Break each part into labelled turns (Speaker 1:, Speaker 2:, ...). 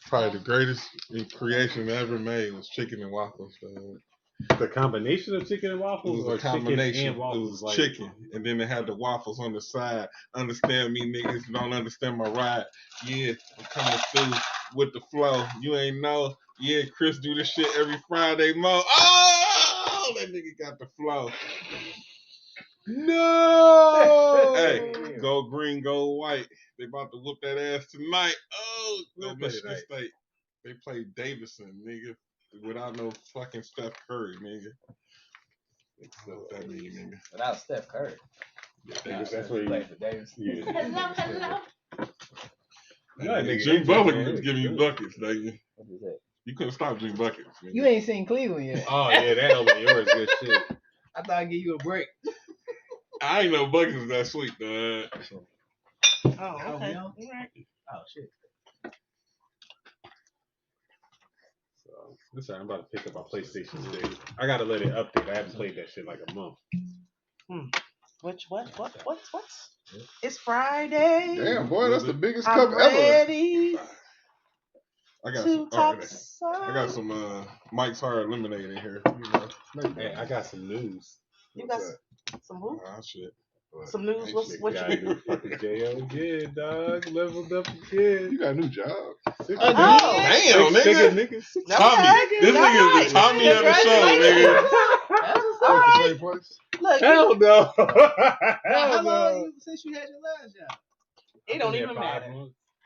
Speaker 1: Probably the greatest creation ever made was chicken and waffles.
Speaker 2: The combination of chicken and waffles,
Speaker 1: It was
Speaker 2: or
Speaker 1: a combination.
Speaker 2: chicken and waffles?
Speaker 1: It was chicken, and then they had the waffles on the side. Understand me, niggas don't understand my ride. Yeah, I'm coming through with the flow. You ain't know. Yeah, Chris do this shit every Friday mo. Oh, that nigga got the flow.
Speaker 2: No.
Speaker 1: Hey, go green, go white. They about to whoop that ass tonight. Oh, no Michigan State. They played Davidson, nigga, without no fucking Steph Curry, nigga. What that mean, nigga?
Speaker 3: Without Steph Curry.
Speaker 1: Yeah,
Speaker 2: that's what he
Speaker 3: played for Davis.
Speaker 2: Yeah.
Speaker 4: Hello.
Speaker 1: Nigga, Jim Butler was giving you buckets, nigga.
Speaker 3: What is that?
Speaker 1: You couldn't stop Jim buckets, nigga.
Speaker 3: You ain't seen Cleveland yet.
Speaker 2: Oh yeah, that open yours good shit.
Speaker 3: I thought I'd give you a break.
Speaker 1: I ain't know buckets was that sweet, dog.
Speaker 4: Oh, okay.
Speaker 3: Oh shit.
Speaker 2: So listen, I'm about to pick up my PlayStation today. I gotta let it update. I haven't played that shit like a month.
Speaker 4: What? It's Friday.
Speaker 5: Damn, boy, that's the biggest
Speaker 4: I'm
Speaker 5: cup ever.
Speaker 4: ready
Speaker 1: I got
Speaker 4: to
Speaker 1: some.
Speaker 4: talk
Speaker 1: I got some Mike's Hard Lemonade in here.
Speaker 2: Hey, I got some news.
Speaker 4: You got some who?
Speaker 1: Ah, shit.
Speaker 4: Some news? What
Speaker 2: got
Speaker 4: you
Speaker 2: a new fucking J.O. Yeah, dog. Leveled up again.
Speaker 5: You got a new job.
Speaker 1: Damn, nigga. Tommy. This nigga is the Tommy of the show, nigga.
Speaker 4: All right.
Speaker 5: Same place.
Speaker 4: Look,
Speaker 2: Hell no.
Speaker 3: How long since you had your last job?
Speaker 4: it don't even matter.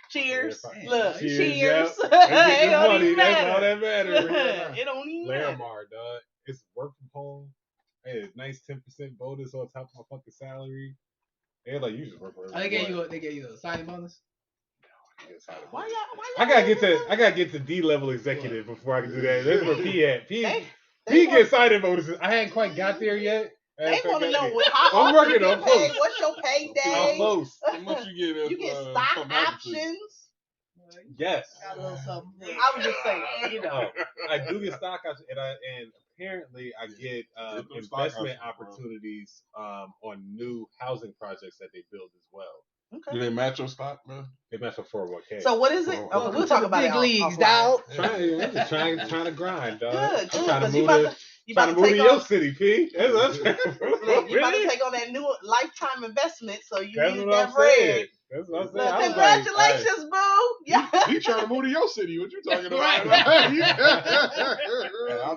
Speaker 4: Cheers. Look,
Speaker 2: Cheers,
Speaker 4: cheers.
Speaker 2: yep.
Speaker 4: It don't
Speaker 2: Money,
Speaker 4: even
Speaker 2: that's
Speaker 4: matter.
Speaker 2: all that matters.
Speaker 4: It don't even matter.
Speaker 2: Laramar, dog. It's work from home. Hey, it's nice 10% bonus on top of my fucking salary. They like you just work for.
Speaker 3: Oh, they gave you a signing bonus.
Speaker 4: Why y'all?
Speaker 2: I gotta get to D level executive before I can do that. That's where P at. P gets signing bonuses. I hadn't quite got there yet.
Speaker 4: They want to know how
Speaker 2: I'm
Speaker 4: often you
Speaker 2: working on
Speaker 4: get paid.
Speaker 2: close.
Speaker 4: What's your payday?
Speaker 2: How close?
Speaker 1: How much you get?
Speaker 4: You get stock options.
Speaker 2: Yes.
Speaker 3: Got a little something.
Speaker 4: I was just saying, you know.
Speaker 2: I do get stock options, and apparently I get investment opportunities on new housing projects that they build as well.
Speaker 4: Okay.
Speaker 1: Do they match your stock, man?
Speaker 2: They match a 401k.
Speaker 4: So what is it?
Speaker 1: Oh,
Speaker 4: We'll talk about
Speaker 3: big
Speaker 4: it
Speaker 3: leagues,
Speaker 4: offline.
Speaker 3: dog.
Speaker 2: I'm just trying to grind, dog.
Speaker 4: Good,
Speaker 2: I'm trying to
Speaker 4: because you
Speaker 2: move
Speaker 4: about to
Speaker 2: to
Speaker 4: take
Speaker 2: your
Speaker 4: on.
Speaker 2: city, P. That's what I'm saying.
Speaker 4: Look, you about to take on that new lifetime investment, so you
Speaker 2: That's
Speaker 4: need
Speaker 2: what I'm
Speaker 4: that bread.
Speaker 2: saying. That's what I'm saying.
Speaker 4: Look,
Speaker 2: I was like,
Speaker 4: congratulations, boo! Yeah.
Speaker 5: He trying to move to your city. What you talking about?
Speaker 1: I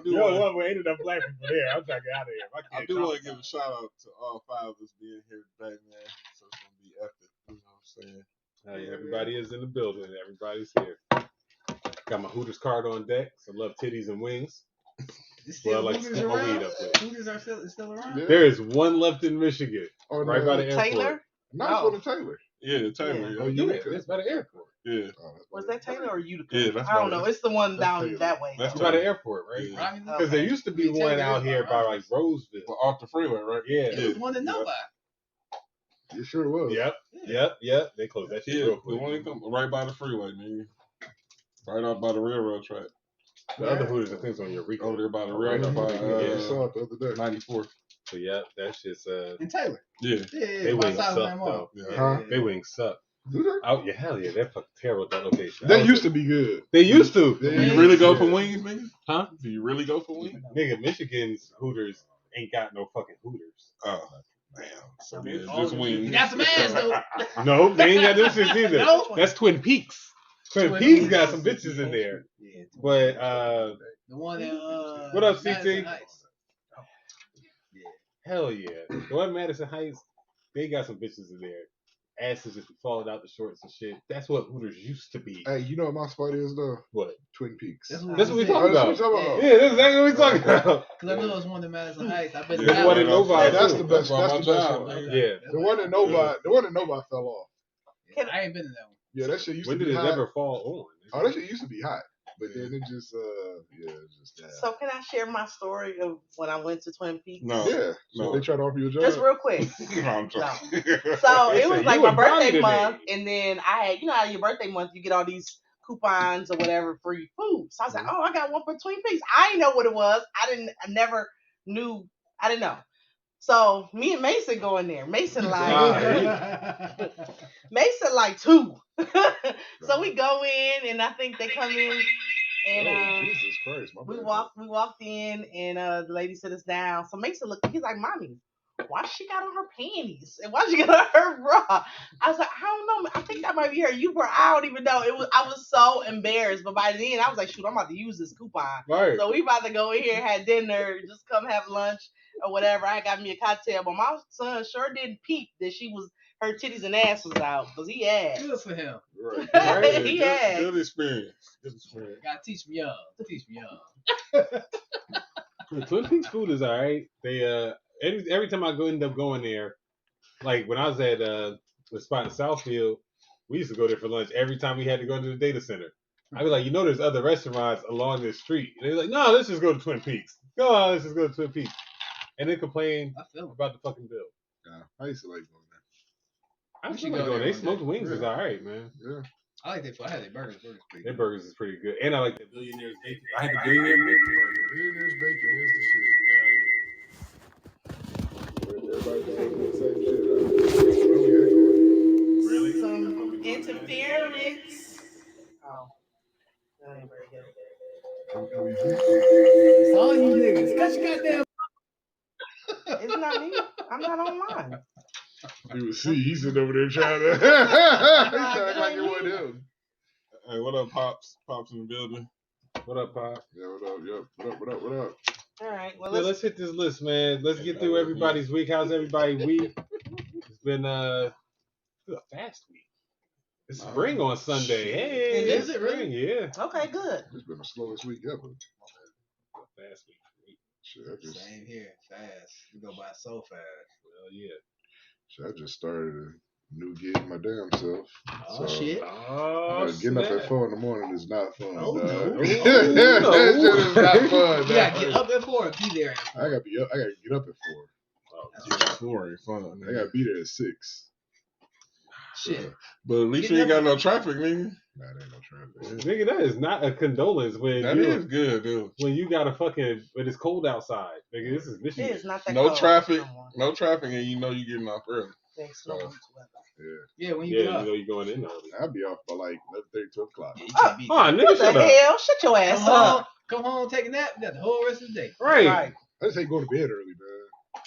Speaker 1: do
Speaker 2: You're the
Speaker 1: want
Speaker 2: one who ended up black people there. I'm trying to get out of here.
Speaker 1: I do want to give a shout out to all 5 of us being here today, man. So it's gonna be epic. You know what I'm saying?
Speaker 2: Everybody is in the building. Everybody's here. Got my Hooters card on deck. So love titties and wings. Well, like still my weed up there.
Speaker 3: Hooters are still around.
Speaker 5: Yeah.
Speaker 2: There is one left in Michigan, right by the airport.
Speaker 4: Taylor?
Speaker 5: Nice for the Taylor.
Speaker 1: Yeah, Taylor.
Speaker 4: Yeah.
Speaker 2: Oh,
Speaker 1: Yeah.
Speaker 2: yeah, it's by the airport.
Speaker 1: Yeah.
Speaker 4: Was that Taylor or Utica?
Speaker 1: Yeah, that's
Speaker 4: I don't
Speaker 1: by
Speaker 4: know.
Speaker 1: the-
Speaker 4: It's the one down
Speaker 1: Taylor.
Speaker 4: that way.
Speaker 1: That's
Speaker 2: It's by the airport, right?
Speaker 1: Yeah.
Speaker 2: Because there used to be one out here by like Roseville.
Speaker 1: But off the freeway, right?
Speaker 2: Yeah.
Speaker 3: It was one to nobody.
Speaker 5: You sure was.
Speaker 2: Yep. They closed that shit
Speaker 1: Yeah,
Speaker 2: real
Speaker 1: the
Speaker 2: quick.
Speaker 1: one that come right by the freeway, man. Right off by the railroad track.
Speaker 2: The other Hooters, I think, is on Eureka.
Speaker 1: Over there by the
Speaker 5: Right,
Speaker 1: railroad,
Speaker 5: I
Speaker 1: by
Speaker 5: saw it the other day.
Speaker 1: 94th.
Speaker 2: So yeah, that shit's
Speaker 3: In Taylor.
Speaker 1: Yeah.
Speaker 3: Yeah,
Speaker 2: they
Speaker 3: by
Speaker 2: wings
Speaker 3: South
Speaker 2: suck
Speaker 3: Grand Mall.
Speaker 2: though.
Speaker 1: Yeah.
Speaker 5: Huh?
Speaker 2: They wings suck.
Speaker 5: Do they?
Speaker 2: Oh yeah, hell yeah, they're fucking terrible at that location.
Speaker 5: They used to be good.
Speaker 2: They used to.
Speaker 5: They
Speaker 1: Do you
Speaker 5: used
Speaker 1: really
Speaker 5: to.
Speaker 1: go for wings, nigga?
Speaker 2: Huh?
Speaker 1: Do you really go for wings?
Speaker 2: Nigga, Michigan's Hooters ain't got no fucking Hooters.
Speaker 1: Oh, damn. So yeah,
Speaker 3: Oh,
Speaker 1: just wings.
Speaker 3: You got some ass though.
Speaker 2: No, they ain't got them shits either.
Speaker 3: No?
Speaker 2: That's Twin Peaks. Twin
Speaker 3: Twin
Speaker 2: Peaks
Speaker 3: Peaks.
Speaker 2: got some bitches in there.
Speaker 3: Yeah.
Speaker 2: But
Speaker 3: The one that
Speaker 2: What up,
Speaker 3: Madison
Speaker 2: CT?
Speaker 3: Heights.
Speaker 2: hell yeah. The one in Madison Heights, they got some bitches in there. Asses just be falling out the shorts and shit. That's what Hooters used to be.
Speaker 5: Hey, you know what my spot is though?
Speaker 2: What?
Speaker 5: Twin Peaks.
Speaker 2: That's what we
Speaker 3: said.
Speaker 2: talking about.
Speaker 5: That's what we talking about.
Speaker 2: Yeah, that's exactly what we talking about.
Speaker 3: Cause I knew it was one in Madison Heights. I bet
Speaker 1: Yeah,
Speaker 2: That's
Speaker 3: that
Speaker 2: what
Speaker 3: one.
Speaker 2: it Novi.
Speaker 5: That's
Speaker 2: too.
Speaker 5: the best.
Speaker 1: That's
Speaker 5: That's the
Speaker 1: my
Speaker 5: best
Speaker 1: job.
Speaker 5: one.
Speaker 2: Yeah.
Speaker 5: The one that nobody fell off.
Speaker 3: I ain't been in that one.
Speaker 5: Yeah, that shit used
Speaker 2: When
Speaker 5: to
Speaker 2: did
Speaker 5: be
Speaker 2: it
Speaker 5: hot.
Speaker 2: ever fall on?
Speaker 5: Oh, that shit used to be hot, but then it just just
Speaker 4: So can I share my story of when I went to Twin Peaks?
Speaker 1: No.
Speaker 5: yeah. So
Speaker 1: No.
Speaker 5: they tried to offer you a job.
Speaker 4: Just real quick.
Speaker 1: No, I'm joking.
Speaker 4: So
Speaker 2: They
Speaker 4: it was
Speaker 2: said
Speaker 4: like
Speaker 2: you
Speaker 4: my
Speaker 2: and Brownie
Speaker 4: birthday
Speaker 2: today.
Speaker 4: month, and then I had, how your birthday month, you get all these coupons or whatever free food. So I was like, oh, I got one for Twin Peaks. I didn't know what it was. I didn't know. So me and Mason go in there. Mason
Speaker 2: Right.
Speaker 4: Mason like 2. So we go in, and I think they come in, and
Speaker 5: Jesus Christ, my
Speaker 4: we
Speaker 5: bad.
Speaker 4: walked in, and the lady sit us down. So Mason looked. He's like, "Mommy, why she got on her panties and why she got on her bra?" I was like, "I don't know. I think that might be her bra. I don't even know." I was so embarrassed. But by then I was like, "Shoot, I'm about to use this coupon."
Speaker 2: Right.
Speaker 4: So we about to go in here, have dinner, just come have lunch or whatever. I got me a cocktail, but my son sure didn't peep that her titties and ass was out, because he asked.
Speaker 3: Good for him.
Speaker 2: Right.
Speaker 4: He asked.
Speaker 1: Good experience. Good experience.
Speaker 3: Gotta teach me young. Teach me young.
Speaker 2: Twin Peaks food is alright. They every time I end up going there, like when I was at the spot in Southfield, we used to go there for lunch every time we had to go to the data center. I'd be like, there's other restaurants along this street. And they're like, no, let's just go to Twin Peaks. No, let's just go to Twin Peaks. And then complain about the fucking bill.
Speaker 5: Yeah, I used to like going there.
Speaker 2: I
Speaker 3: We
Speaker 2: still
Speaker 3: should
Speaker 2: like
Speaker 3: go
Speaker 2: going.
Speaker 3: there
Speaker 2: They
Speaker 3: one
Speaker 2: smoked
Speaker 3: day.
Speaker 2: wings is
Speaker 5: Yeah.
Speaker 2: alright, man.
Speaker 5: Yeah.
Speaker 3: I like their food. I had their burgers. Burgers pretty
Speaker 2: Their
Speaker 3: good.
Speaker 2: burgers is pretty good. And I like the Billionaire's Bacon. I had the Billionaire Bacon burger.
Speaker 5: Billionaire's bacon is the shit. Everybody saying the same shit. What we echoing?
Speaker 2: Really?
Speaker 4: Some interference. Oh, that ain't very good.
Speaker 3: It's all you niggas. Cut your goddamn.
Speaker 4: It's not me. I'm not online.
Speaker 5: You would see, he's sitting over there trying to. He's trying to act like it wasn't him.
Speaker 1: Hey, what up, Pops? Pops in the building.
Speaker 2: What up, Pop?
Speaker 5: Yeah, what up? Yep. What up?
Speaker 4: All right. Well,
Speaker 2: Yeah, let's hit this list, man. Let's get through everybody's week. How's everybody's week? It's been a fast week. It's spring on Sunday. Hey,
Speaker 4: Is
Speaker 2: it's
Speaker 3: it really?
Speaker 2: spring, yeah.
Speaker 4: Okay, good.
Speaker 5: It's been the slowest week ever.
Speaker 2: Fast week for me.
Speaker 5: Shit, I just
Speaker 3: Same here. Fast. We go by so fast.
Speaker 2: Well, yeah.
Speaker 5: I just started a new gig my damn self.
Speaker 3: Oh, shit.
Speaker 2: Oh,
Speaker 5: Getting up
Speaker 2: snap.
Speaker 5: at 4 in the morning is not fun.
Speaker 3: Oh,
Speaker 5: dog.
Speaker 3: no.
Speaker 5: That shit is not fun.
Speaker 3: You gotta
Speaker 5: dog.
Speaker 3: get up at 4 and be there.
Speaker 5: I gotta be up. I gotta get up at 4.
Speaker 2: Oh,
Speaker 1: Yeah, 4 ain't fun.
Speaker 5: I gotta be there at 6.
Speaker 3: Shit.
Speaker 1: But at least
Speaker 3: Get
Speaker 1: you ain't
Speaker 3: up-
Speaker 1: got no traffic, nigga.
Speaker 5: Nah, there ain't no traffic.
Speaker 2: nigga, that is not a condolence when
Speaker 1: That is good, dude.
Speaker 2: when you got when it's cold outside. Nigga, this is
Speaker 4: It
Speaker 2: Michigan.
Speaker 4: is not that
Speaker 1: No
Speaker 4: cold
Speaker 1: traffic.
Speaker 4: no more.
Speaker 1: No traffic, and you know you getting off early.
Speaker 4: Thanks so much.
Speaker 3: Yeah, when you
Speaker 2: Yeah,
Speaker 3: get
Speaker 2: you
Speaker 3: up.
Speaker 2: know you're going in early.
Speaker 5: I'll be off by like 11:30, 12 o'clock.
Speaker 3: Yeah, you can't beat
Speaker 2: Oh,
Speaker 3: that.
Speaker 2: nigga,
Speaker 4: What the
Speaker 2: shut up.
Speaker 4: hell? Shut your ass
Speaker 3: Come
Speaker 4: up.
Speaker 3: home, come home, take a nap. You got the whole rest of the day.
Speaker 2: Right.
Speaker 4: Right.
Speaker 5: I just hate going to bed early, man.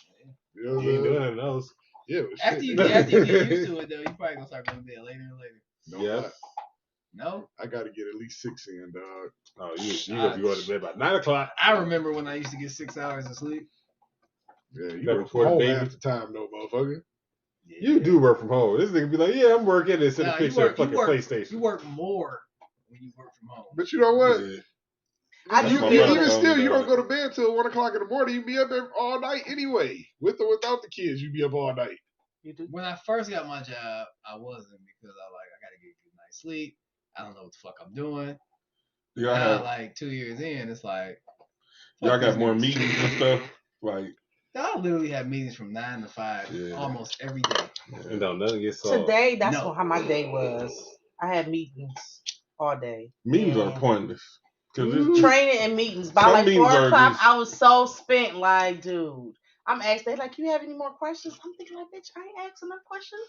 Speaker 5: You know what
Speaker 2: You ain't
Speaker 5: I'm
Speaker 2: doing
Speaker 5: saying?
Speaker 2: none of those.
Speaker 5: Yeah, but
Speaker 3: After
Speaker 5: shit,
Speaker 3: you
Speaker 5: nigga.
Speaker 3: get used to it, though, you probably gonna start going to bed later and later.
Speaker 5: No,
Speaker 2: Yeah.
Speaker 3: No?
Speaker 5: I gotta get at least 6 in, dog.
Speaker 2: Oh, you gonna be going to bed by 9 o'clock.
Speaker 3: I remember when I used to get 6 hours of sleep.
Speaker 5: Yeah, you
Speaker 2: That
Speaker 5: work
Speaker 2: before
Speaker 5: from
Speaker 2: the
Speaker 5: home
Speaker 2: baby.
Speaker 5: half the time, though, motherfucker.
Speaker 2: You do work from home. This nigga be like, yeah, I'm working, and send a
Speaker 3: Nah, you
Speaker 2: picture of
Speaker 3: work- you
Speaker 2: fucking
Speaker 3: work-
Speaker 2: PlayStation.
Speaker 3: You work more when you work from home.
Speaker 5: But you know what?
Speaker 1: Yeah.
Speaker 4: I
Speaker 1: That's
Speaker 5: You,
Speaker 1: my
Speaker 4: do
Speaker 1: brother.
Speaker 5: even
Speaker 4: feel
Speaker 5: still, you
Speaker 1: dog.
Speaker 5: don't go to bed till 1 o'clock in the morning. You be up all night anyway. With or without the kids, you be up all night.
Speaker 4: you do.
Speaker 3: When I first got my job, I wasn't, because I gotta get a good night's sleep. I don't know what the fuck I'm doing.
Speaker 1: Y'all
Speaker 3: Now,
Speaker 1: have
Speaker 3: like 2 years in, it's like
Speaker 1: y'all
Speaker 3: fuck
Speaker 1: got
Speaker 3: these
Speaker 1: more
Speaker 3: niggas.
Speaker 1: meetings and stuff. Like
Speaker 3: I literally have meetings from 9 to 5
Speaker 1: Yeah.
Speaker 3: almost every day.
Speaker 2: And don't nothing get solved.
Speaker 4: Today, that's
Speaker 3: No.
Speaker 4: how my day was. I had meetings all day.
Speaker 1: meetings
Speaker 4: And
Speaker 1: are pointless. Cause it's
Speaker 4: training and meetings. By
Speaker 1: Some
Speaker 4: like
Speaker 1: meetings
Speaker 4: 4
Speaker 1: are
Speaker 4: o'clock,
Speaker 1: just-
Speaker 4: I was so spent. Like, dude, I'm asked. They like, you have any more questions? I'm thinking like, bitch, I ain't asking enough questions.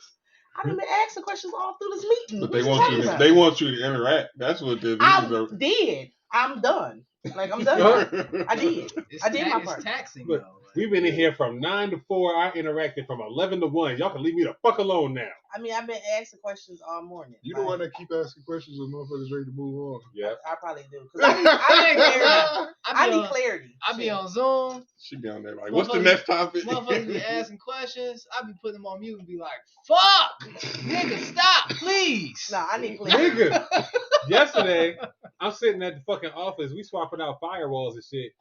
Speaker 4: I done been asking questions all through this meeting.
Speaker 1: but
Speaker 4: What
Speaker 1: they
Speaker 4: you
Speaker 1: want
Speaker 4: talking
Speaker 1: you. To,
Speaker 4: about?
Speaker 1: they want you to interact. That's what the meetings
Speaker 4: I
Speaker 1: are.
Speaker 4: did. I'm done. Like, I'm done. I did.
Speaker 3: It's,
Speaker 4: I did my
Speaker 3: it's
Speaker 4: part.
Speaker 3: taxing
Speaker 2: Look,
Speaker 3: though. Like,
Speaker 2: We've been in here from 9 to 4. I interacted from 11 to 1. Y'all can leave me the fuck alone now.
Speaker 4: I mean, I've been asking questions all morning.
Speaker 5: You the one that keep asking questions when motherfuckers ready to move on.
Speaker 2: Yeah.
Speaker 4: I probably do. Cause I need clarity. I
Speaker 3: be
Speaker 4: need
Speaker 3: on,
Speaker 4: clarity.
Speaker 3: I be
Speaker 4: Shit.
Speaker 3: on Zoom.
Speaker 1: She down there like, what's the
Speaker 3: Motherfuckers-
Speaker 1: next topic?
Speaker 3: Motherfuckers be asking questions. I be putting them on mute and be like, "Fuck, nigga, stop, please."
Speaker 4: No, I need clarity.
Speaker 2: Nigga. Yesterday, I'm sitting at the fucking office. We swapping out firewalls and shit.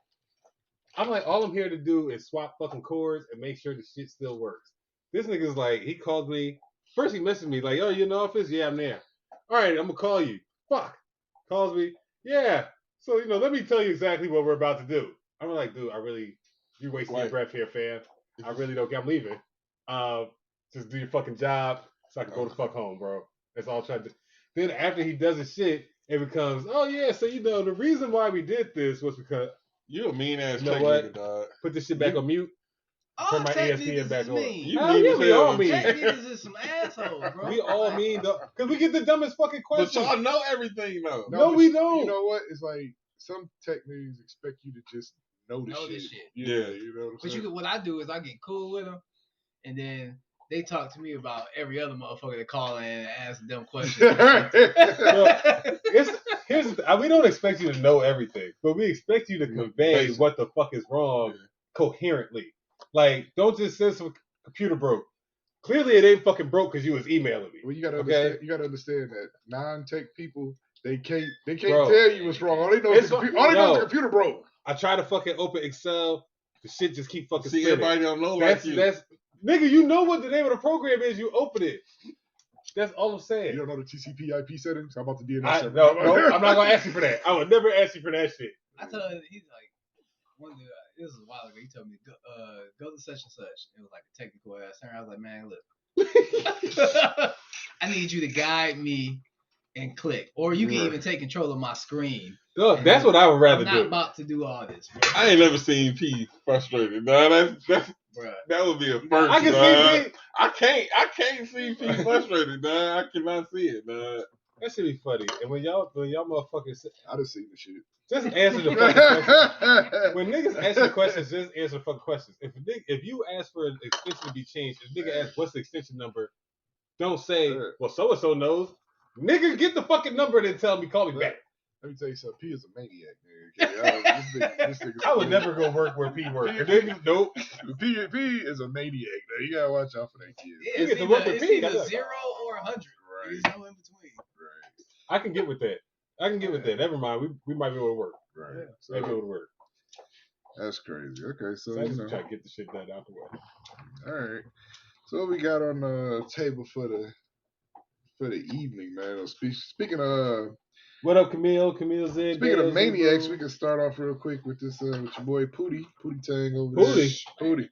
Speaker 2: I'm like, all I'm here to do is swap fucking cords and make sure the shit still works. This nigga's like, he called me. First he messaged me like, oh, you in the office? Yeah, I'm there. All right, I'm gonna call you. Fuck. Calls me. Yeah. So, let me tell you exactly what we're about to do. I'm like, dude, you're wasting your
Speaker 1: Like-
Speaker 2: breath here, fam. I really don't care. I'm leaving. Just do your fucking job so I can go the fuck home, bro. That's all I'm trying to do. Then after he does his shit, it becomes, oh yeah, so the reason why we did this was because
Speaker 1: You a mean ass
Speaker 2: You know
Speaker 1: tech
Speaker 2: what?
Speaker 1: nigga, dog.
Speaker 2: put this shit back on mute.
Speaker 3: All
Speaker 2: my
Speaker 3: tech
Speaker 2: ESPN
Speaker 3: niggas
Speaker 2: back
Speaker 3: is
Speaker 2: on.
Speaker 3: mean.
Speaker 1: You
Speaker 2: Hell
Speaker 1: mean
Speaker 2: yeah,
Speaker 1: as
Speaker 2: we
Speaker 1: hell.
Speaker 2: all mean.
Speaker 3: Tech niggas is some assholes, bro.
Speaker 2: We all mean though, because we get the dumbest fucking
Speaker 1: But
Speaker 2: questions.
Speaker 1: y'all know everything though.
Speaker 2: No,
Speaker 5: but
Speaker 2: we don't.
Speaker 5: You know what? It's like some tech niggas expect you to just know the
Speaker 3: Know
Speaker 5: shit.
Speaker 3: this shit.
Speaker 1: Yeah.
Speaker 5: You know what I'm
Speaker 3: But
Speaker 5: saying?
Speaker 3: what I do is I get cool with them, and then they talk to me about every other motherfucker that call in and ask them questions.
Speaker 2: We don't expect you to know everything, but we expect you to convey
Speaker 1: Basic.
Speaker 2: what the fuck is wrong coherently. Like, don't just say some computer broke. Clearly, it ain't fucking broke because you was emailing me.
Speaker 5: Well, you gotta
Speaker 2: Okay?
Speaker 5: understand. You gotta understand that non-tech people they can't
Speaker 2: Bro.
Speaker 5: tell you what's wrong. All they know is the computer. All they know is the computer broke.
Speaker 2: I try to fucking open Excel. The shit just keep fucking
Speaker 1: See,
Speaker 2: spinning.
Speaker 1: everybody don't know like you.
Speaker 2: That's nigga. You know what the name of the program is. You open it. That's all I'm saying.
Speaker 5: You don't know the TCP/IP settings? How about the DNS
Speaker 2: No,
Speaker 5: server?
Speaker 2: I'm not gonna ask you for that. I would never ask you for that shit.
Speaker 3: I told him, he's like, one day, this was a while ago. He told me go to such and such. It was like a technical ass term. I was like, man, look, I need you to guide me and click, or you can even take control of my screen.
Speaker 2: Look, that's what I would rather
Speaker 3: I'm not
Speaker 2: do.
Speaker 3: about to do all this, bro.
Speaker 1: I ain't never seen P frustrated. Nah, that would be a first.
Speaker 2: I can see P.
Speaker 1: I can't see P frustrated. Nah, I cannot see it. Nah.
Speaker 2: That should be funny. And when y'all motherfuckers
Speaker 5: I done seen the shit.
Speaker 2: just answer the fucking questions. When niggas ask you questions, just answer the fucking questions. If you ask for an extension to be changed, if nigga asks what's the extension number, don't say, well, so and so knows. Nigga, get the fucking number and then tell me, call me back.
Speaker 5: Let me tell you something. P is a maniac, nigga. This nigga's
Speaker 2: I would never go work where P works. Nigga, nope.
Speaker 5: P is a maniac. Now you gotta watch out for that kid.
Speaker 3: Yeah,
Speaker 2: You
Speaker 3: it's
Speaker 2: get to work with
Speaker 3: either
Speaker 2: P, that's
Speaker 3: 0 or 100. There's no in between.
Speaker 5: Right.
Speaker 2: I can get with that. Never mind. We might be able to work.
Speaker 5: Right. So
Speaker 2: Might be able to work.
Speaker 5: that's crazy. Okay, so
Speaker 2: So I
Speaker 5: you
Speaker 2: just
Speaker 5: know.
Speaker 2: try to get the shit done out the way.
Speaker 5: All right. So what we got on the table for the evening, man. Speaking of
Speaker 2: What up, Camille? Camille Z.
Speaker 5: speaking of maniacs, we can start off real quick with this with your boy Pootie Tang over
Speaker 2: Pootie?
Speaker 5: there. Pootie.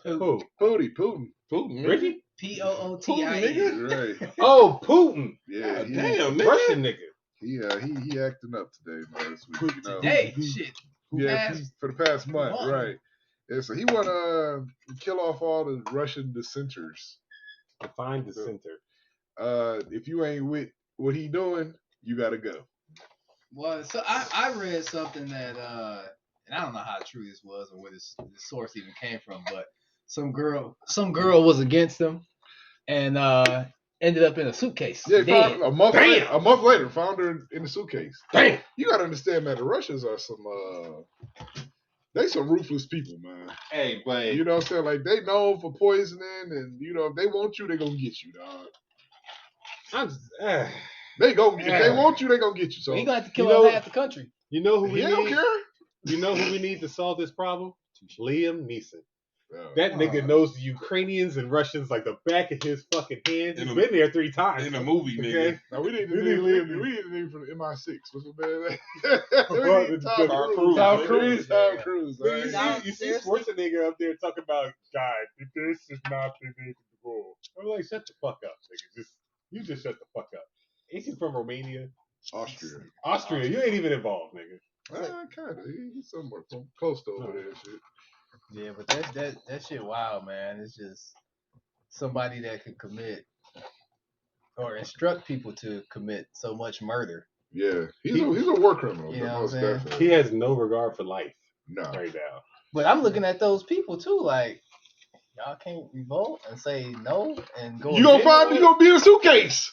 Speaker 2: Who?
Speaker 5: Putin.
Speaker 1: Putin,
Speaker 2: Ricky?
Speaker 3: POOTIE.
Speaker 5: Right.
Speaker 2: Oh, Putin.
Speaker 5: Yeah.
Speaker 1: God damn, nigga.
Speaker 2: Russian nigga.
Speaker 5: He acting up today, man. This week, you know.
Speaker 3: Today, shit.
Speaker 5: Yeah,
Speaker 3: Past
Speaker 5: for the past month,
Speaker 3: month.
Speaker 5: right. Yeah, so he want to kill off all the Russian dissenters.
Speaker 2: Define the center.
Speaker 5: If you ain't with what he doing, you gotta go.
Speaker 3: Well, so I read something that and I don't know how true this was or where this source even came from, but some girl was against him and ended up in a suitcase.
Speaker 5: Yeah,
Speaker 3: dead.
Speaker 5: found, a month later, found her in the suitcase.
Speaker 2: Damn.
Speaker 5: You gotta understand, man. The Russians are they some ruthless people, man.
Speaker 1: Hey, but
Speaker 5: You know what I'm saying? Like they known for poisoning, and you know if they want you, they gonna get you, dog.
Speaker 2: I'm just,
Speaker 5: If they want you, they gonna get you. So
Speaker 3: Well, he gonna have to kill
Speaker 2: You know-
Speaker 3: off half the country.
Speaker 2: you know who we
Speaker 5: he don't
Speaker 2: need?
Speaker 5: care.
Speaker 2: You know who we need to solve this problem? Liam Neeson.
Speaker 5: Oh.
Speaker 2: That nigga knows the Ukrainians and Russians like the back of his fucking hand. He's
Speaker 1: In a-
Speaker 2: been there 3 times.
Speaker 1: in a movie, nigga.
Speaker 2: Okay?
Speaker 5: Now we need
Speaker 2: We
Speaker 5: to
Speaker 2: need
Speaker 5: name
Speaker 2: Liam
Speaker 5: we need to name from the MI6. What's the man?
Speaker 2: Well,
Speaker 5: We need
Speaker 2: Tom
Speaker 5: Tom
Speaker 1: Tom
Speaker 5: Cruise. Tom Cruise.
Speaker 2: You
Speaker 5: Right?
Speaker 2: see, you see
Speaker 4: Seriously?
Speaker 2: Schwarzenegger up there talking about, God, this is not the goal. I'm like, shut the fuck up, nigga. You just shut the fuck up. Ain't you from Romania?
Speaker 5: Austria.
Speaker 2: You ain't even involved, nigga.
Speaker 5: Kind of. He's somewhere close to over there. and Shit.
Speaker 3: Yeah, but that shit wild, man. It's just somebody that could commit or instruct people to commit so much murder.
Speaker 5: Yeah, he's a war criminal.
Speaker 3: You know what I'm
Speaker 5: most
Speaker 3: saying?
Speaker 5: definitely.
Speaker 2: He has no regard for life
Speaker 5: No.
Speaker 2: right now.
Speaker 3: But I'm looking at those people too, like y'all can't revolt and say no and go.
Speaker 5: You gonna
Speaker 3: against
Speaker 5: find
Speaker 3: it?
Speaker 5: you gonna be in a suitcase.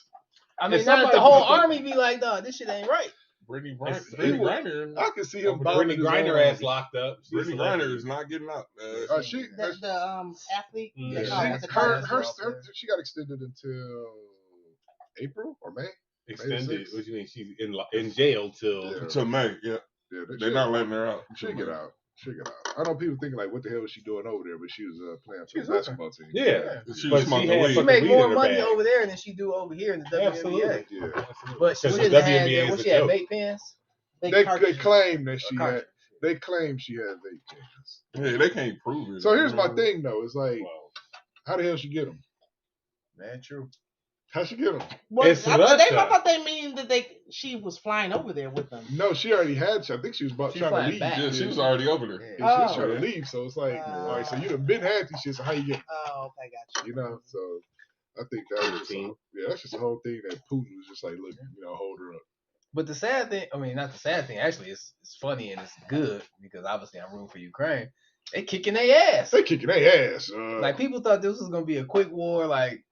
Speaker 3: I mean,
Speaker 2: If
Speaker 3: not
Speaker 2: somebody-
Speaker 3: the whole army be like, no, this shit ain't right.
Speaker 1: Brittany
Speaker 2: It's-
Speaker 1: Griner.
Speaker 5: I can see him.
Speaker 2: Brittany
Speaker 5: bombing his
Speaker 2: Griner
Speaker 5: own
Speaker 2: ass
Speaker 5: army.
Speaker 2: locked up. She's
Speaker 1: Brittany
Speaker 2: celebrity.
Speaker 1: Griner is not getting out.
Speaker 5: She
Speaker 4: The athlete.
Speaker 2: Yeah.
Speaker 4: that
Speaker 5: she,
Speaker 4: got with the
Speaker 5: her,
Speaker 4: Cardinals.
Speaker 5: she got extended until April or May.
Speaker 2: Extended.
Speaker 5: May
Speaker 2: What you mean? She's in jail till.
Speaker 5: Yeah.
Speaker 1: Until May, yeah.
Speaker 5: Yeah,
Speaker 1: They're not letting her out.
Speaker 5: She'll get out. She'll get out. I know people thinking like, what the hell was she doing over there? But she was playing
Speaker 3: She
Speaker 5: for the
Speaker 3: was
Speaker 5: basketball team.
Speaker 2: Yeah.
Speaker 1: She
Speaker 2: But
Speaker 1: was
Speaker 2: she
Speaker 1: smoking
Speaker 2: had
Speaker 1: weed.
Speaker 3: She
Speaker 2: fucking
Speaker 3: make
Speaker 2: weed
Speaker 3: more
Speaker 2: in her
Speaker 3: money
Speaker 2: bag.
Speaker 3: over there than she do over here in the WNBA.
Speaker 2: Absolutely.
Speaker 5: Yeah.
Speaker 3: But she
Speaker 2: Because
Speaker 3: what
Speaker 2: the
Speaker 3: she had,
Speaker 2: WNBA is
Speaker 3: what
Speaker 2: a
Speaker 3: she had
Speaker 2: joke.
Speaker 3: vape pens.
Speaker 5: They
Speaker 4: cartridges.
Speaker 5: claim that she had.
Speaker 3: Cartridge.
Speaker 5: They claim she had vape pens.
Speaker 1: Yeah, they can't prove it.
Speaker 5: So here's my thing though. It's like,
Speaker 2: Well,
Speaker 5: how the hell she get them?
Speaker 3: Man, true.
Speaker 5: How she get them?
Speaker 4: Well,
Speaker 2: It's
Speaker 4: I
Speaker 2: Russia.
Speaker 4: thought they mean that she was flying over there with them.
Speaker 5: No, she already had. I think she was about
Speaker 3: She's
Speaker 5: trying to
Speaker 3: flying
Speaker 5: leave.
Speaker 3: back.
Speaker 1: Yeah, she was already over there.
Speaker 3: Yeah.
Speaker 5: Yeah, she was
Speaker 4: Oh.
Speaker 5: trying to leave. So it's like, all right, so you done been had these shit. So how you get?
Speaker 4: Oh, okay, got you.
Speaker 5: You know, so I think that was just that's just a whole thing that Putin was just like, look, hold her up.
Speaker 3: But the sad thing, I mean, not the sad thing. Actually, it's funny and it's good because obviously I'm rooting for Ukraine. They kicking their ass.
Speaker 5: They kicking their ass.
Speaker 3: Like people thought this was gonna be a quick war. Like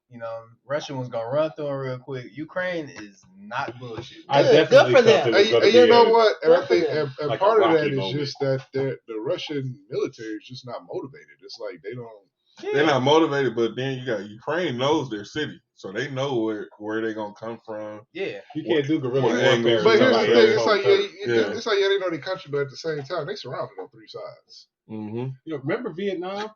Speaker 3: Russia was gonna run through them real quick. Ukraine is not bullshit.
Speaker 2: I
Speaker 4: Good
Speaker 2: definitely
Speaker 4: for
Speaker 2: felt
Speaker 4: them.
Speaker 2: it was going to
Speaker 5: And
Speaker 2: be.
Speaker 5: you know what? And I
Speaker 4: Good for
Speaker 5: think
Speaker 4: them.
Speaker 5: and
Speaker 2: Like a
Speaker 5: part of that
Speaker 2: Rocky
Speaker 5: is
Speaker 2: moment.
Speaker 5: just that the Russian military is just not motivated. It's like they don't.
Speaker 1: They're not motivated, but then you got Ukraine knows their city, so they know where they're gonna come from.
Speaker 3: Yeah.
Speaker 2: You can't do guerrilla
Speaker 1: What
Speaker 2: warfare.
Speaker 1: angles
Speaker 5: But
Speaker 1: Yeah,
Speaker 5: here's the
Speaker 1: yeah,
Speaker 5: thing:
Speaker 1: yeah.
Speaker 5: it's like
Speaker 1: Yeah.
Speaker 5: it's like they know their country, but at the same time, they surrounded on three sides.
Speaker 1: Mm-hmm.
Speaker 2: You know, remember Vietnam?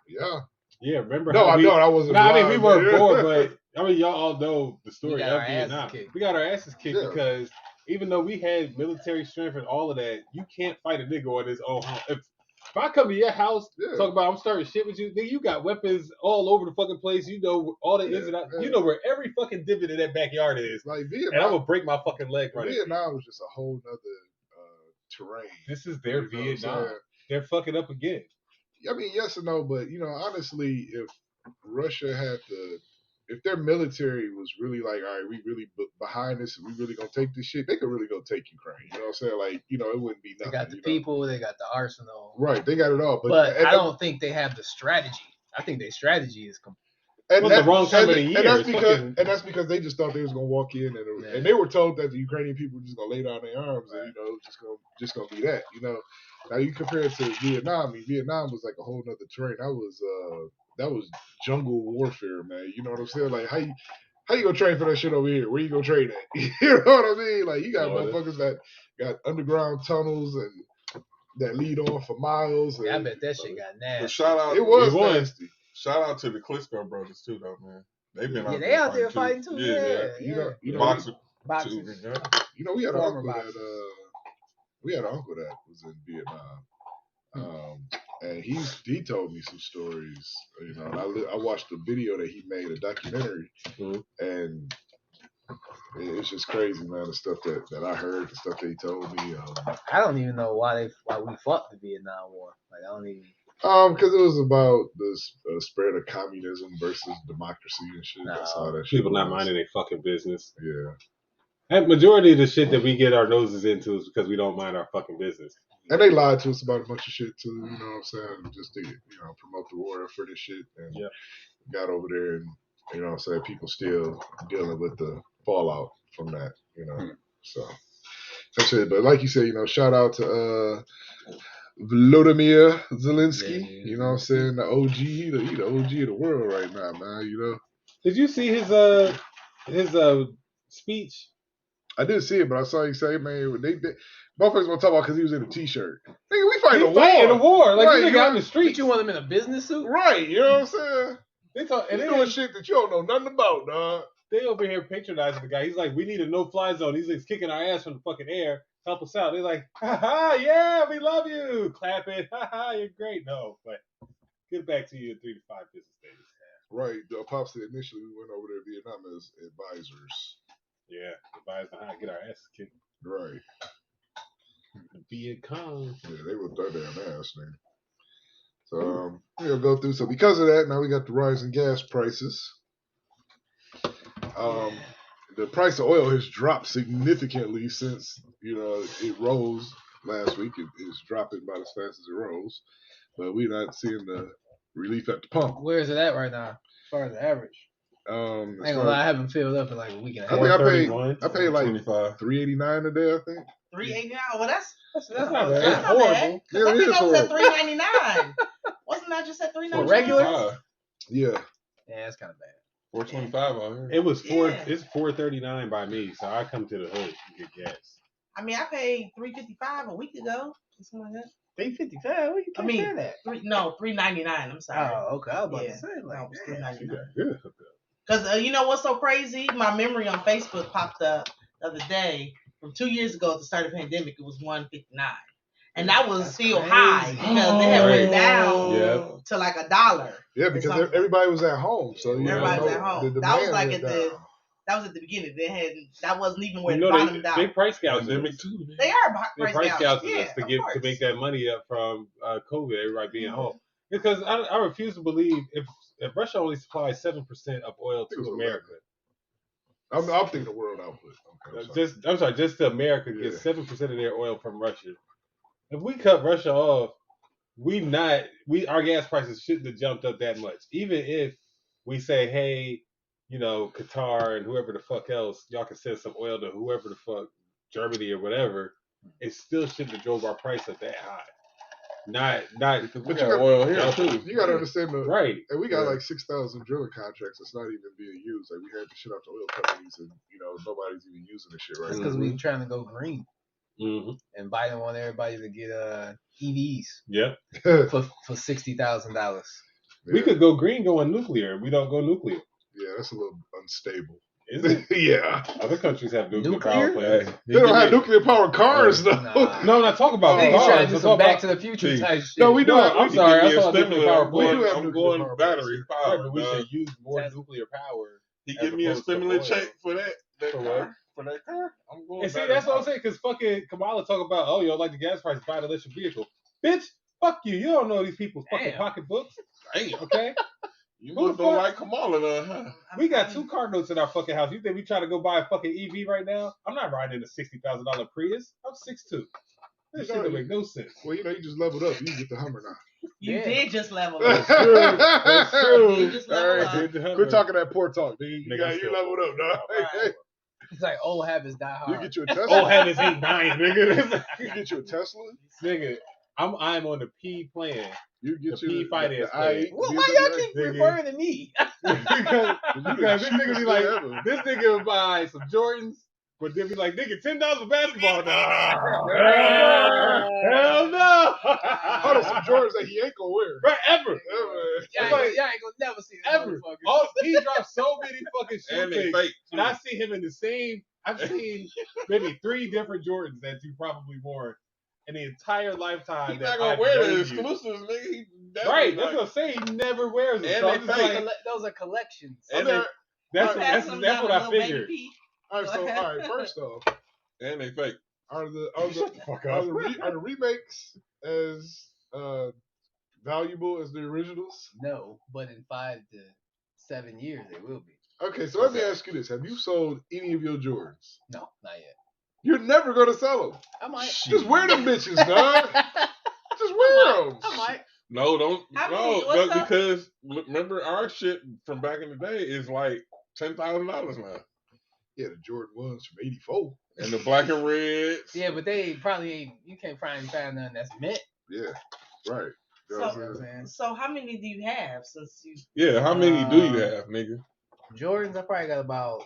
Speaker 5: Yeah.
Speaker 2: Yeah, remember
Speaker 5: No,
Speaker 2: how
Speaker 5: I
Speaker 2: we...
Speaker 5: know I wasn't.
Speaker 2: No, I mean, we
Speaker 5: alive,
Speaker 2: weren't
Speaker 5: man.
Speaker 2: born, but I mean, y'all all know the story
Speaker 3: We got
Speaker 2: of
Speaker 3: our asses
Speaker 2: Vietnam.
Speaker 3: kicked.
Speaker 2: We got our asses kicked
Speaker 5: Yeah.
Speaker 2: because even though we had military strength and all of that, you can't fight a nigga on his own home. If I come to your house,
Speaker 5: Yeah.
Speaker 2: talk about I'm starting shit with you, nigga, you got weapons all over the fucking place. You know all the ins and outs.
Speaker 5: Yeah.
Speaker 2: You know where every fucking divot in that backyard is.
Speaker 5: Like
Speaker 2: And I
Speaker 5: Vietnam,
Speaker 2: will break my fucking leg running.
Speaker 5: Vietnam was just a whole nother terrain.
Speaker 2: This is their
Speaker 5: You know what I'm
Speaker 2: Vietnam.
Speaker 5: saying?
Speaker 2: They're fucking up again.
Speaker 5: I mean, yes and no, but honestly, if Russia had if their military was really like, all right, we really behind this, and we really gonna take this shit, they could really go take Ukraine. You know what I'm saying? Like, it wouldn't be
Speaker 3: They
Speaker 5: nothing.
Speaker 3: got the people. They got the arsenal.
Speaker 5: Right? They got it all,
Speaker 3: But I don't think they have the strategy. I think their strategy is
Speaker 5: And
Speaker 2: It was the wrong time of the year.
Speaker 5: And that's
Speaker 2: It's
Speaker 5: because
Speaker 2: fucking-
Speaker 5: and that's because they just thought they was gonna walk in
Speaker 3: Yeah.
Speaker 5: and they were told that the Ukrainian people were just gonna lay down their arms and just gonna be that. Now you compare it to Vietnam. I mean, Vietnam was like a whole nother terrain. That was jungle warfare, man. You know what I'm saying? Like how you gonna train for that shit over here? Where you gonna train at? You know what I mean? Like you got motherfuckers that got underground tunnels and that lead on for miles.
Speaker 3: Yeah, I
Speaker 5: and,
Speaker 3: bet that shit got nasty.
Speaker 1: But shout out,
Speaker 5: It was
Speaker 2: It was.
Speaker 5: nasty.
Speaker 1: shout out to the Klitschko brothers too, though, man. They've been
Speaker 3: Yeah,
Speaker 1: out
Speaker 3: they out there fighting too.
Speaker 1: Yeah,
Speaker 5: You know,
Speaker 1: boxer
Speaker 3: Boxers.
Speaker 1: too. Yeah.
Speaker 5: we had an
Speaker 3: Former
Speaker 5: uncle
Speaker 3: boxers.
Speaker 5: that was in Vietnam, and he told me some stories. And I watched a video that he made, a documentary, and it's just crazy, man. The stuff that I heard, the stuff that he told me.
Speaker 3: I don't even know why we fought the Vietnam War. Like I don't even.
Speaker 5: Because it was about the spread of communism versus democracy and shit. That's all that shit
Speaker 2: People not
Speaker 5: was.
Speaker 2: minding their fucking business.
Speaker 5: Yeah.
Speaker 2: And majority of the shit that we get our noses into is because we don't mind our fucking business.
Speaker 5: And they lied to us about a bunch of shit too, you know what I'm saying? Just to, promote the war for this shit. And got over there and, you know what I'm saying, people still dealing with the fallout from that, So that's it. But like you said, shout out to Volodymyr Zelensky.
Speaker 3: Yeah.
Speaker 5: You know what I'm saying? The OG, he the OG of the world right now, man,
Speaker 2: Did you see his speech?
Speaker 5: I didn't see it, but I saw you say, man, they motherfuckers want to talk about because he was in a t-shirt. Nigga, we fighting a war.
Speaker 2: Fighting a war. Like
Speaker 5: Right,
Speaker 2: you nigga out in the
Speaker 3: But
Speaker 2: streets.
Speaker 3: you want them in a business suit?
Speaker 5: Right, you know what I'm saying?
Speaker 2: They talk, and
Speaker 5: They
Speaker 2: they,
Speaker 5: doing shit that you don't know nothing about, dog.
Speaker 2: they over here patronizing the guy. He's like, we need a no-fly zone. He's like kicking our ass from the fucking air. Help us out. They're like, ha, yeah, we love you. Clapping. Ha, you're great. No, but get back to you in 3 to 5 business days.
Speaker 5: Right, the Pop said initially we went over there to Vietnam as advisors.
Speaker 2: Yeah, advise on how to get our asses kicked.
Speaker 5: Right.
Speaker 2: Viet Cong.
Speaker 5: Yeah, they were their damn ass, man. So we'll go through. So because of that, now we got the rising gas prices. The price of oil has dropped significantly since it rose last week. It is dropping about as fast as it rose, but we're not seeing the relief at the pump.
Speaker 3: Where is it at right now? As far as the average.
Speaker 5: As
Speaker 3: I ain't
Speaker 5: far
Speaker 3: gonna lie, I
Speaker 5: as-
Speaker 3: haven't filled up in like a week and a
Speaker 5: I
Speaker 3: half.
Speaker 5: think I
Speaker 2: 431.
Speaker 5: paid like
Speaker 1: 25.
Speaker 5: $3.89 a day. I think.
Speaker 4: 389. Well, that's
Speaker 2: That's not
Speaker 4: that's
Speaker 2: bad.
Speaker 4: not
Speaker 3: Horrible.
Speaker 4: bad. 'Cause
Speaker 5: Yeah,
Speaker 4: I
Speaker 5: it
Speaker 4: think
Speaker 5: is
Speaker 4: I was at
Speaker 5: horrible.
Speaker 4: 399. Wasn't that just at 399?
Speaker 3: regular?
Speaker 1: 425.
Speaker 5: Yeah.
Speaker 3: Yeah, that's kind of bad.
Speaker 1: 425 out here.
Speaker 2: It was
Speaker 4: Yeah.
Speaker 2: It's 439 by me, so I come to the hood and get gas.
Speaker 4: I mean, I paid 355 a week ago. Something like that.
Speaker 3: 355. What you
Speaker 4: I
Speaker 3: can't
Speaker 4: mean,
Speaker 3: say that?
Speaker 4: 399. I'm sorry.
Speaker 3: Oh, okay. I was about
Speaker 4: Yeah.
Speaker 3: to say
Speaker 4: No,
Speaker 3: like
Speaker 4: it was
Speaker 3: damn.
Speaker 4: 399.
Speaker 2: Good.
Speaker 4: Because you know what's so crazy? My memory on Facebook popped up the other day. From 2 years ago at the start of the pandemic, it was 159. And that was
Speaker 3: That's
Speaker 4: still
Speaker 3: crazy.
Speaker 4: high because they had went down
Speaker 2: Yeah.
Speaker 4: to like $1.
Speaker 5: Yeah, because
Speaker 4: something.
Speaker 5: everybody was at home, so
Speaker 4: Everybody was at home.
Speaker 5: The
Speaker 4: That was
Speaker 5: demand
Speaker 4: like
Speaker 5: went
Speaker 4: at the
Speaker 5: down.
Speaker 4: That was at the beginning. That wasn't even where
Speaker 2: You
Speaker 4: it
Speaker 2: know,
Speaker 4: bottomed
Speaker 2: they
Speaker 4: out.
Speaker 2: price gouges
Speaker 1: Pandemic
Speaker 2: us.
Speaker 1: too. Man.
Speaker 4: They are
Speaker 2: They
Speaker 4: price
Speaker 2: price
Speaker 4: gouges.
Speaker 2: gouges
Speaker 4: Yeah,
Speaker 2: us to
Speaker 4: of
Speaker 2: give
Speaker 4: course.
Speaker 2: to make that money up from COVID. Everybody being
Speaker 4: Mhm.
Speaker 2: home because I refuse to believe if Russia only supplies 7% of oil
Speaker 5: It was
Speaker 2: to America.
Speaker 5: I'm thinking the world output. Okay,
Speaker 2: I'm sorry, just to America
Speaker 5: Yeah.
Speaker 2: gets 7% of their oil from Russia. If we cut Russia off, our gas prices shouldn't have jumped up that much. Even if we say, hey, Qatar and whoever the fuck else, y'all can send some oil to whoever the fuck, Germany or whatever, it still shouldn't have drove our price up that high. Not
Speaker 1: Because we
Speaker 5: But
Speaker 1: got oil here
Speaker 2: Yeah.
Speaker 1: too.
Speaker 5: You gotta understand
Speaker 2: right.
Speaker 5: and we got
Speaker 1: Yeah.
Speaker 5: like 6,000 drilling contracts that's not even being used. Like we had to shit out the oil companies, and nobody's even using this shit right
Speaker 3: That's
Speaker 5: now.
Speaker 3: because we trying to go green,
Speaker 2: Mm-hmm.
Speaker 3: and Biden want everybody to get EVs
Speaker 2: Yep.
Speaker 3: for $60,000.
Speaker 2: We could go green going nuclear. We don't go nuclear.
Speaker 5: Yeah, that's a little unstable.
Speaker 2: Is it?
Speaker 5: Yeah.
Speaker 2: Other countries have nuclear
Speaker 3: Nuclear?
Speaker 2: power plants.
Speaker 5: They don't have nuclear powered cars though.
Speaker 3: Nah.
Speaker 2: No, not talk about
Speaker 3: Niggas
Speaker 2: cars.
Speaker 3: trying to do
Speaker 2: I'm
Speaker 3: some
Speaker 2: talking
Speaker 3: Back
Speaker 2: about-
Speaker 3: to the Future
Speaker 1: Gee.
Speaker 3: type shit.
Speaker 5: No, we do.
Speaker 2: No,
Speaker 5: have,
Speaker 2: I'm
Speaker 5: we,
Speaker 2: sorry. I
Speaker 1: Give me a
Speaker 2: thought nuclear
Speaker 1: stimulus.
Speaker 2: power
Speaker 1: I'm
Speaker 2: plant.
Speaker 5: do have
Speaker 1: going, I'm
Speaker 5: nuclear
Speaker 1: going
Speaker 5: power
Speaker 1: battery
Speaker 5: plants
Speaker 2: Right,
Speaker 1: power.
Speaker 2: but we
Speaker 1: dog.
Speaker 2: should use more
Speaker 3: That's-
Speaker 2: nuclear power.
Speaker 1: He
Speaker 2: as
Speaker 1: give me a
Speaker 2: opposed to
Speaker 1: stimulus
Speaker 2: oil.
Speaker 1: check for that
Speaker 2: For
Speaker 1: car.
Speaker 2: what?
Speaker 1: For that car. I'm going.
Speaker 2: And see,
Speaker 1: battery
Speaker 2: that's what I'm
Speaker 1: power.
Speaker 2: saying, because fucking Kamala talk about, oh, you don't like the gas price, buy an electric vehicle. Bitch, fuck you. You don't know these people's fucking
Speaker 3: Damn.
Speaker 2: pocketbooks.
Speaker 1: Damn.
Speaker 2: Okay?
Speaker 1: You
Speaker 2: Who the
Speaker 1: must don't
Speaker 2: fuck-
Speaker 1: like Kamala, though, huh?
Speaker 2: We got 2 car notes in our fucking house. You think we try to go buy a fucking EV right now? I'm not riding in a $60,000 Prius. I'm 6'2". This
Speaker 5: You
Speaker 2: shit
Speaker 5: know,
Speaker 2: don't make no sense.
Speaker 5: well, you just leveled up. You can get the Hummer now.
Speaker 4: You
Speaker 3: Yeah.
Speaker 4: did just level
Speaker 2: That's
Speaker 4: up.
Speaker 2: true. That's true.
Speaker 4: You just leveled
Speaker 5: All
Speaker 4: up.
Speaker 5: right,
Speaker 2: Did the
Speaker 5: quit talking that poor talk, dude.
Speaker 2: Nigga,
Speaker 5: You
Speaker 2: still
Speaker 5: leveled up, dog.
Speaker 4: Right.
Speaker 3: It's like old habits die
Speaker 5: You
Speaker 3: hard.
Speaker 5: get you a Tesla.
Speaker 2: Oh, habits ain't dying, nigga.
Speaker 5: You get you a Tesla.
Speaker 2: Nigga, I'm on the P plan.
Speaker 5: You get
Speaker 2: The
Speaker 5: you
Speaker 2: P finance
Speaker 5: the I8.
Speaker 3: Why
Speaker 5: BMW.
Speaker 3: y'all keep
Speaker 2: nigga.
Speaker 3: referring to me?
Speaker 2: because this nigga be like,
Speaker 5: Ever.
Speaker 2: this nigga would buy some Jordans, but then be like, nigga, $10 for basketball. No. Hell no.
Speaker 5: Hold on, some Jordans that he ain't gonna wear.
Speaker 2: Right, ever.
Speaker 3: Y'all
Speaker 2: It's like-
Speaker 3: ain't gonna never see that
Speaker 2: Ever.
Speaker 3: motherfucker.
Speaker 2: Oh, he dropped so many fucking shoe
Speaker 1: And they
Speaker 2: takes.
Speaker 1: fake.
Speaker 2: And I see him in the same. I've seen maybe 3 different Jordans that you probably wore in the entire lifetime.
Speaker 1: He's
Speaker 2: that
Speaker 1: not gonna
Speaker 2: I've
Speaker 1: wear
Speaker 2: known
Speaker 1: the
Speaker 2: you.
Speaker 1: exclusives, nigga. He
Speaker 2: Right,
Speaker 1: definitely
Speaker 2: that's what I'm saying. He never wears them.
Speaker 1: And
Speaker 2: So
Speaker 1: they
Speaker 2: I'm just
Speaker 1: fake.
Speaker 2: like,
Speaker 3: Those are collections.
Speaker 1: And they,
Speaker 2: that's
Speaker 4: Pass them down
Speaker 2: what
Speaker 4: to
Speaker 2: I
Speaker 4: little baby
Speaker 2: figured.
Speaker 4: P.
Speaker 5: All right, first off,
Speaker 1: and they fake.
Speaker 5: are the
Speaker 2: Fuck
Speaker 5: are
Speaker 2: up.
Speaker 5: the remakes as valuable as the originals?
Speaker 3: No, but in 5 to 7 years they will be.
Speaker 5: Okay, so let me ask you this: have you sold any of your Jordans?
Speaker 3: No, not yet.
Speaker 5: You're never gonna sell them.
Speaker 3: I might.
Speaker 5: Just wear them bitches, dog. Just wear them.
Speaker 3: I might.
Speaker 1: No, don't.
Speaker 4: How
Speaker 1: No,
Speaker 4: many- what's
Speaker 1: but
Speaker 4: up?
Speaker 1: because remember our shit from back in the day is like $10,000 now,
Speaker 5: Yeah, the Jordan ones from '84.
Speaker 1: and the black and reds.
Speaker 3: Yeah, but they probably ain't. You can't find nothing that's mint.
Speaker 5: Yeah, right. You know what
Speaker 3: You know
Speaker 5: I'm
Speaker 3: what
Speaker 5: saying?
Speaker 3: I'm saying?
Speaker 4: So how many do you have since you
Speaker 1: Yeah, how many do you have, nigga?
Speaker 3: Jordans, I probably got about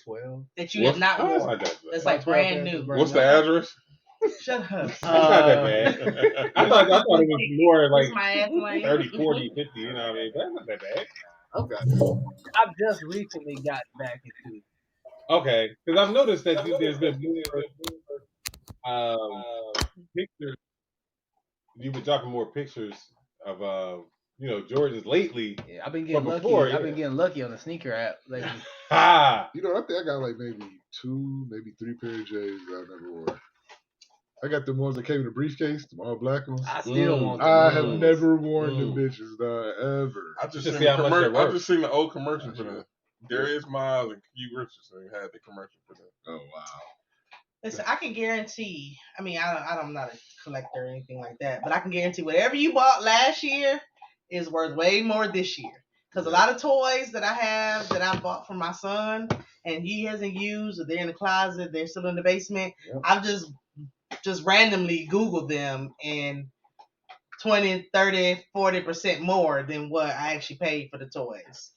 Speaker 3: 12.
Speaker 4: that you have not
Speaker 2: Oh, that's
Speaker 4: worn?
Speaker 2: not that bad.
Speaker 4: That's like brand new.
Speaker 1: What's the address?
Speaker 4: Shut up.
Speaker 2: That's not that bad. I thought it was more like
Speaker 4: Kiss my ass lane.
Speaker 2: 30, 40, 50, you know what I mean? But that's not that bad.
Speaker 5: I've got
Speaker 3: I've just recently got back into.
Speaker 2: Okay, because I've noticed that there's been pictures. You've been dropping more pictures of Jordans lately.
Speaker 3: Yeah, I've been getting
Speaker 2: But
Speaker 3: lucky.
Speaker 2: before,
Speaker 3: I've
Speaker 2: yeah.
Speaker 3: been getting lucky on the sneaker app lately.
Speaker 2: Ha!
Speaker 5: I think I got like maybe 2, maybe 3 pair of J's that I never wore. I got the ones that came in the briefcase, the all black ones.
Speaker 3: I still want them.
Speaker 5: I have never worn
Speaker 2: Mm.
Speaker 5: them bitches, dog, ever.
Speaker 1: I just
Speaker 2: To
Speaker 1: seen
Speaker 2: see how much they're
Speaker 1: I
Speaker 2: worth.
Speaker 1: just seen the old commercial for them. Darius Miles and Q Richardson had the commercial for them.
Speaker 5: Oh wow.
Speaker 4: Listen, I can guarantee. I mean, I'm not a collector or anything like that, but I can guarantee whatever you bought last year is worth way more this year. Because a lot of toys that I have that I bought for my son and he hasn't used, or they're in the closet, they're still in the basement.
Speaker 2: Yep.
Speaker 4: I've just randomly Googled them, and 20, 30, 40% more than what I actually paid for the toys.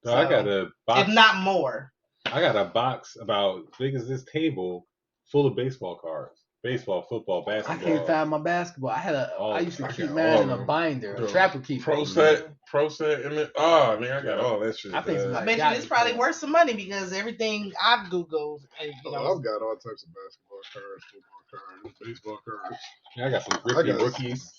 Speaker 2: So I got a box.
Speaker 4: If not more.
Speaker 2: I got a box about as big as this table full of baseball cards. Baseball, football,
Speaker 3: I
Speaker 2: basketball.
Speaker 3: can't find my basketball. I used to
Speaker 1: I
Speaker 3: keep
Speaker 1: got
Speaker 3: mine
Speaker 1: all
Speaker 3: in a
Speaker 1: of them.
Speaker 3: binder.
Speaker 1: The
Speaker 3: A trapper keep.
Speaker 1: Pro set, and then man, I got all that shit.
Speaker 3: I think
Speaker 1: dog.
Speaker 3: somebody-
Speaker 4: I bet
Speaker 3: got
Speaker 4: you it's
Speaker 3: it
Speaker 4: probably
Speaker 3: for
Speaker 4: worth some money because everything I've Googled,
Speaker 5: I've got all types of basketball cards, football cards, baseball cards.
Speaker 2: I got some
Speaker 5: I
Speaker 2: griffy
Speaker 5: got-
Speaker 2: rookies.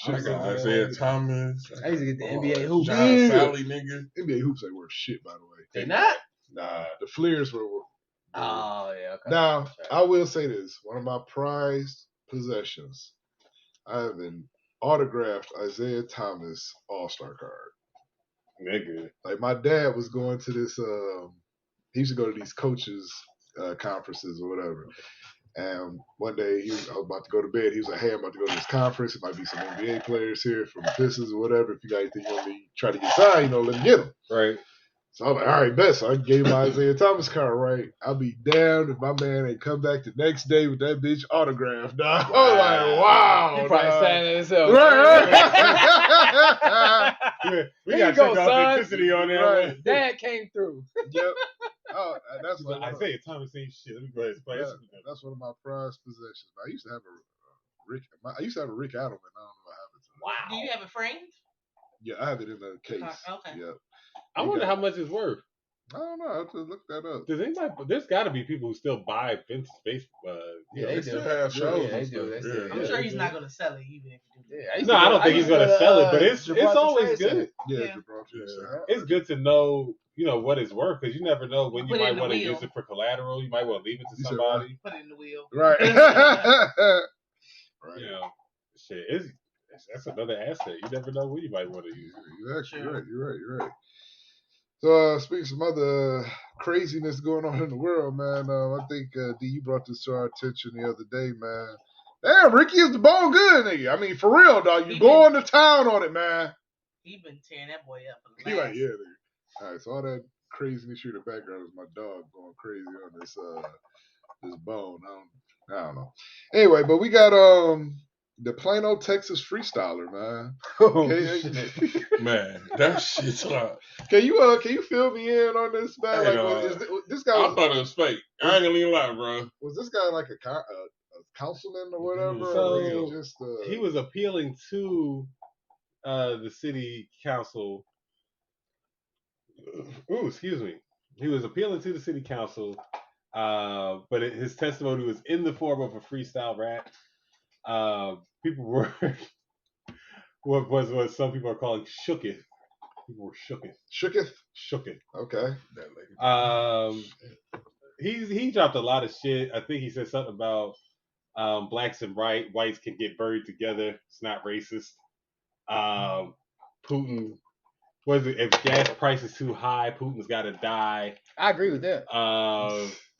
Speaker 1: I got Isaiah Thomas.
Speaker 3: I used to get the
Speaker 1: Oh,
Speaker 3: NBA hoops.
Speaker 1: John Sally, nigga.
Speaker 5: NBA hoops ain't worth shit, by the way.
Speaker 3: They not.
Speaker 5: Nah, the Fleers were.
Speaker 3: Oh yeah. Okay.
Speaker 5: Now,
Speaker 3: That's right.
Speaker 5: I will say this: one of my prized possessions. I have an autographed Isaiah Thomas All-Star card.
Speaker 2: Nigga.
Speaker 5: Like my dad was going to this. He used to go to these coaches conferences or whatever. And one day I was about to go to bed. He was like, "Hey, I'm about to go to this conference. It might be some NBA players here from the Pistons or whatever. If you got anything you want me to try to get signed, let me get them."
Speaker 2: Right.
Speaker 5: So I'm like, "All right, bet." So I gave my Isaiah Thomas card. Right, I'll be damned if my man ain't come back the next day with that bitch autographed. Dog. I was like, "Wow."
Speaker 3: He probably
Speaker 5: dog.
Speaker 3: signed it himself.
Speaker 5: Right.
Speaker 2: We
Speaker 3: Here
Speaker 2: got
Speaker 3: you
Speaker 2: to
Speaker 3: go,
Speaker 2: check the
Speaker 3: son.
Speaker 2: authenticity on that
Speaker 5: Right.
Speaker 2: one.
Speaker 3: Dad came through.
Speaker 5: Yep. Oh, that's
Speaker 2: He's
Speaker 5: what
Speaker 2: like, Isaiah Thomas ain't shit. Let me go ahead and play this.
Speaker 5: that's one of my prized possessions. I used to have a Rick. I used to have a Rick Adelman. I don't know what happened to it.
Speaker 3: Wow.
Speaker 4: Do you have it framed?
Speaker 5: Yeah, I have it in a case.
Speaker 4: Okay.
Speaker 5: Yep.
Speaker 2: I wonder how much it's worth.
Speaker 5: I don't know. I have to look that up.
Speaker 2: Does anybody? There's got to be people who still buy vintage space.
Speaker 3: Yeah, they
Speaker 1: They
Speaker 3: do.
Speaker 1: still have shows.
Speaker 3: Yeah, they
Speaker 1: and
Speaker 3: do.
Speaker 1: stuff.
Speaker 3: They still-
Speaker 1: Yeah.
Speaker 4: I'm
Speaker 3: Yeah,
Speaker 4: sure
Speaker 3: they
Speaker 4: he's
Speaker 3: do.
Speaker 4: not gonna sell it even if you do.
Speaker 3: Yeah,
Speaker 4: that.
Speaker 3: I used
Speaker 2: No,
Speaker 3: to
Speaker 2: I
Speaker 3: go-
Speaker 2: don't think
Speaker 3: used
Speaker 2: he's
Speaker 3: to go
Speaker 2: gonna
Speaker 3: to,
Speaker 2: sell it, but it's
Speaker 3: Gibraltar
Speaker 2: always
Speaker 3: Trade Center.
Speaker 2: good.
Speaker 5: Yeah,
Speaker 4: Yeah.
Speaker 5: Gibraltar.
Speaker 2: It's good to know, what it's worth because you never know when you
Speaker 4: Put it
Speaker 2: might
Speaker 4: in the
Speaker 2: want to
Speaker 4: wheel.
Speaker 2: use it for collateral. You might want to leave it to
Speaker 5: You said
Speaker 2: somebody.
Speaker 4: Put it in the wheel.
Speaker 5: Right. right.
Speaker 2: Shit, that's another asset. You never know when you might want to use it.
Speaker 5: You're actually
Speaker 4: Sure.
Speaker 5: right. You're right. You're right. So, speaking of some other craziness going on in the world, man, I think, D, you brought this to our attention the other day, man. Damn, Ricky is the bone good, nigga. I mean, for real, dog. You going to town on it, man.
Speaker 4: He been tearing that boy up for the
Speaker 5: He
Speaker 4: last.
Speaker 5: like, yeah, nigga. All right, so all that craziness here in the background is my dog going crazy on this bone. I don't know. Anyway, but we got the Plano, Texas freestyler, man.
Speaker 1: Man, that shit's hot.
Speaker 5: Can you fill me in on this, man?
Speaker 1: Hey,
Speaker 5: Like, this guy
Speaker 1: I thought it was fake. I ain't gonna even lie, bro.
Speaker 5: was this guy like a councilman or whatever?
Speaker 2: So,
Speaker 5: or was he just
Speaker 2: He was appealing to the city council. Ooh, excuse me. He was appealing to the city council, but his testimony was in the form of a freestyle rap. People were what some people are calling shooketh. People were shooketh.
Speaker 5: Shooketh? Okay.
Speaker 2: He dropped a lot of shit. I think he said something about blacks and whites can get buried together. It's not racist. Putin, if gas price is too high, Putin's got to die.
Speaker 3: I agree with that.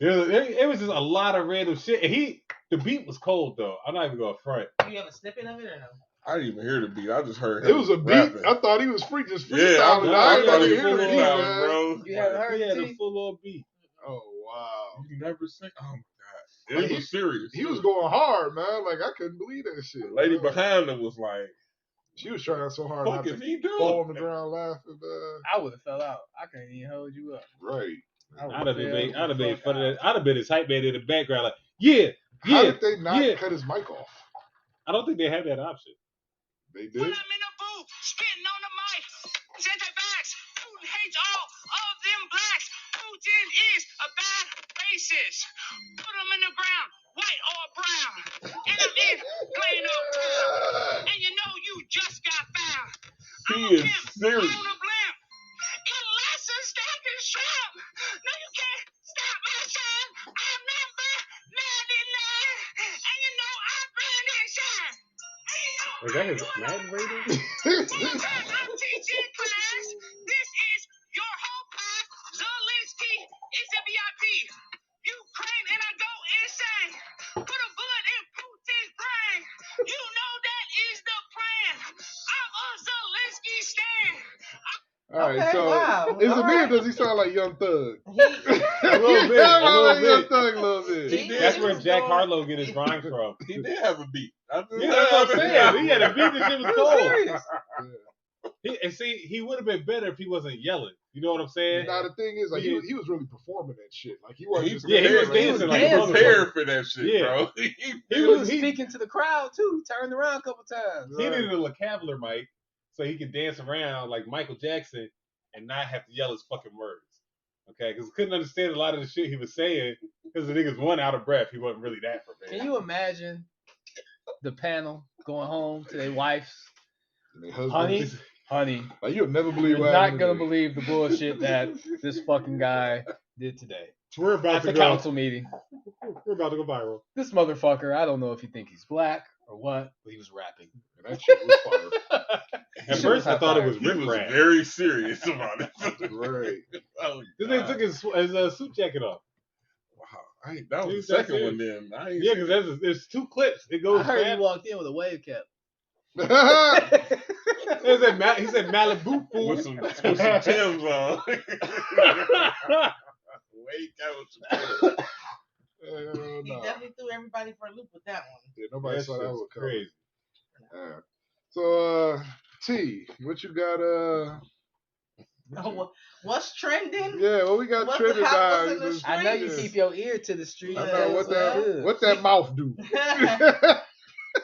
Speaker 2: It was just a lot of random shit. And the beat was cold though. I'm not even going front.
Speaker 4: Do you have a snippet of it or no?
Speaker 1: I didn't even hear the beat. I just heard him
Speaker 5: It was a beat.
Speaker 1: rapping.
Speaker 5: I thought he was just freestyling.
Speaker 1: Yeah, I
Speaker 5: didn't
Speaker 1: thought he
Speaker 5: even
Speaker 1: was
Speaker 5: hear the beat,
Speaker 1: freestyling,
Speaker 5: man.
Speaker 1: bro.
Speaker 3: You haven't heard
Speaker 2: He had
Speaker 3: it?
Speaker 2: a full on beat.
Speaker 5: Oh wow.
Speaker 1: You never seen? Oh my god,
Speaker 5: Like,
Speaker 1: it was serious.
Speaker 5: He was going hard, man. Like I couldn't believe that shit.
Speaker 1: The lady
Speaker 5: man.
Speaker 1: behind him was like,
Speaker 5: She was trying so hard
Speaker 1: "Fuck
Speaker 5: not
Speaker 1: is
Speaker 5: to
Speaker 1: he doing?"
Speaker 5: fall on the ground laughing, man.
Speaker 3: I would have fell out. I couldn't even hold you up.
Speaker 5: Right.
Speaker 2: I'd have been funny. I'd have been his hype man in the background, like, yeah.
Speaker 5: How did they not cut his mic off?
Speaker 2: I don't think they have that option.
Speaker 5: They
Speaker 6: When
Speaker 5: did.
Speaker 6: I'm in the booth, spitting on the mic, anti-vax, Putin hates all of them blacks. Putin is a bad racist. Put him in the ground, white or brown. And I'm in Plano town. And you know you just got found.
Speaker 1: He is serious.
Speaker 6: On a blimp. Unless a stack is shrimp. No, you can't stop my shine. I'm number 99. And you know I brand and shine.
Speaker 2: Is that his Madden rating?
Speaker 6: I'm teaching class. This is your whole class. Zelensky is a VIP. Ukraine and I go insane. Put a bullet in Putin's brain. You know that is the plan. I'm a Zelensky stand.
Speaker 5: All right,
Speaker 4: Okay,
Speaker 5: so
Speaker 4: wow.
Speaker 5: is it
Speaker 4: All
Speaker 5: me or
Speaker 4: right.
Speaker 5: does he sound like Young Thug?
Speaker 2: A little bit.
Speaker 5: Sound
Speaker 2: A little
Speaker 5: like Young
Speaker 2: bit.
Speaker 5: Thug a little bit.
Speaker 4: He did.
Speaker 2: That's where
Speaker 4: was
Speaker 2: Jack
Speaker 4: going-
Speaker 2: Harlow get his rhymes from.
Speaker 1: He did have a beat.
Speaker 2: Yeah, that's what I'm saying. He had a beat that shit was cold. He would have been better if he wasn't yelling. You know what I'm saying?
Speaker 5: Now the thing is, like he was really performing that shit. Like he wasn't just
Speaker 2: Yeah, he was
Speaker 1: prepared.
Speaker 2: dancing
Speaker 3: like
Speaker 1: He
Speaker 3: a
Speaker 1: prepared for that shit,
Speaker 2: Yeah.
Speaker 1: bro.
Speaker 2: He
Speaker 3: He
Speaker 2: was
Speaker 3: was speaking to the crowd too. He turned around a couple times.
Speaker 2: He needed a LaCavalier mic so he could dance around like Michael Jackson and not have to yell his fucking words. Okay, because couldn't understand a lot of the shit he was saying because the niggas one out of breath. He wasn't really that prepared.
Speaker 3: Can you imagine the panel going home to their wives?
Speaker 5: And they husbands.
Speaker 3: Honey,
Speaker 7: honey,
Speaker 5: Like you'll never believe
Speaker 7: you're
Speaker 5: what
Speaker 7: not
Speaker 5: happened
Speaker 7: gonna
Speaker 5: today.
Speaker 7: believe the bullshit that this fucking guy did today
Speaker 2: We're about
Speaker 7: at
Speaker 2: to
Speaker 7: the
Speaker 2: go.
Speaker 7: council meeting.
Speaker 2: We're about to go viral.
Speaker 7: This motherfucker, I don't know if you think he's black or what, but he was rapping.
Speaker 5: And that shit was fire.
Speaker 2: At
Speaker 7: Shit
Speaker 2: first, I
Speaker 7: hot
Speaker 2: thought it
Speaker 7: fire.
Speaker 2: was
Speaker 1: He
Speaker 2: Rip
Speaker 1: was
Speaker 2: Rap.
Speaker 1: very serious about it.
Speaker 5: Right.
Speaker 1: Oh,
Speaker 2: This nigga
Speaker 1: God.
Speaker 2: took his suit jacket off.
Speaker 1: Wow. That was
Speaker 2: He's
Speaker 1: the
Speaker 2: that
Speaker 1: second one
Speaker 2: serious.
Speaker 1: then. I ain't
Speaker 2: Yeah,
Speaker 1: seen
Speaker 2: because there's 2 clips. It
Speaker 3: I
Speaker 2: goes
Speaker 3: heard he
Speaker 2: fast.
Speaker 3: walked in with a wave cap.
Speaker 2: He said Malibu fool.
Speaker 1: with some Timbs on. Wait, that was some Timbs.
Speaker 5: Hell
Speaker 4: He
Speaker 5: no.
Speaker 4: definitely threw everybody for a loop with that one.
Speaker 5: Yeah, nobody
Speaker 2: That
Speaker 5: saw that
Speaker 2: shit's
Speaker 5: one coming.
Speaker 2: crazy.
Speaker 5: Yeah. So, T, what you got?
Speaker 4: Oh, what's trending?
Speaker 5: Yeah, what we got
Speaker 4: What's
Speaker 5: trending
Speaker 4: what's
Speaker 5: now?
Speaker 4: in the
Speaker 5: This-
Speaker 3: I know you
Speaker 4: streets?
Speaker 3: keep your ear to the street.
Speaker 5: I
Speaker 4: Yeah,
Speaker 5: know
Speaker 3: That's
Speaker 4: well,
Speaker 5: what that mouth do.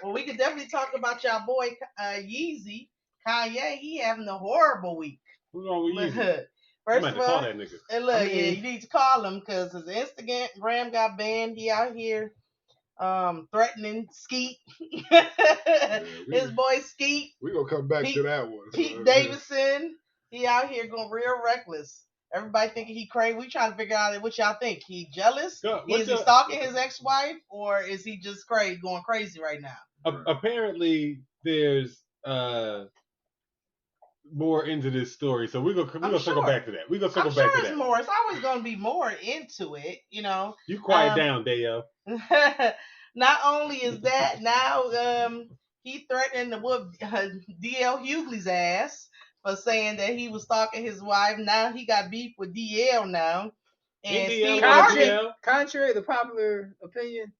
Speaker 4: Well, we could definitely talk about y'all boy Yeezy. Kanye, he having a horrible week.
Speaker 2: What's wrong with you? I'm
Speaker 4: First
Speaker 2: about
Speaker 4: of
Speaker 2: to call
Speaker 4: all,
Speaker 2: that nigga.
Speaker 4: and look,
Speaker 3: I mean-
Speaker 4: yeah, you need to call him because his Instagram got banned. He out here threatening Skeet. His boy Skeet,
Speaker 5: We gonna come back to that one.
Speaker 4: Pete Davidson. He out here going real reckless. Everybody thinking he crazy. We trying to figure out what y'all think. He jealous?
Speaker 2: Go,
Speaker 4: Is he stalking his ex-wife, or is he just going crazy right now?
Speaker 2: Apparently, there's more into this story, so we're gonna circle back to that. We're gonna circle
Speaker 4: I'm
Speaker 2: back
Speaker 4: sure
Speaker 2: to
Speaker 4: it's
Speaker 2: that.
Speaker 4: more. It's always going to be more into it, you know.
Speaker 2: You quiet down, Dayo.
Speaker 4: Not only is that now, he threatened to whoop DL Hughley's ass for saying that he was stalking his wife. Now he got beef with DL now, and
Speaker 2: DL
Speaker 4: Steve
Speaker 2: got
Speaker 4: Harvey.
Speaker 2: DL?
Speaker 3: Contrary to popular opinion,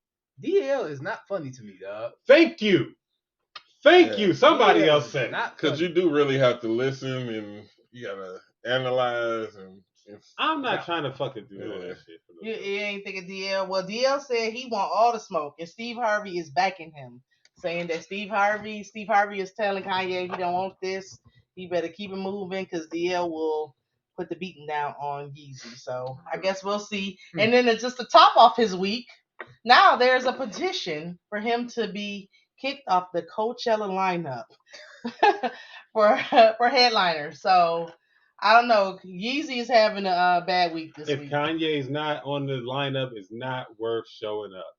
Speaker 3: DL is not funny to me, dog.
Speaker 2: Thank you. Thank
Speaker 1: Yeah.
Speaker 2: you. Somebody
Speaker 3: DL
Speaker 2: else
Speaker 3: is
Speaker 2: said it.
Speaker 3: not
Speaker 1: Because
Speaker 3: funny.
Speaker 1: you do really have to listen and you gotta analyze and
Speaker 2: I'm not trying to fucking do all
Speaker 1: Yeah.
Speaker 2: that shit. For
Speaker 4: You ain't thinking DL. Well, DL said he want all the smoke, and Steve Harvey is backing him, saying that Steve Harvey is telling Kanye he don't want this. He better keep it moving because DL will put the beating down on Yeezy. So I guess we'll see. And then just to top off his week, now there's a petition for him to be kicked off the Coachella lineup for headliner. So I don't know. Yeezy is having a bad week this
Speaker 2: if
Speaker 4: week.
Speaker 2: Kanye's not on the lineup, it's not worth showing up.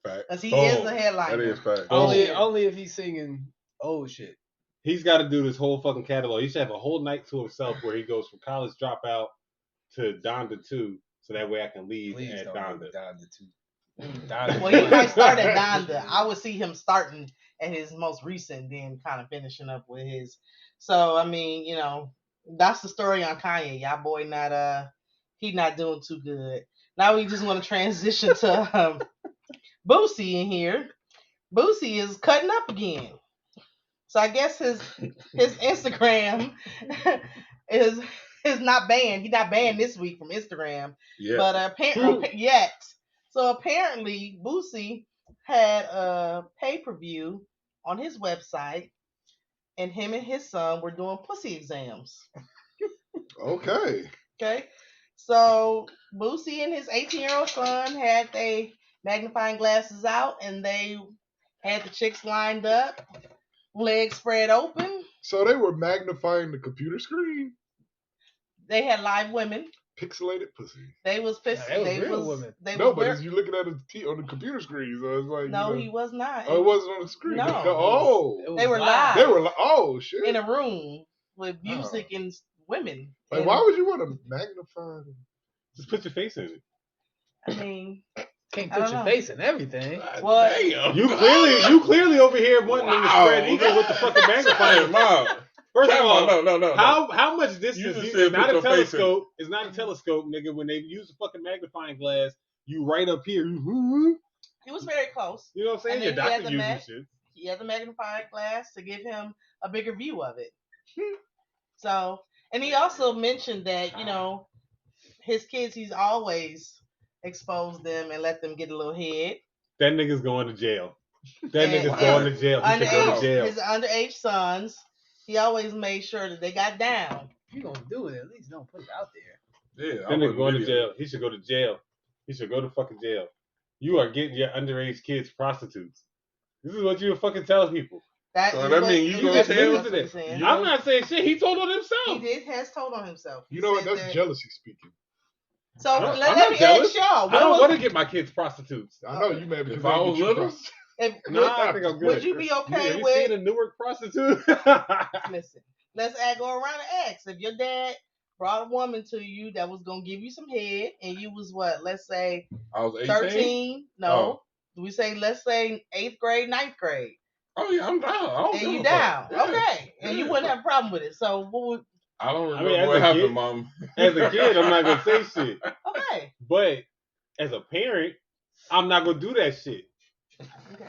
Speaker 1: fact.
Speaker 4: Because he is a headliner.
Speaker 1: That is fact.
Speaker 3: Only if he's singing old shit.
Speaker 2: He's got to do this whole fucking catalog. He should have a whole night to himself where he goes from College Dropout to Donda 2, so that way I can leave
Speaker 3: Please
Speaker 2: at
Speaker 3: don't
Speaker 2: Donda.
Speaker 3: go to Donda 2. Donda
Speaker 4: Well, he
Speaker 3: 1.
Speaker 4: might start at Donda. I would see him starting at his most recent, then kind of finishing up with his. So I mean, you know, that's the story on Kanye. Y'all boy he not doing too good. Now we just want to transition to Boosie in here. Boosie is cutting up again. So I guess his Instagram is not banned. He's not banned this week from Instagram.
Speaker 1: Yeah.
Speaker 4: But apparently yet. So apparently Boosie had a pay-per-view on his website, and him and his son were doing pussy exams.
Speaker 5: Okay.
Speaker 4: Okay. So Boosie and his 18-year-old son had their magnifying glasses out, and they had the chicks lined up, legs spread open.
Speaker 5: So they were magnifying the computer screen.
Speaker 4: They had live women.
Speaker 5: Pixelated pussy.
Speaker 4: They was pissed.
Speaker 3: Yeah, they was
Speaker 4: they
Speaker 3: real
Speaker 4: was
Speaker 3: women.
Speaker 4: they
Speaker 5: No,
Speaker 4: was
Speaker 5: but
Speaker 4: ver-
Speaker 5: as you looking at it on the computer screen, so it's like
Speaker 4: no,
Speaker 5: you know,
Speaker 4: he was not.
Speaker 5: Oh, it wasn't on the screen.
Speaker 4: No.
Speaker 5: Oh,
Speaker 4: They were live.
Speaker 5: they were like, oh shit.
Speaker 4: in a room with music and women.
Speaker 5: Like,
Speaker 4: And,
Speaker 5: why would you want to magnify them?
Speaker 2: Just put your face in it.
Speaker 4: I mean,
Speaker 3: Can't
Speaker 4: I
Speaker 3: put
Speaker 4: don't
Speaker 3: your
Speaker 4: know.
Speaker 3: face in everything.
Speaker 4: Well,
Speaker 1: Damn.
Speaker 2: You clearly over here wanting them to spread equal with the fucking magnifying.
Speaker 1: Mom.
Speaker 2: First of
Speaker 1: Come
Speaker 2: all,
Speaker 1: on, no.
Speaker 2: how much distance?
Speaker 1: You just
Speaker 2: It's
Speaker 1: said
Speaker 2: not
Speaker 1: put
Speaker 2: a
Speaker 1: your face in it.
Speaker 2: telescope. It's not a telescope, nigga. When they use a fucking magnifying glass, you right up here. You
Speaker 4: he was very close.
Speaker 2: know what I'm saying?
Speaker 4: And
Speaker 2: Your
Speaker 4: then he had
Speaker 2: doctor
Speaker 4: the
Speaker 2: uses shit.
Speaker 4: He had the magnifying glass to give him a bigger view of it. So, and he also mentioned that, you know, his kids, he's always exposed them and let them get a little head.
Speaker 2: That nigga's going to jail. That
Speaker 4: And-
Speaker 2: nigga's going to jail. He should go to
Speaker 4: Underage,
Speaker 2: jail.
Speaker 4: his underage sons, he always made sure that they got down.
Speaker 3: If you're gonna do it, at least don't put it out there.
Speaker 1: Yeah,
Speaker 2: That nigga going to jail. He should go to jail. He should go to fucking jail. You are getting your underage kids prostitutes. This is what you fucking tell people.
Speaker 4: That
Speaker 1: So
Speaker 4: is
Speaker 1: that
Speaker 4: what-
Speaker 1: mean you
Speaker 4: that's
Speaker 1: gonna
Speaker 4: what
Speaker 1: tell-
Speaker 4: he's saying.
Speaker 1: You
Speaker 2: I'm not saying shit. He told on
Speaker 4: He
Speaker 2: himself.
Speaker 4: has told on himself. He
Speaker 5: You know what?
Speaker 4: said
Speaker 5: That's
Speaker 4: that-
Speaker 5: jealousy speaking.
Speaker 4: So
Speaker 2: I'm
Speaker 4: let
Speaker 2: not
Speaker 4: me
Speaker 2: jealous.
Speaker 4: ask y'all.
Speaker 2: I don't
Speaker 4: What
Speaker 2: want
Speaker 4: was,
Speaker 2: to get my kids prostitutes.
Speaker 5: I know you mad because
Speaker 1: If
Speaker 5: they
Speaker 1: I
Speaker 5: get
Speaker 1: was
Speaker 5: you
Speaker 1: little,
Speaker 5: prostitutes.
Speaker 4: if,
Speaker 2: Nah, I think I'm good.
Speaker 4: would you be okay
Speaker 2: Have you
Speaker 4: with?
Speaker 2: seen a Newark prostitute?
Speaker 4: Listen, let's go around and ask. If your dad brought a woman to you that was gonna give you some head, and you was what? Let's say
Speaker 1: I was 18.
Speaker 4: 13. No, we say let's say 8th grade, 9th grade,
Speaker 1: Oh yeah, I'm down. I don't
Speaker 4: and
Speaker 1: give
Speaker 4: you
Speaker 1: a
Speaker 4: down.
Speaker 1: fuck. Yeah.
Speaker 4: Okay, and you
Speaker 1: Yeah.
Speaker 4: wouldn't have a problem with it. So what would?
Speaker 1: I don't
Speaker 2: I
Speaker 1: remember
Speaker 2: mean, as
Speaker 1: what
Speaker 2: a
Speaker 1: happened,
Speaker 2: kid-
Speaker 1: Mom.
Speaker 2: As a kid, I'm not gonna say shit.
Speaker 4: Okay.
Speaker 2: But as a parent, I'm not gonna do that shit.
Speaker 4: Okay.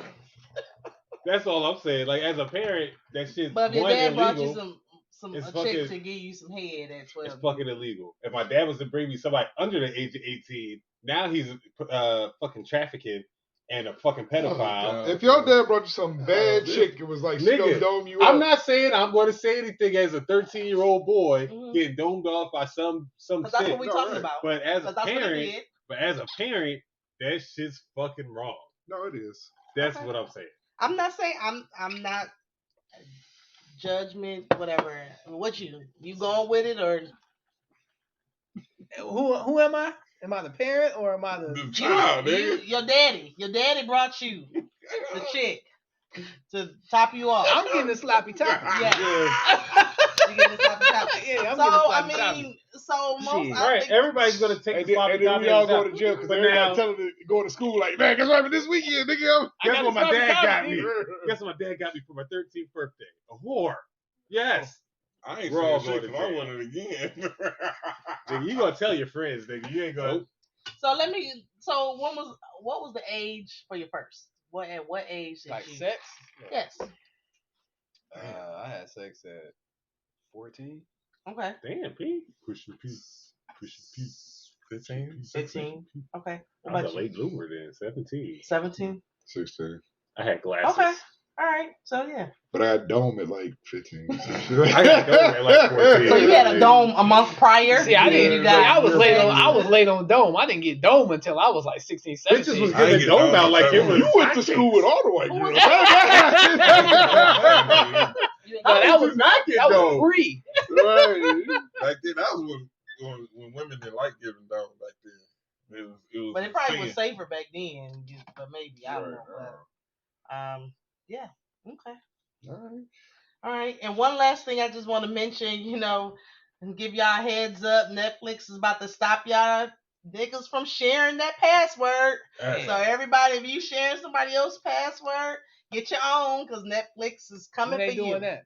Speaker 2: That's all I'm saying. Like as a parent, that shit's
Speaker 4: But if your
Speaker 2: one
Speaker 4: dad brought you
Speaker 2: illegal.
Speaker 4: some
Speaker 2: It's
Speaker 4: a
Speaker 2: fucking-
Speaker 4: chick to give you some head at 12,
Speaker 2: It's fucking illegal. If my dad was to bring me somebody under the age of 18, now he's fucking trafficking and a fucking pedophile.
Speaker 1: God.
Speaker 5: If your dad brought you some bad
Speaker 1: this-
Speaker 5: chick, it was like she
Speaker 2: Nigga,
Speaker 5: gonna dome you up.
Speaker 2: I'm not saying I'm going to say anything as a 13-year-old boy
Speaker 4: Mhm.
Speaker 2: getting domed off by some
Speaker 4: Because that's
Speaker 2: shit.
Speaker 4: what we
Speaker 5: No,
Speaker 4: talking
Speaker 5: right.
Speaker 4: about.
Speaker 2: But as a
Speaker 4: Because that's what he
Speaker 2: parent,
Speaker 4: did.
Speaker 2: that shit's fucking wrong.
Speaker 5: No, it is.
Speaker 2: That's
Speaker 4: Okay.
Speaker 2: what I'm saying.
Speaker 4: I'm not saying I'm not judgment, whatever. What you going with it or
Speaker 7: Who am I? Am I the parent or am I the?
Speaker 1: The child, nigga.
Speaker 4: your daddy? Your daddy brought you the chick to top you off.
Speaker 7: I'm getting a sloppy top.
Speaker 4: Yeah. You get the sloppy top.
Speaker 7: Yeah, I'm
Speaker 4: So
Speaker 7: getting a
Speaker 4: I
Speaker 7: sloppy top.
Speaker 4: mean, so most
Speaker 7: Shit.
Speaker 4: I
Speaker 2: Right,
Speaker 4: think
Speaker 2: everybody's gonna take
Speaker 5: And
Speaker 2: the sloppy
Speaker 5: then
Speaker 2: top
Speaker 5: we all
Speaker 2: and
Speaker 5: go
Speaker 2: stuff.
Speaker 5: to jail because
Speaker 2: But
Speaker 5: everybody
Speaker 2: now-
Speaker 5: telling them to go to school like, man, guess what happened this weekend, nigga?
Speaker 2: Guess
Speaker 7: got
Speaker 2: what
Speaker 7: a
Speaker 2: my
Speaker 7: sloppy
Speaker 2: dad
Speaker 7: top,
Speaker 2: got me?
Speaker 7: nigga.
Speaker 2: Guess what my dad got me for my 13th birthday? A whore. Yes.
Speaker 1: I ain't
Speaker 2: We're all
Speaker 1: saying shit
Speaker 2: going to
Speaker 1: 'cause I
Speaker 2: jail.
Speaker 1: want it again.
Speaker 2: Nigga, you gonna tell your friends, nigga. You ain't gonna.
Speaker 1: Nope.
Speaker 4: so what was the age for your first? At what age did
Speaker 7: Like
Speaker 4: you?
Speaker 7: sex?
Speaker 4: Yes.
Speaker 7: I had sex at 14.
Speaker 4: Okay.
Speaker 2: Damn, P.
Speaker 1: Pushing P. 15?
Speaker 4: 15. Okay. What
Speaker 2: I was
Speaker 4: about
Speaker 2: a
Speaker 4: you?
Speaker 2: late bloomer then, 17.
Speaker 4: 17.
Speaker 5: 16.
Speaker 2: I had glasses.
Speaker 4: Okay. All right. So yeah.
Speaker 5: But I had dome at like 15.
Speaker 2: I got dome at like 14.
Speaker 4: So you had a dome a month prior.
Speaker 7: See, I
Speaker 4: and
Speaker 7: didn't.
Speaker 4: You got,
Speaker 7: I was
Speaker 5: yeah,
Speaker 7: late
Speaker 5: yeah.
Speaker 7: on. I was late on dome. I didn't get dome until I was like 16, 17.
Speaker 2: Bitches was
Speaker 1: I ain't
Speaker 2: giving
Speaker 1: get
Speaker 2: dome
Speaker 1: dome
Speaker 2: out like it
Speaker 1: until
Speaker 2: was.
Speaker 5: You went to school with all the white
Speaker 4: Who
Speaker 5: girls.
Speaker 4: was
Speaker 1: Right.
Speaker 7: No, that was
Speaker 2: not get
Speaker 7: that was
Speaker 2: dome.
Speaker 7: free.
Speaker 5: Right.
Speaker 1: Back then, that was when women didn't like giving down back then. It was
Speaker 4: but it probably
Speaker 1: sin.
Speaker 4: was safer back then. But maybe I don't know.
Speaker 1: Right,
Speaker 4: But, yeah. Okay.
Speaker 5: All right.
Speaker 4: All right. And one last thing I just want to mention, and give y'all a heads up. Netflix is about to stop y'all niggas from sharing that password.
Speaker 1: Hey.
Speaker 4: So everybody, if you sharing somebody else's password, get your own because Netflix is coming
Speaker 7: When they
Speaker 4: for you.
Speaker 7: doing that?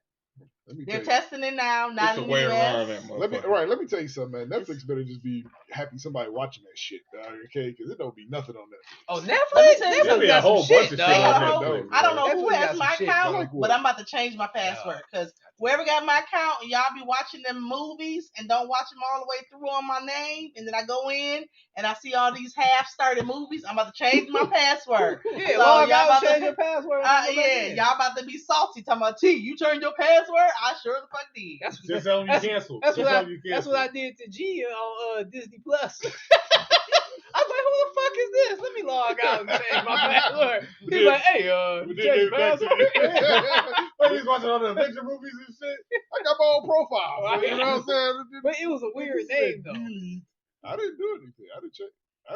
Speaker 5: Let me
Speaker 4: They're
Speaker 5: tell you.
Speaker 4: testing it now, not
Speaker 1: It's a
Speaker 4: in
Speaker 1: way
Speaker 4: the
Speaker 1: around
Speaker 4: US.
Speaker 1: that
Speaker 5: Let me
Speaker 1: motherfucker.
Speaker 5: let me tell you something, man. Netflix better just be happy somebody watching that shit, okay? Because it don't be nothing on Netflix.
Speaker 7: Oh,
Speaker 4: Let me
Speaker 7: Netflix.
Speaker 4: tell you
Speaker 7: Netflix
Speaker 2: something.
Speaker 7: got
Speaker 2: A whole
Speaker 7: some
Speaker 2: bunch
Speaker 7: shit,
Speaker 2: of
Speaker 7: dog.
Speaker 2: shit
Speaker 4: I
Speaker 2: on
Speaker 4: don't know,
Speaker 2: Netflix.
Speaker 4: I don't know who
Speaker 7: Netflix
Speaker 4: has
Speaker 7: got
Speaker 4: my
Speaker 7: some shit,
Speaker 4: account,
Speaker 7: bro.
Speaker 5: Like what?
Speaker 4: but I'm about to change my password because whoever got my account, y'all be watching them movies and don't watch them all the way through on my name, and then I go in and I see all these half-started movies. I'm about to change my password.
Speaker 7: Yeah,
Speaker 4: So
Speaker 7: log
Speaker 4: y'all
Speaker 7: out,
Speaker 4: about to-
Speaker 7: change your password. and go back
Speaker 4: Yeah,
Speaker 7: in.
Speaker 4: y'all about to be salty talking about T. You changed your password? I sure the fuck did.
Speaker 7: That's
Speaker 2: Just tell them you
Speaker 7: That's-
Speaker 2: canceled.
Speaker 7: That's
Speaker 2: Just
Speaker 7: what
Speaker 2: tell
Speaker 7: I.
Speaker 2: them you
Speaker 7: That's
Speaker 2: canceled.
Speaker 7: what I did to G on Disney Plus. I was like, who the fuck is this? Let me log out and change my password. He's like, hey,
Speaker 5: We
Speaker 7: you
Speaker 5: did
Speaker 7: change
Speaker 5: get
Speaker 7: your
Speaker 5: back to
Speaker 7: password?
Speaker 5: you.
Speaker 2: What, he's watching all the adventure movies and shit?
Speaker 5: I got my own profile. So, you know what I'm saying?
Speaker 7: But it was a weird name though.
Speaker 5: I didn't do anything. I didn't check.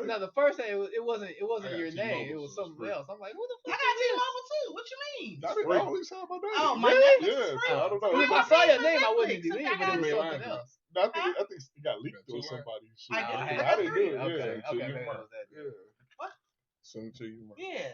Speaker 7: No, the first thing it wasn't
Speaker 1: I got
Speaker 7: your name.
Speaker 1: T-Mobile,
Speaker 7: It was
Speaker 1: so it's
Speaker 7: something
Speaker 1: free.
Speaker 7: else. I'm like, who the
Speaker 4: I
Speaker 7: fuck
Speaker 4: got
Speaker 7: is this?
Speaker 4: T-Mobile too. What you mean?
Speaker 5: I didn't know. At least how my name.
Speaker 4: Oh, my
Speaker 7: Really?
Speaker 4: Netflix
Speaker 5: Yeah,
Speaker 4: is free.
Speaker 5: so I don't know.
Speaker 7: If I
Speaker 4: got
Speaker 7: saw
Speaker 4: paid
Speaker 7: your
Speaker 4: for
Speaker 7: name, I
Speaker 4: Netflix
Speaker 7: wouldn't
Speaker 4: since
Speaker 7: delete
Speaker 4: I
Speaker 7: it, but
Speaker 4: got
Speaker 7: it was
Speaker 1: it.
Speaker 7: something else.
Speaker 5: I think it got leaked
Speaker 1: Got
Speaker 5: or
Speaker 1: two
Speaker 5: somebody. Shit.
Speaker 4: I got-
Speaker 7: I
Speaker 4: I
Speaker 7: had
Speaker 4: got
Speaker 5: didn't do
Speaker 4: three.
Speaker 5: it.
Speaker 7: Okay,
Speaker 5: Yeah.
Speaker 1: So
Speaker 7: okay,
Speaker 1: you
Speaker 7: maybe
Speaker 1: might-
Speaker 7: it was that.
Speaker 5: Yeah.
Speaker 1: Send it to you. Man.
Speaker 4: Yeah.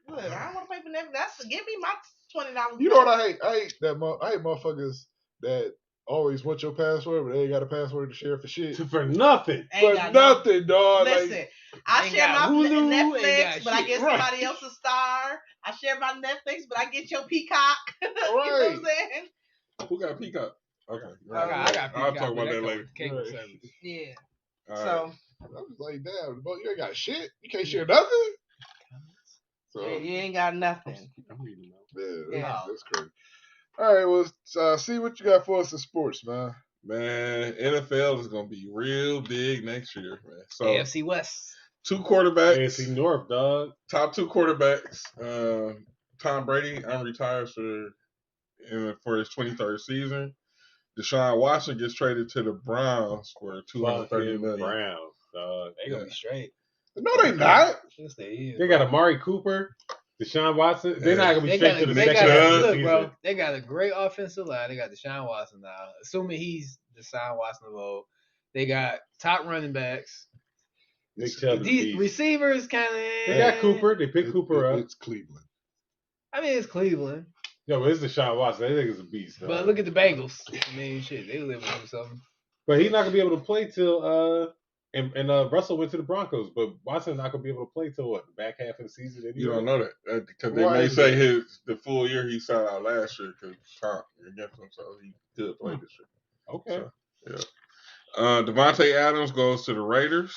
Speaker 4: Look, I don't want to pay for Netflix. Give me my $20.
Speaker 5: You know what I hate? I hate that. I hate motherfuckers that always want your password, but they ain't got a password to share for shit.
Speaker 2: For nothing.
Speaker 4: Ain't
Speaker 5: For
Speaker 4: got no-
Speaker 5: nothing, dog.
Speaker 4: Listen,
Speaker 5: Like,
Speaker 4: I
Speaker 7: Ain't
Speaker 4: share
Speaker 7: got
Speaker 4: my
Speaker 7: Hulu, ain't
Speaker 4: Netflix,
Speaker 7: got
Speaker 4: but I
Speaker 7: shit.
Speaker 4: get
Speaker 5: Right.
Speaker 4: somebody else's Star. I share my Netflix, but I get your Peacock. You know what I'm
Speaker 5: Right.
Speaker 4: saying?
Speaker 1: Who got Peacock? Okay.
Speaker 7: I got
Speaker 1: I'll
Speaker 7: Peacock,
Speaker 1: talk
Speaker 7: but
Speaker 1: about that
Speaker 7: comes
Speaker 1: later.
Speaker 7: with cable
Speaker 5: Right.
Speaker 7: service.
Speaker 4: Yeah.
Speaker 1: All right.
Speaker 4: So
Speaker 5: I'm just like, damn, but you ain't got shit. You can't share nothing. So
Speaker 4: yeah, you ain't got nothing.
Speaker 2: I'm reading them out.
Speaker 5: yeah,
Speaker 4: Yeah.
Speaker 5: that's crazy. All right, well, see what you got for us in sports, man.
Speaker 1: Man, NFL is gonna be real big next year, man. So
Speaker 7: AFC West.
Speaker 1: two quarterbacks,
Speaker 2: AFC North, dog.
Speaker 1: top two quarterbacks. Tom Brady unretires for his 23rd season. Deshaun Watson gets traded to the Browns for $230
Speaker 2: Fucking
Speaker 1: million.
Speaker 2: Browns, dog.
Speaker 7: They gonna be straight.
Speaker 5: No, they not.
Speaker 7: Yes, they is.
Speaker 2: They got Amari Cooper, Deshaun Watson. They're not gonna be
Speaker 7: They
Speaker 2: straight
Speaker 7: got,
Speaker 2: to the
Speaker 7: they
Speaker 2: second
Speaker 7: got
Speaker 2: half of the
Speaker 7: look,
Speaker 2: season.
Speaker 7: bro. They got a great offensive line. They got Deshaun Watson now, assuming he's Deshaun Watson of old. They got top running backs.
Speaker 2: Nick Chubb is a beast.
Speaker 7: Receivers kind of.
Speaker 2: They got Cooper. They picked Cooper up.
Speaker 5: It's Cleveland.
Speaker 7: I mean, it's Cleveland,
Speaker 2: Yo, but it's Deshaun Watson. They think it's a beast. Dog.
Speaker 7: but look at the Bengals. I mean, shit, they live to do something.
Speaker 2: But he's not gonna be able to play till and Russell went to the Broncos, but Watson's not gonna be able to play till what, the back half of the season. Anyway?
Speaker 1: You don't know that because they
Speaker 5: Why
Speaker 1: may
Speaker 5: is
Speaker 1: say
Speaker 5: it?
Speaker 1: the full year he sat out last year because Tom against him, so he could play this year.
Speaker 2: Okay.
Speaker 1: So, yeah. Devontae Adams goes to the Raiders.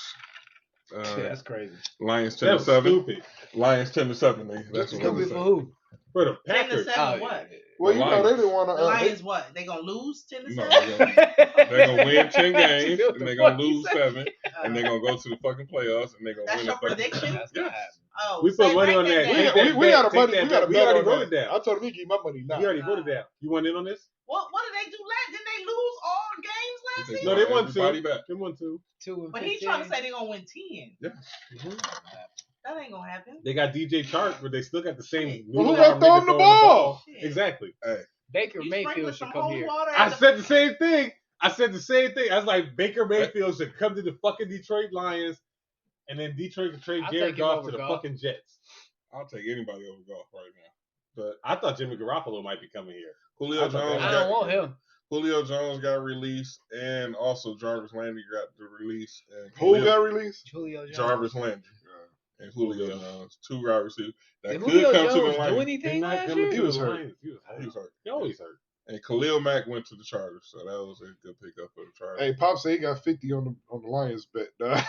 Speaker 7: Shit, that's crazy.
Speaker 1: Lions
Speaker 2: That
Speaker 1: 10 to
Speaker 2: was
Speaker 1: 7.
Speaker 2: stupid.
Speaker 1: Lions 10 to 7. That's what
Speaker 7: Stupid
Speaker 1: they
Speaker 7: for
Speaker 1: say.
Speaker 7: who?
Speaker 2: For the
Speaker 4: 10 to
Speaker 2: Packers.
Speaker 4: 7 what?
Speaker 5: Well,
Speaker 1: The
Speaker 5: you know they didn't want
Speaker 4: The
Speaker 5: to.
Speaker 4: Lions what? They gonna lose 10 to
Speaker 1: No,
Speaker 4: 7?
Speaker 1: they're gonna win 10 games
Speaker 7: What
Speaker 1: and
Speaker 7: the
Speaker 1: they're gonna
Speaker 7: fuck he
Speaker 1: lose
Speaker 7: said?
Speaker 1: 7 and they're gonna go to the fucking playoffs and they're gonna
Speaker 4: That's
Speaker 1: win
Speaker 4: your
Speaker 1: the fucking
Speaker 4: prediction?
Speaker 7: That's
Speaker 1: Yeah.
Speaker 7: not happening.
Speaker 4: Oh,
Speaker 2: We put
Speaker 4: say
Speaker 2: money
Speaker 4: break
Speaker 2: on that.
Speaker 4: down.
Speaker 2: Take that
Speaker 5: we
Speaker 2: bet,
Speaker 5: got a
Speaker 2: take
Speaker 5: money.
Speaker 2: that
Speaker 5: We
Speaker 2: bet.
Speaker 5: got a
Speaker 2: We
Speaker 5: bet
Speaker 2: already
Speaker 5: on
Speaker 2: voted
Speaker 5: that.
Speaker 2: down.
Speaker 5: I told him he give my money now.
Speaker 2: You already voted down. You want in on this?
Speaker 4: What did they do last? Didn't they lose all games last
Speaker 1: They
Speaker 4: season?
Speaker 2: No, they won
Speaker 1: Everybody
Speaker 2: 2.
Speaker 1: back.
Speaker 2: They won 2.
Speaker 7: 2 and
Speaker 4: But
Speaker 7: 15.
Speaker 4: he's trying to say they're gonna win 10.
Speaker 1: Yeah.
Speaker 4: That ain't gonna happen.
Speaker 2: They got DJ Chark, but they still got the same.
Speaker 4: Shit.
Speaker 5: Well, who
Speaker 2: newborn
Speaker 5: got throw
Speaker 2: nigga
Speaker 5: him the
Speaker 2: throwing
Speaker 5: ball?
Speaker 4: Shit.
Speaker 2: Exactly.
Speaker 7: Baker
Speaker 4: You
Speaker 7: Mayfield
Speaker 4: sprinkling
Speaker 7: should
Speaker 4: some
Speaker 7: come
Speaker 4: holy
Speaker 7: here.
Speaker 4: water
Speaker 2: I
Speaker 4: at the
Speaker 2: said the same thing. I was like, Baker Mayfield should come to the fucking Detroit Lions, and then Detroit could trade
Speaker 7: I'll
Speaker 2: Jared
Speaker 7: take him
Speaker 2: Goff
Speaker 7: over
Speaker 2: to the
Speaker 7: Goff.
Speaker 2: fucking Jets.
Speaker 1: I'll take anybody over golf right now. But
Speaker 2: I thought Jimmy Garoppolo might be coming here.
Speaker 1: Julio
Speaker 2: I thought
Speaker 1: Jones
Speaker 2: that-
Speaker 7: I don't want him.
Speaker 1: Julio Jones got released and also Jarvis Landry got the release and
Speaker 5: Who got released?
Speaker 7: Julio Jones.
Speaker 1: Jarvis Landry and Julio Jones, 2 wide receivers that
Speaker 7: Did
Speaker 1: could
Speaker 7: Julio
Speaker 1: come to the
Speaker 7: Jones do
Speaker 1: Lions.
Speaker 2: He
Speaker 7: anything
Speaker 2: not
Speaker 7: last
Speaker 2: coming
Speaker 7: year?
Speaker 2: to
Speaker 5: He was
Speaker 2: the
Speaker 5: hurt.
Speaker 2: Lions. He was hurt.
Speaker 1: He was hurt.
Speaker 2: He always hurt.
Speaker 1: And Khalil Mack went to the Chargers, so that was a good pickup for the Chargers.
Speaker 5: Hey, Pop said he got 50 on the Lions bet. Dog.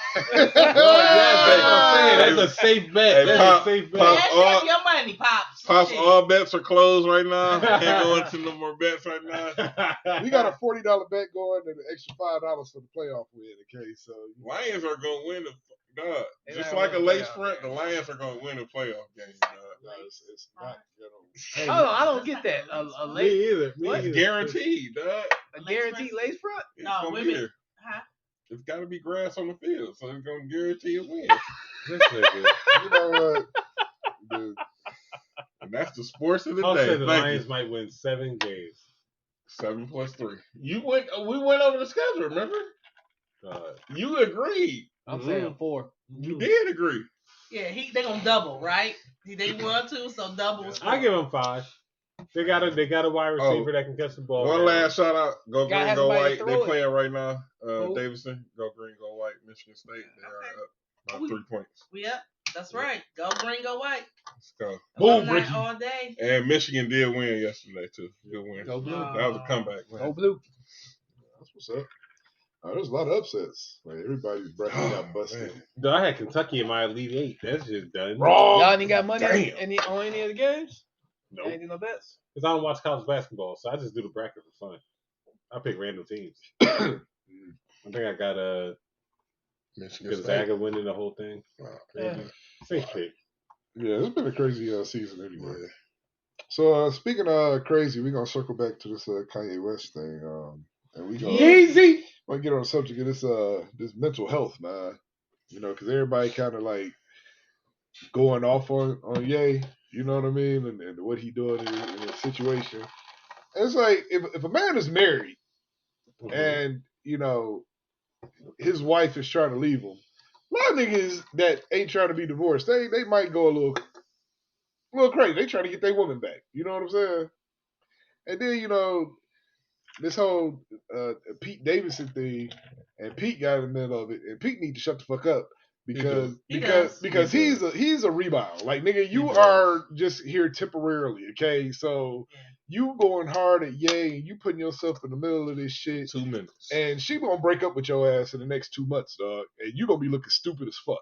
Speaker 2: That's a safe bet.
Speaker 1: Hey,
Speaker 2: That's
Speaker 1: Pop-
Speaker 2: a safe bet.
Speaker 1: Pop-
Speaker 4: Cash
Speaker 1: all-
Speaker 4: up your money, Pops.
Speaker 1: Pops,
Speaker 4: Shit.
Speaker 1: all bets are closed right now. Can't go into no more bets right now.
Speaker 5: We got a $40 bet going and an extra $5 for the playoff win. Okay, so
Speaker 1: Lions are gonna win the dog.
Speaker 7: They
Speaker 1: Just
Speaker 7: not
Speaker 1: like a
Speaker 7: gonna
Speaker 1: lace
Speaker 7: playoff
Speaker 1: front, the
Speaker 7: game.
Speaker 1: Lions are gonna win a playoff game. Dog.
Speaker 5: no, it's not.
Speaker 7: Hold on, I don't get that. A
Speaker 2: Me
Speaker 7: lace,
Speaker 2: either. Me
Speaker 7: What?
Speaker 2: either.
Speaker 1: It's guaranteed, dog.
Speaker 7: a guaranteed lace front?
Speaker 1: It's
Speaker 4: No,
Speaker 1: gonna be
Speaker 4: women-
Speaker 1: there.
Speaker 4: Huh?
Speaker 1: It's got to be grass on the field, so it's gonna guarantee a win.
Speaker 2: This nigga.
Speaker 5: You know what? Dude,
Speaker 1: And that's the sports of the
Speaker 2: I'll say
Speaker 1: day.
Speaker 2: the
Speaker 1: Thank
Speaker 2: Lions
Speaker 1: you.
Speaker 2: might win 7 games.
Speaker 1: 7 plus 3. We went over the schedule. Remember? You agreed.
Speaker 7: I'm saying 4.
Speaker 1: You did agree.
Speaker 4: Yeah, they gonna double, right? They won too, so double was
Speaker 2: I give them 5. They got a wide receiver that can catch the ball.
Speaker 1: One last shout out. Go
Speaker 7: Gotta
Speaker 1: green,
Speaker 7: have
Speaker 1: go
Speaker 7: somebody
Speaker 1: white.
Speaker 7: to
Speaker 1: They
Speaker 7: throw it.
Speaker 1: playing right now.
Speaker 7: Who?
Speaker 1: Davidson, go green, go white. Michigan State. They are up by 3 points.
Speaker 4: Yep, that's right. Go green, go white.
Speaker 1: Let's go.
Speaker 2: Boom,
Speaker 4: Night
Speaker 2: Ricky.
Speaker 4: all day.
Speaker 1: And Michigan did win yesterday too. Good win.
Speaker 7: Go blue.
Speaker 1: That was a comeback win.
Speaker 7: Go blue.
Speaker 5: that's what's up. There's a lot of upsets. Like everybody's bracket got busted.
Speaker 1: Man.
Speaker 2: Dude, I had Kentucky in my Elite 8. That's just done.
Speaker 5: Wrong.
Speaker 7: Y'all ain't got money
Speaker 1: Damn.
Speaker 7: on any of the games?
Speaker 2: Nope.
Speaker 7: Ain't do no bets?
Speaker 2: Because I don't watch college basketball, so I just do the bracket for fun. I pick random teams. I think I got
Speaker 1: Michigan State.
Speaker 2: Gonzaga winning the whole thing.
Speaker 7: Yeah.
Speaker 2: Safe pick.
Speaker 5: Yeah, it's been a crazy season anyway. So speaking of crazy, we're gonna circle back to this Kanye West thing. And we gonna
Speaker 2: Easy.
Speaker 5: get on the subject of this mental health, man. You know, because everybody kind of like going off on Ye. You know what I mean, and what he doing in his situation. And it's like if a man is married and you know his wife is trying to leave him, a lot of niggas that ain't trying to be divorced, they might go a little crazy. They trying to get their woman back. You know what I'm saying? And then you know this whole Pete Davidson thing, and Pete got in the middle of it, and Pete need to shut the fuck up because
Speaker 4: He does.
Speaker 5: he's a rebound. Like nigga, you
Speaker 1: does.
Speaker 5: are just here temporarily, okay? So you going hard at Ye, and you putting yourself in the middle of this shit,
Speaker 1: 2 minutes.
Speaker 5: and she gonna break up with your ass in the next 2 months, dog, and you gonna be looking stupid as fuck.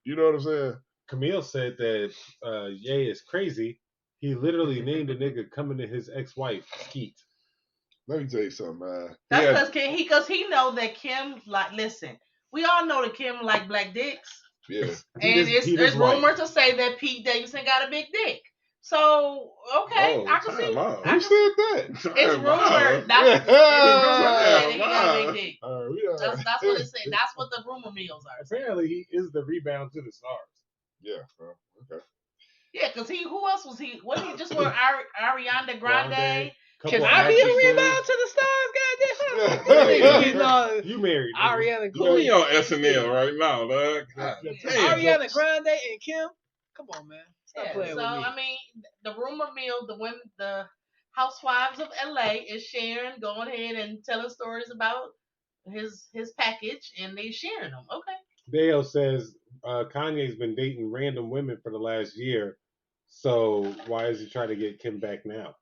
Speaker 5: You know what I'm saying?
Speaker 2: Camille said that Ye is crazy. He literally named a nigga coming to his ex-wife Skeet.
Speaker 5: Let me tell you something, man.
Speaker 4: That's because he know that Kim like. Listen, we all know that Kim like black dicks,
Speaker 5: Yeah.
Speaker 4: and
Speaker 2: He just
Speaker 4: it's
Speaker 2: white.
Speaker 4: rumored to say that Pete Davidson got a big dick. So okay,
Speaker 1: Whoa,
Speaker 4: I can see.
Speaker 1: time out.
Speaker 4: I
Speaker 5: Who
Speaker 4: can
Speaker 5: said that?
Speaker 4: It's
Speaker 1: Time
Speaker 4: rumored.
Speaker 1: out.
Speaker 4: That's it's rumored that he got a
Speaker 1: Wow.
Speaker 4: big dick.
Speaker 5: We are.
Speaker 4: That's what it said. That's what the rumor mills are saying.
Speaker 2: Apparently, he is the rebound to the stars.
Speaker 5: Yeah. Well, okay.
Speaker 4: Yeah, because who else was he? Wasn't he just with Ariana Grande?
Speaker 2: Couple
Speaker 7: Can I be a
Speaker 2: actresses.
Speaker 7: rebound to the stars? Goddamn.
Speaker 5: Yeah.
Speaker 7: Nigga getting all
Speaker 2: You married, nigga.
Speaker 7: Ariana
Speaker 1: Put me
Speaker 7: Grande.
Speaker 1: on SNL right now, dog. God damn.
Speaker 7: Ariana Grande and Kim. Come on, man. Stop
Speaker 4: Yeah.
Speaker 7: playing
Speaker 4: So
Speaker 7: with me.
Speaker 4: I mean, the rumor mill, the housewives of LA is sharing, going ahead and telling stories about his package, and they sharing them. Okay.
Speaker 2: Dale says Kanye's been dating random women for the last year, so why is he trying to get Kim back now?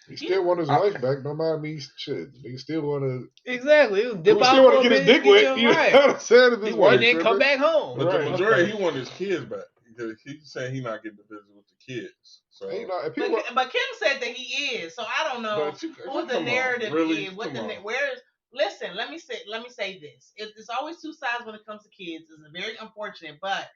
Speaker 5: He still want his wife back. No matter me, shit. He still want to.
Speaker 7: Exactly. He'll
Speaker 5: He
Speaker 7: dip out
Speaker 5: still want
Speaker 7: for
Speaker 5: to
Speaker 7: a
Speaker 5: get his
Speaker 7: minute,
Speaker 5: dick wet.
Speaker 7: your
Speaker 5: You know
Speaker 7: right.
Speaker 5: what I'm saying? If his wife
Speaker 7: And then come
Speaker 5: tripping.
Speaker 7: back home.
Speaker 1: But
Speaker 5: Right.
Speaker 1: the majority, he want his kids back. Because he's saying he's not getting to visit with the kids. So,
Speaker 5: And, and people,
Speaker 4: But Kim said that he is. So I don't know
Speaker 1: but you,
Speaker 4: who the
Speaker 1: come on,
Speaker 4: narrative
Speaker 1: really?
Speaker 4: is. What
Speaker 1: Come
Speaker 4: the
Speaker 1: on.
Speaker 4: where is? Listen, let me say this. It's always two sides when it comes to kids. It's very unfortunate, but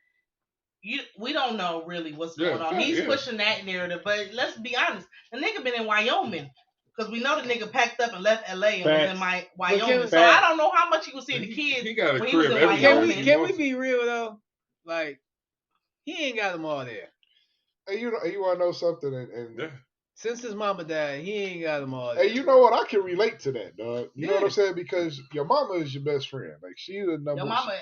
Speaker 4: we don't know really what's going on. He's pushing that narrative, but let's be honest. The nigga been in Wyoming. Because we know the nigga packed up and left LA and was in Wyoming. So I don't know how much he was seeing the kids.
Speaker 1: He got a
Speaker 4: when he was
Speaker 1: crib
Speaker 4: in
Speaker 1: everywhere.
Speaker 4: Wyoming.
Speaker 7: Can we be real though? Like, he ain't got them all there.
Speaker 5: and you want to know something? And
Speaker 1: Yeah.
Speaker 7: Since his mama died, he ain't got them all there.
Speaker 5: Hey, you know what? I can relate to that, dog. You know what
Speaker 7: Yeah.
Speaker 5: I'm saying? Because your mama is your best friend. Like, she's the number.
Speaker 4: Your mama,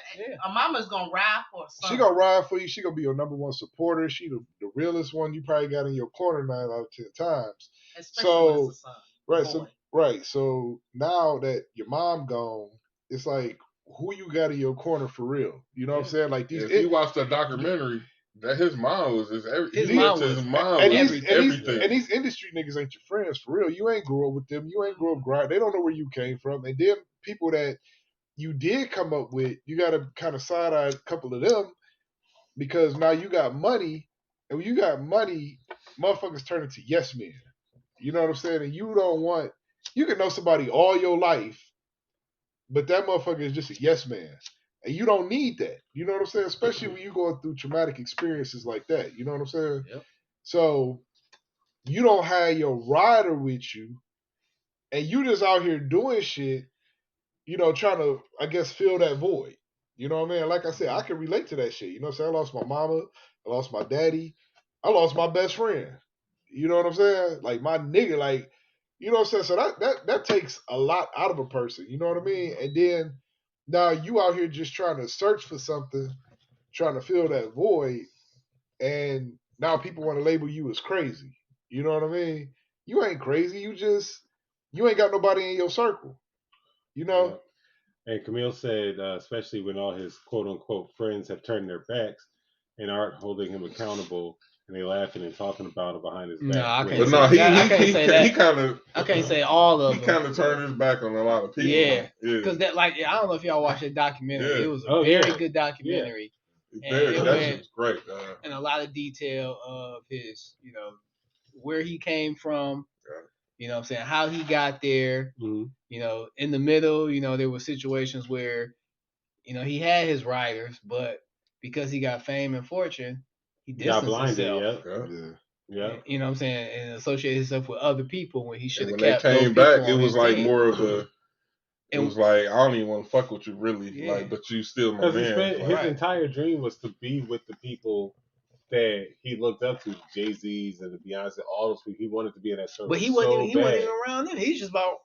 Speaker 4: a mama's gonna ride for a son.
Speaker 5: She gonna ride for you. She gonna be your number one supporter. She the realest one you probably got in your corner 9 out of 10 times.
Speaker 4: Especially when it's a son.
Speaker 5: Right.
Speaker 4: Boy.
Speaker 5: So right. So now that your mom gone, it's like who you got in your corner for real. You know what I'm saying? Like these.
Speaker 1: If you watch the documentary, that his mom was his everything.
Speaker 7: His mom was
Speaker 1: everything.
Speaker 5: And these industry niggas ain't your friends for real. You ain't grew up with them. You ain't grew up grind. They don't know where you came from. And then people that you did come up with, you got to kind of side eye a couple of them because now you got money, and when you got money, motherfuckers turn into yes men. You know what I'm saying? And you don't want. You can know somebody all your life, but that motherfucker is just a yes man. And you don't need that. You know what I'm saying? Especially when you're going through traumatic experiences like that. You know what I'm saying?
Speaker 7: Yep.
Speaker 5: So you don't have your rider with you, and you just out here doing shit, you know, trying to, I guess, fill that void. You know what I mean? Like I said, I can relate to that shit. You know what I'm saying? I lost my mama. I lost my daddy. I lost my best friend. You know what I'm saying? Like my nigga, like, you know what I'm saying? So that takes a lot out of a person. You know what I mean? And then now you out here just trying to search for something, trying to fill that void, and now people want to label you as crazy. You know what I mean? You ain't crazy. You ain't got nobody in your circle. You know?
Speaker 2: And Camille said, especially when all his quote unquote friends have turned their backs and aren't holding him accountable, and they laughing and talking about it behind his back.
Speaker 7: No, I
Speaker 2: But
Speaker 7: can't
Speaker 1: But
Speaker 7: say
Speaker 1: no,
Speaker 7: I can't say that.
Speaker 1: he kind of.
Speaker 7: I can't say all of
Speaker 1: He
Speaker 7: them.
Speaker 1: kind of turned his back on a lot of people.
Speaker 7: Yeah, because that, like, I don't know if y'all watched that documentary.
Speaker 1: Yeah.
Speaker 7: It was a very good documentary,
Speaker 1: That was great.
Speaker 7: and a lot of detail of his, you know, where he came from.
Speaker 1: Yeah.
Speaker 7: You know what I'm saying? How he got there.
Speaker 2: Mm-hmm.
Speaker 7: You know, in the middle, you know, there were situations where, you know, he had his riders, but because he got fame and fortune, he distanced himself.
Speaker 2: Yeah.
Speaker 7: You know what I'm saying? And associated himself with other people when he should have
Speaker 1: When
Speaker 7: kept
Speaker 1: they
Speaker 7: those
Speaker 1: came
Speaker 7: people
Speaker 1: back,
Speaker 7: on
Speaker 1: it was
Speaker 7: his
Speaker 1: like
Speaker 7: team.
Speaker 1: more of a. It was like, I don't even want to fuck with you, really.
Speaker 7: Yeah.
Speaker 1: Like, but you still my
Speaker 2: Because
Speaker 1: man.
Speaker 2: his entire dream was to be with the people that he looked up to, Jay-Z's and the Beyonce, all those people. He wanted to be in that circle.
Speaker 7: But he wasn't even around them. He's just about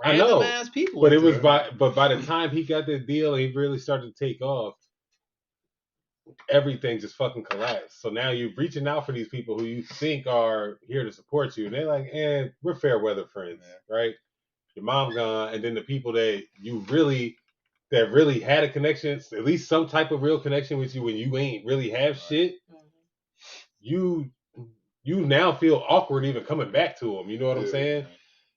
Speaker 7: random ass people.
Speaker 2: But it was by the time he got the deal, he really started to take off. Everything just fucking collapsed. So now you're reaching out for these people who you think are here to support you, and they're like, we're fair weather friends, right? Your mom gone, and then the people that really had a connection, at least some type of real connection with you when you ain't really have shit, you now feel awkward even coming back to them. You know what I'm saying?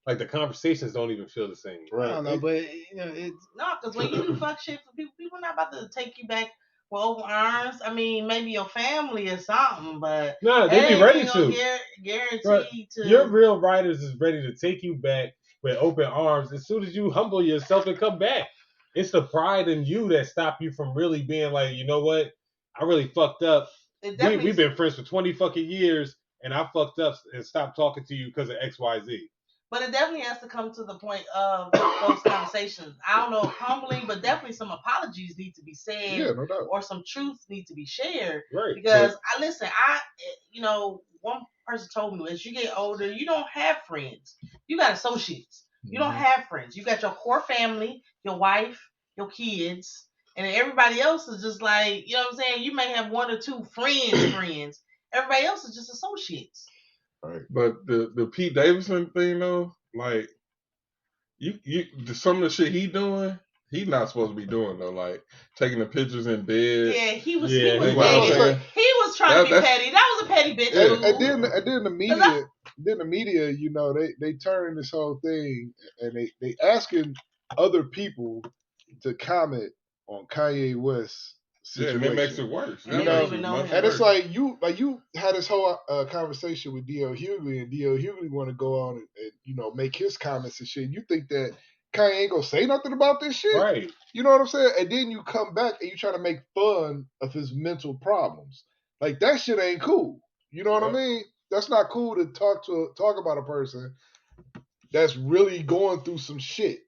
Speaker 2: Like the conversations don't even feel the same.
Speaker 7: Right. I don't know, but you know, it's
Speaker 4: because when you do fuck shit for people not about to take you back with open arms. I mean, maybe your family or something, but
Speaker 2: no, they be ready to.
Speaker 4: Guaranteed to.
Speaker 2: Your real writers is ready to take you back with open arms as soon as you humble yourself and come back. It's the pride in you that stop you from really being like, you know what? I really fucked up. We've been friends for 20 fucking years. and I fucked up and stopped talking to you because of XYZ.
Speaker 4: But it definitely has to come to the point of those conversations. I don't know if humbling, but definitely some apologies need to be said,
Speaker 5: Yeah, no doubt.
Speaker 4: or some truths need to be shared.
Speaker 2: Right.
Speaker 4: Because one person told me, as you get older, you don't have friends. You got associates. You don't have friends. You got your core family, your wife, your kids, and everybody else is just like, you know what I'm saying? You may have one or two friends. Everybody else is just associates.
Speaker 5: Right.
Speaker 1: But the Pete Davidson thing though, like some of the shit he doing, he's not supposed to be doing though. Like taking the pictures in bed.
Speaker 4: Yeah, he was
Speaker 1: you know what I'm
Speaker 4: begging.
Speaker 1: saying?
Speaker 4: He was trying to be
Speaker 1: That's-
Speaker 4: petty. That was a petty bitch move.
Speaker 5: And then the media, you know, they turn this whole thing and they asking other people to comment on Kanye West's
Speaker 1: Yeah,
Speaker 5: situation.
Speaker 1: and it makes it worse.
Speaker 4: And
Speaker 5: they don't even
Speaker 4: know him.
Speaker 5: And it's like you had this whole conversation with D.L. Hughley, and D.L. Hughley want to go on and you know make his comments and shit. You think that Kanye ain't gonna say nothing about this shit,
Speaker 2: Right.
Speaker 5: You know what I'm saying? And then you come back and you try to make fun of his mental problems. Like that shit ain't cool. You know what I mean? That's not cool to talk about a person that's really going through some shit.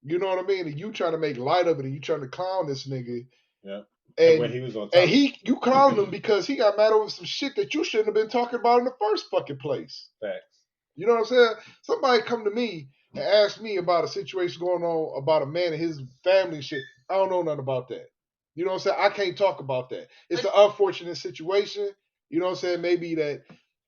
Speaker 5: You know what I mean? And you trying to make light of it, and you trying to clown this nigga.
Speaker 2: Yeah.
Speaker 5: And
Speaker 2: when he was on top.
Speaker 5: and you clowned him because he got mad over some shit that you shouldn't have been talking about in the first fucking place.
Speaker 2: Facts.
Speaker 5: You know what I'm saying? Somebody come to me and ask me about a situation going on about a man and his family and shit. I don't know nothing about that. You know what I'm saying? I can't talk about that. It's an unfortunate situation. You know what I'm saying? Maybe that,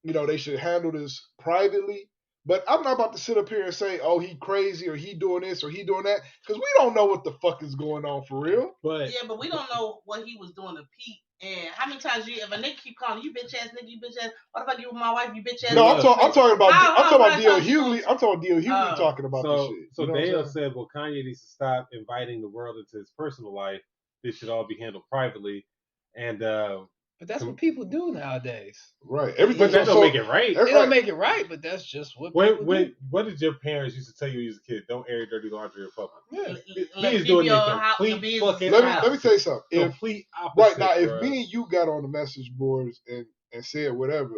Speaker 5: you know, they should handle this privately. But I'm not about to sit up here and say, oh, he crazy or he doing this or he doing that. Because we don't know what the fuck is going on for real.
Speaker 2: But
Speaker 4: we don't know what he was doing to Pete. And how many times if a nigga keep calling you bitch ass nigga, you bitch ass, what the fuck you with my wife, you bitch ass?
Speaker 5: No, I'm talking about D.L.
Speaker 4: many
Speaker 5: Hughley. I'm talking about D.L. Hughley talking about this
Speaker 2: so
Speaker 5: shit.
Speaker 2: so
Speaker 5: You know what I'm
Speaker 2: Dale
Speaker 5: saying?
Speaker 2: said, well, Kanye needs to stop inviting the world into his personal life. This should all be handled privately. And
Speaker 7: But that's what people do nowadays.
Speaker 5: Right.
Speaker 2: but
Speaker 5: Everything's
Speaker 2: that don't make it right.
Speaker 7: They don't make it right, but that's just what people do.
Speaker 2: What did your parents used to tell you as a kid? Don't air your dirty laundry in public.
Speaker 4: Yeah.
Speaker 2: He's doing the complete fucking
Speaker 5: Let me tell you something.
Speaker 2: complete opposite.
Speaker 5: Right now,
Speaker 2: bro.
Speaker 5: if me and you got on the message boards and said whatever,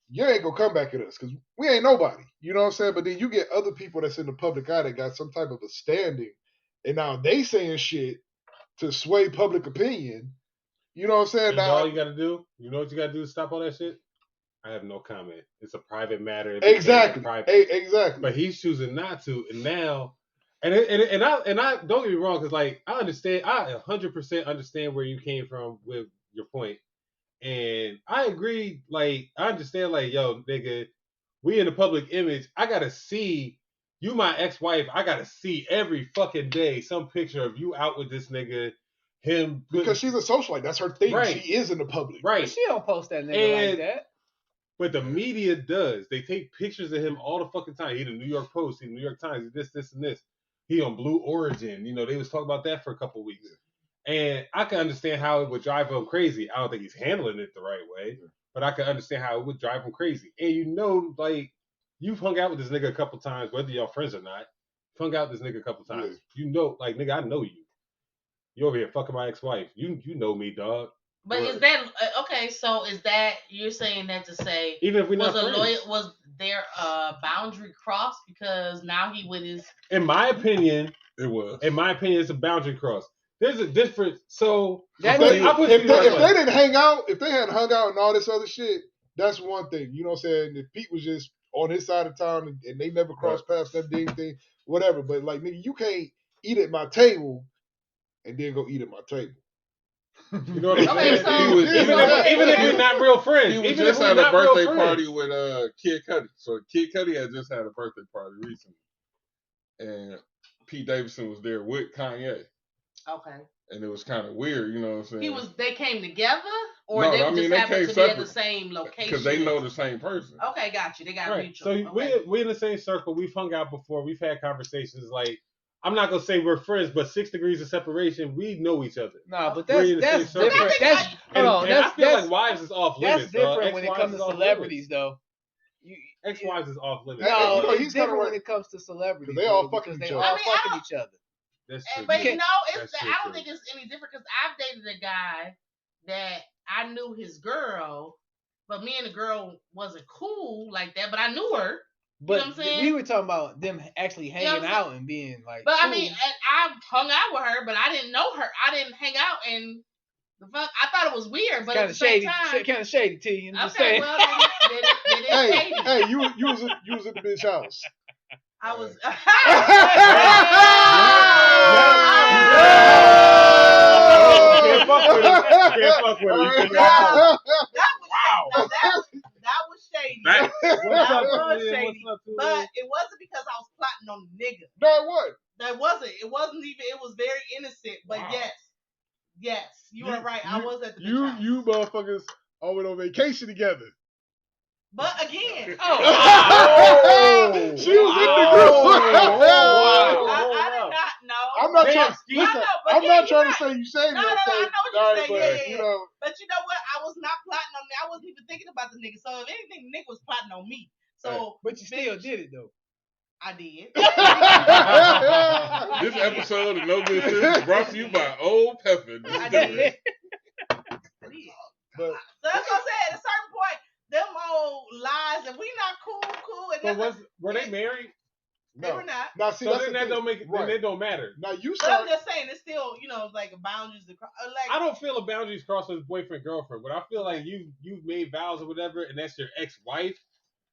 Speaker 5: you ain't gonna come back at us because we ain't nobody. You know what I'm saying? But then you get other people that's in the public eye that got some type of a standing, and now they saying shit to sway public opinion. You know what I'm saying?
Speaker 2: And
Speaker 5: Now
Speaker 2: all you gotta do, you know what you gotta do to stop all that shit? I have no comment. It's a private matter.
Speaker 5: Exactly. Exactly.
Speaker 2: But he's choosing not to, and now, and I don't get me wrong, because like I 100% understand where you came from with your point, and I agree. Like I understand, like yo, nigga, we in the public image. I gotta see you, my ex-wife. I gotta see every fucking day some picture of you out with this nigga. Him
Speaker 5: because she's a socialite. That's her thing.
Speaker 2: Right.
Speaker 5: She is in the public.
Speaker 2: Right.
Speaker 7: But she don't post that nigga like that.
Speaker 2: But the media does. They take pictures of him all the fucking time. He the New York Post, he the New York Times, he this, and this. He on Blue Origin. You know, they was talking about that for a couple of weeks. And I can understand how it would drive him crazy. I don't think he's handling it the right way, but I can understand how it would drive him crazy. And you know, like, you've hung out with this nigga a couple times, whether y'all friends or not. You've hung out with this nigga a couple times.
Speaker 5: Yeah.
Speaker 2: You know, like, nigga, I know you. You over here fucking my ex-wife. You know me, dog.
Speaker 4: But is that okay? So is that you're saying that to say
Speaker 2: even if we're not friends,
Speaker 4: was there a boundary crossed because now he with his?
Speaker 2: In my opinion,
Speaker 1: it was.
Speaker 2: In my opinion, it's a boundary cross. There's a difference. So
Speaker 5: if they didn't hang out, if they hadn't hung out and all this other shit, that's one thing. You know what I'm saying? If Pete was just on his side of town and they never crossed paths, never did anything, whatever. But like, nigga, you can't eat at my table and then go eat at my table.
Speaker 2: You know what I'm saying?
Speaker 4: So,
Speaker 2: even if we're not real friends.
Speaker 1: He was just at a birthday party with Kid Cudi. So Kid Cudi had just had a birthday party recently. And Pete Davidson was there with Kanye.
Speaker 4: Okay.
Speaker 1: And it was kind of weird, you know what I'm saying?
Speaker 4: They came together? Or
Speaker 1: no,
Speaker 4: they
Speaker 1: I mean,
Speaker 4: just happened to be at the same location?
Speaker 1: Because they know the same person.
Speaker 4: Okay, got you. They got mutual.
Speaker 2: So
Speaker 4: okay.
Speaker 2: we're in the same circle. We've hung out before. We've had conversations like, I'm not gonna say we're friends, but 6 degrees of separation, we know each other.
Speaker 7: No, but that's different.
Speaker 2: I feel like wives is off limits.
Speaker 7: That's different when it comes to celebrities, though.
Speaker 2: Ex-wives is off limits.
Speaker 7: No, it's different when it comes to celebrities.
Speaker 5: They all fucking each other.
Speaker 7: They all fucking each other.
Speaker 2: That's true.
Speaker 4: But you know, I don't think it's any different because I've dated a guy that I knew his girl, but me and the girl wasn't cool like that. But I knew her.
Speaker 7: But
Speaker 4: you know what I'm saying?
Speaker 7: we were talking about them actually hanging out and being like.
Speaker 4: But
Speaker 7: cool.
Speaker 4: I mean, I hung out with her, but I didn't know her. I didn't hang out and the fuck. I thought it was weird, but at the same time,
Speaker 7: kind of shady to you. I'm just
Speaker 4: okay,
Speaker 7: saying.
Speaker 4: well, then it's shady.
Speaker 5: Hey, you was at the bitch house.
Speaker 4: I was.
Speaker 2: Can't fuck with her. Can't fuck with her.
Speaker 4: That was shady.
Speaker 2: What's
Speaker 4: That
Speaker 2: up,
Speaker 4: was
Speaker 2: Julian?
Speaker 4: shady.
Speaker 2: What's up, Julian?
Speaker 4: But it wasn't because I was plotting on the nigga.
Speaker 5: No, it wasn't.
Speaker 4: That wasn't. It wasn't even. It was very innocent. But
Speaker 2: Wow.
Speaker 4: yes, you are right. I was at the bitch house.
Speaker 5: You motherfuckers all went on vacation together.
Speaker 4: But again,
Speaker 5: She was in the group.
Speaker 4: I did not know.
Speaker 5: I'm not trying.
Speaker 4: I
Speaker 5: Listen,
Speaker 4: know, but
Speaker 5: I'm
Speaker 4: yeah,
Speaker 5: not trying
Speaker 4: you're
Speaker 5: to say you shady.
Speaker 4: No, I know what you're saying.
Speaker 5: But,
Speaker 4: Yeah.
Speaker 5: you know,
Speaker 4: But you know what? I was not plotting on that. I wasn't even thinking about the nigga. So if anything, the nigga was plotting on me. So,
Speaker 7: but you still did it though.
Speaker 4: I did.
Speaker 1: This episode of No Good Sis is brought to you by Old Pepper.
Speaker 4: I did.
Speaker 5: but
Speaker 4: So that's what I said. At a certain point, them old lies, and we not cool, and
Speaker 2: But were they married?
Speaker 4: they were not.
Speaker 5: now see,
Speaker 2: So
Speaker 5: that's
Speaker 2: then
Speaker 5: the
Speaker 2: that
Speaker 5: thing.
Speaker 2: don't make it.
Speaker 5: Right.
Speaker 2: Then it don't matter.
Speaker 5: Now you
Speaker 4: But I'm
Speaker 5: start.
Speaker 4: just saying, it's still, like boundaries. Like
Speaker 2: I don't feel a boundaries cross with boyfriend girlfriend, but I feel like you've made vows or whatever, and that's your ex-wife.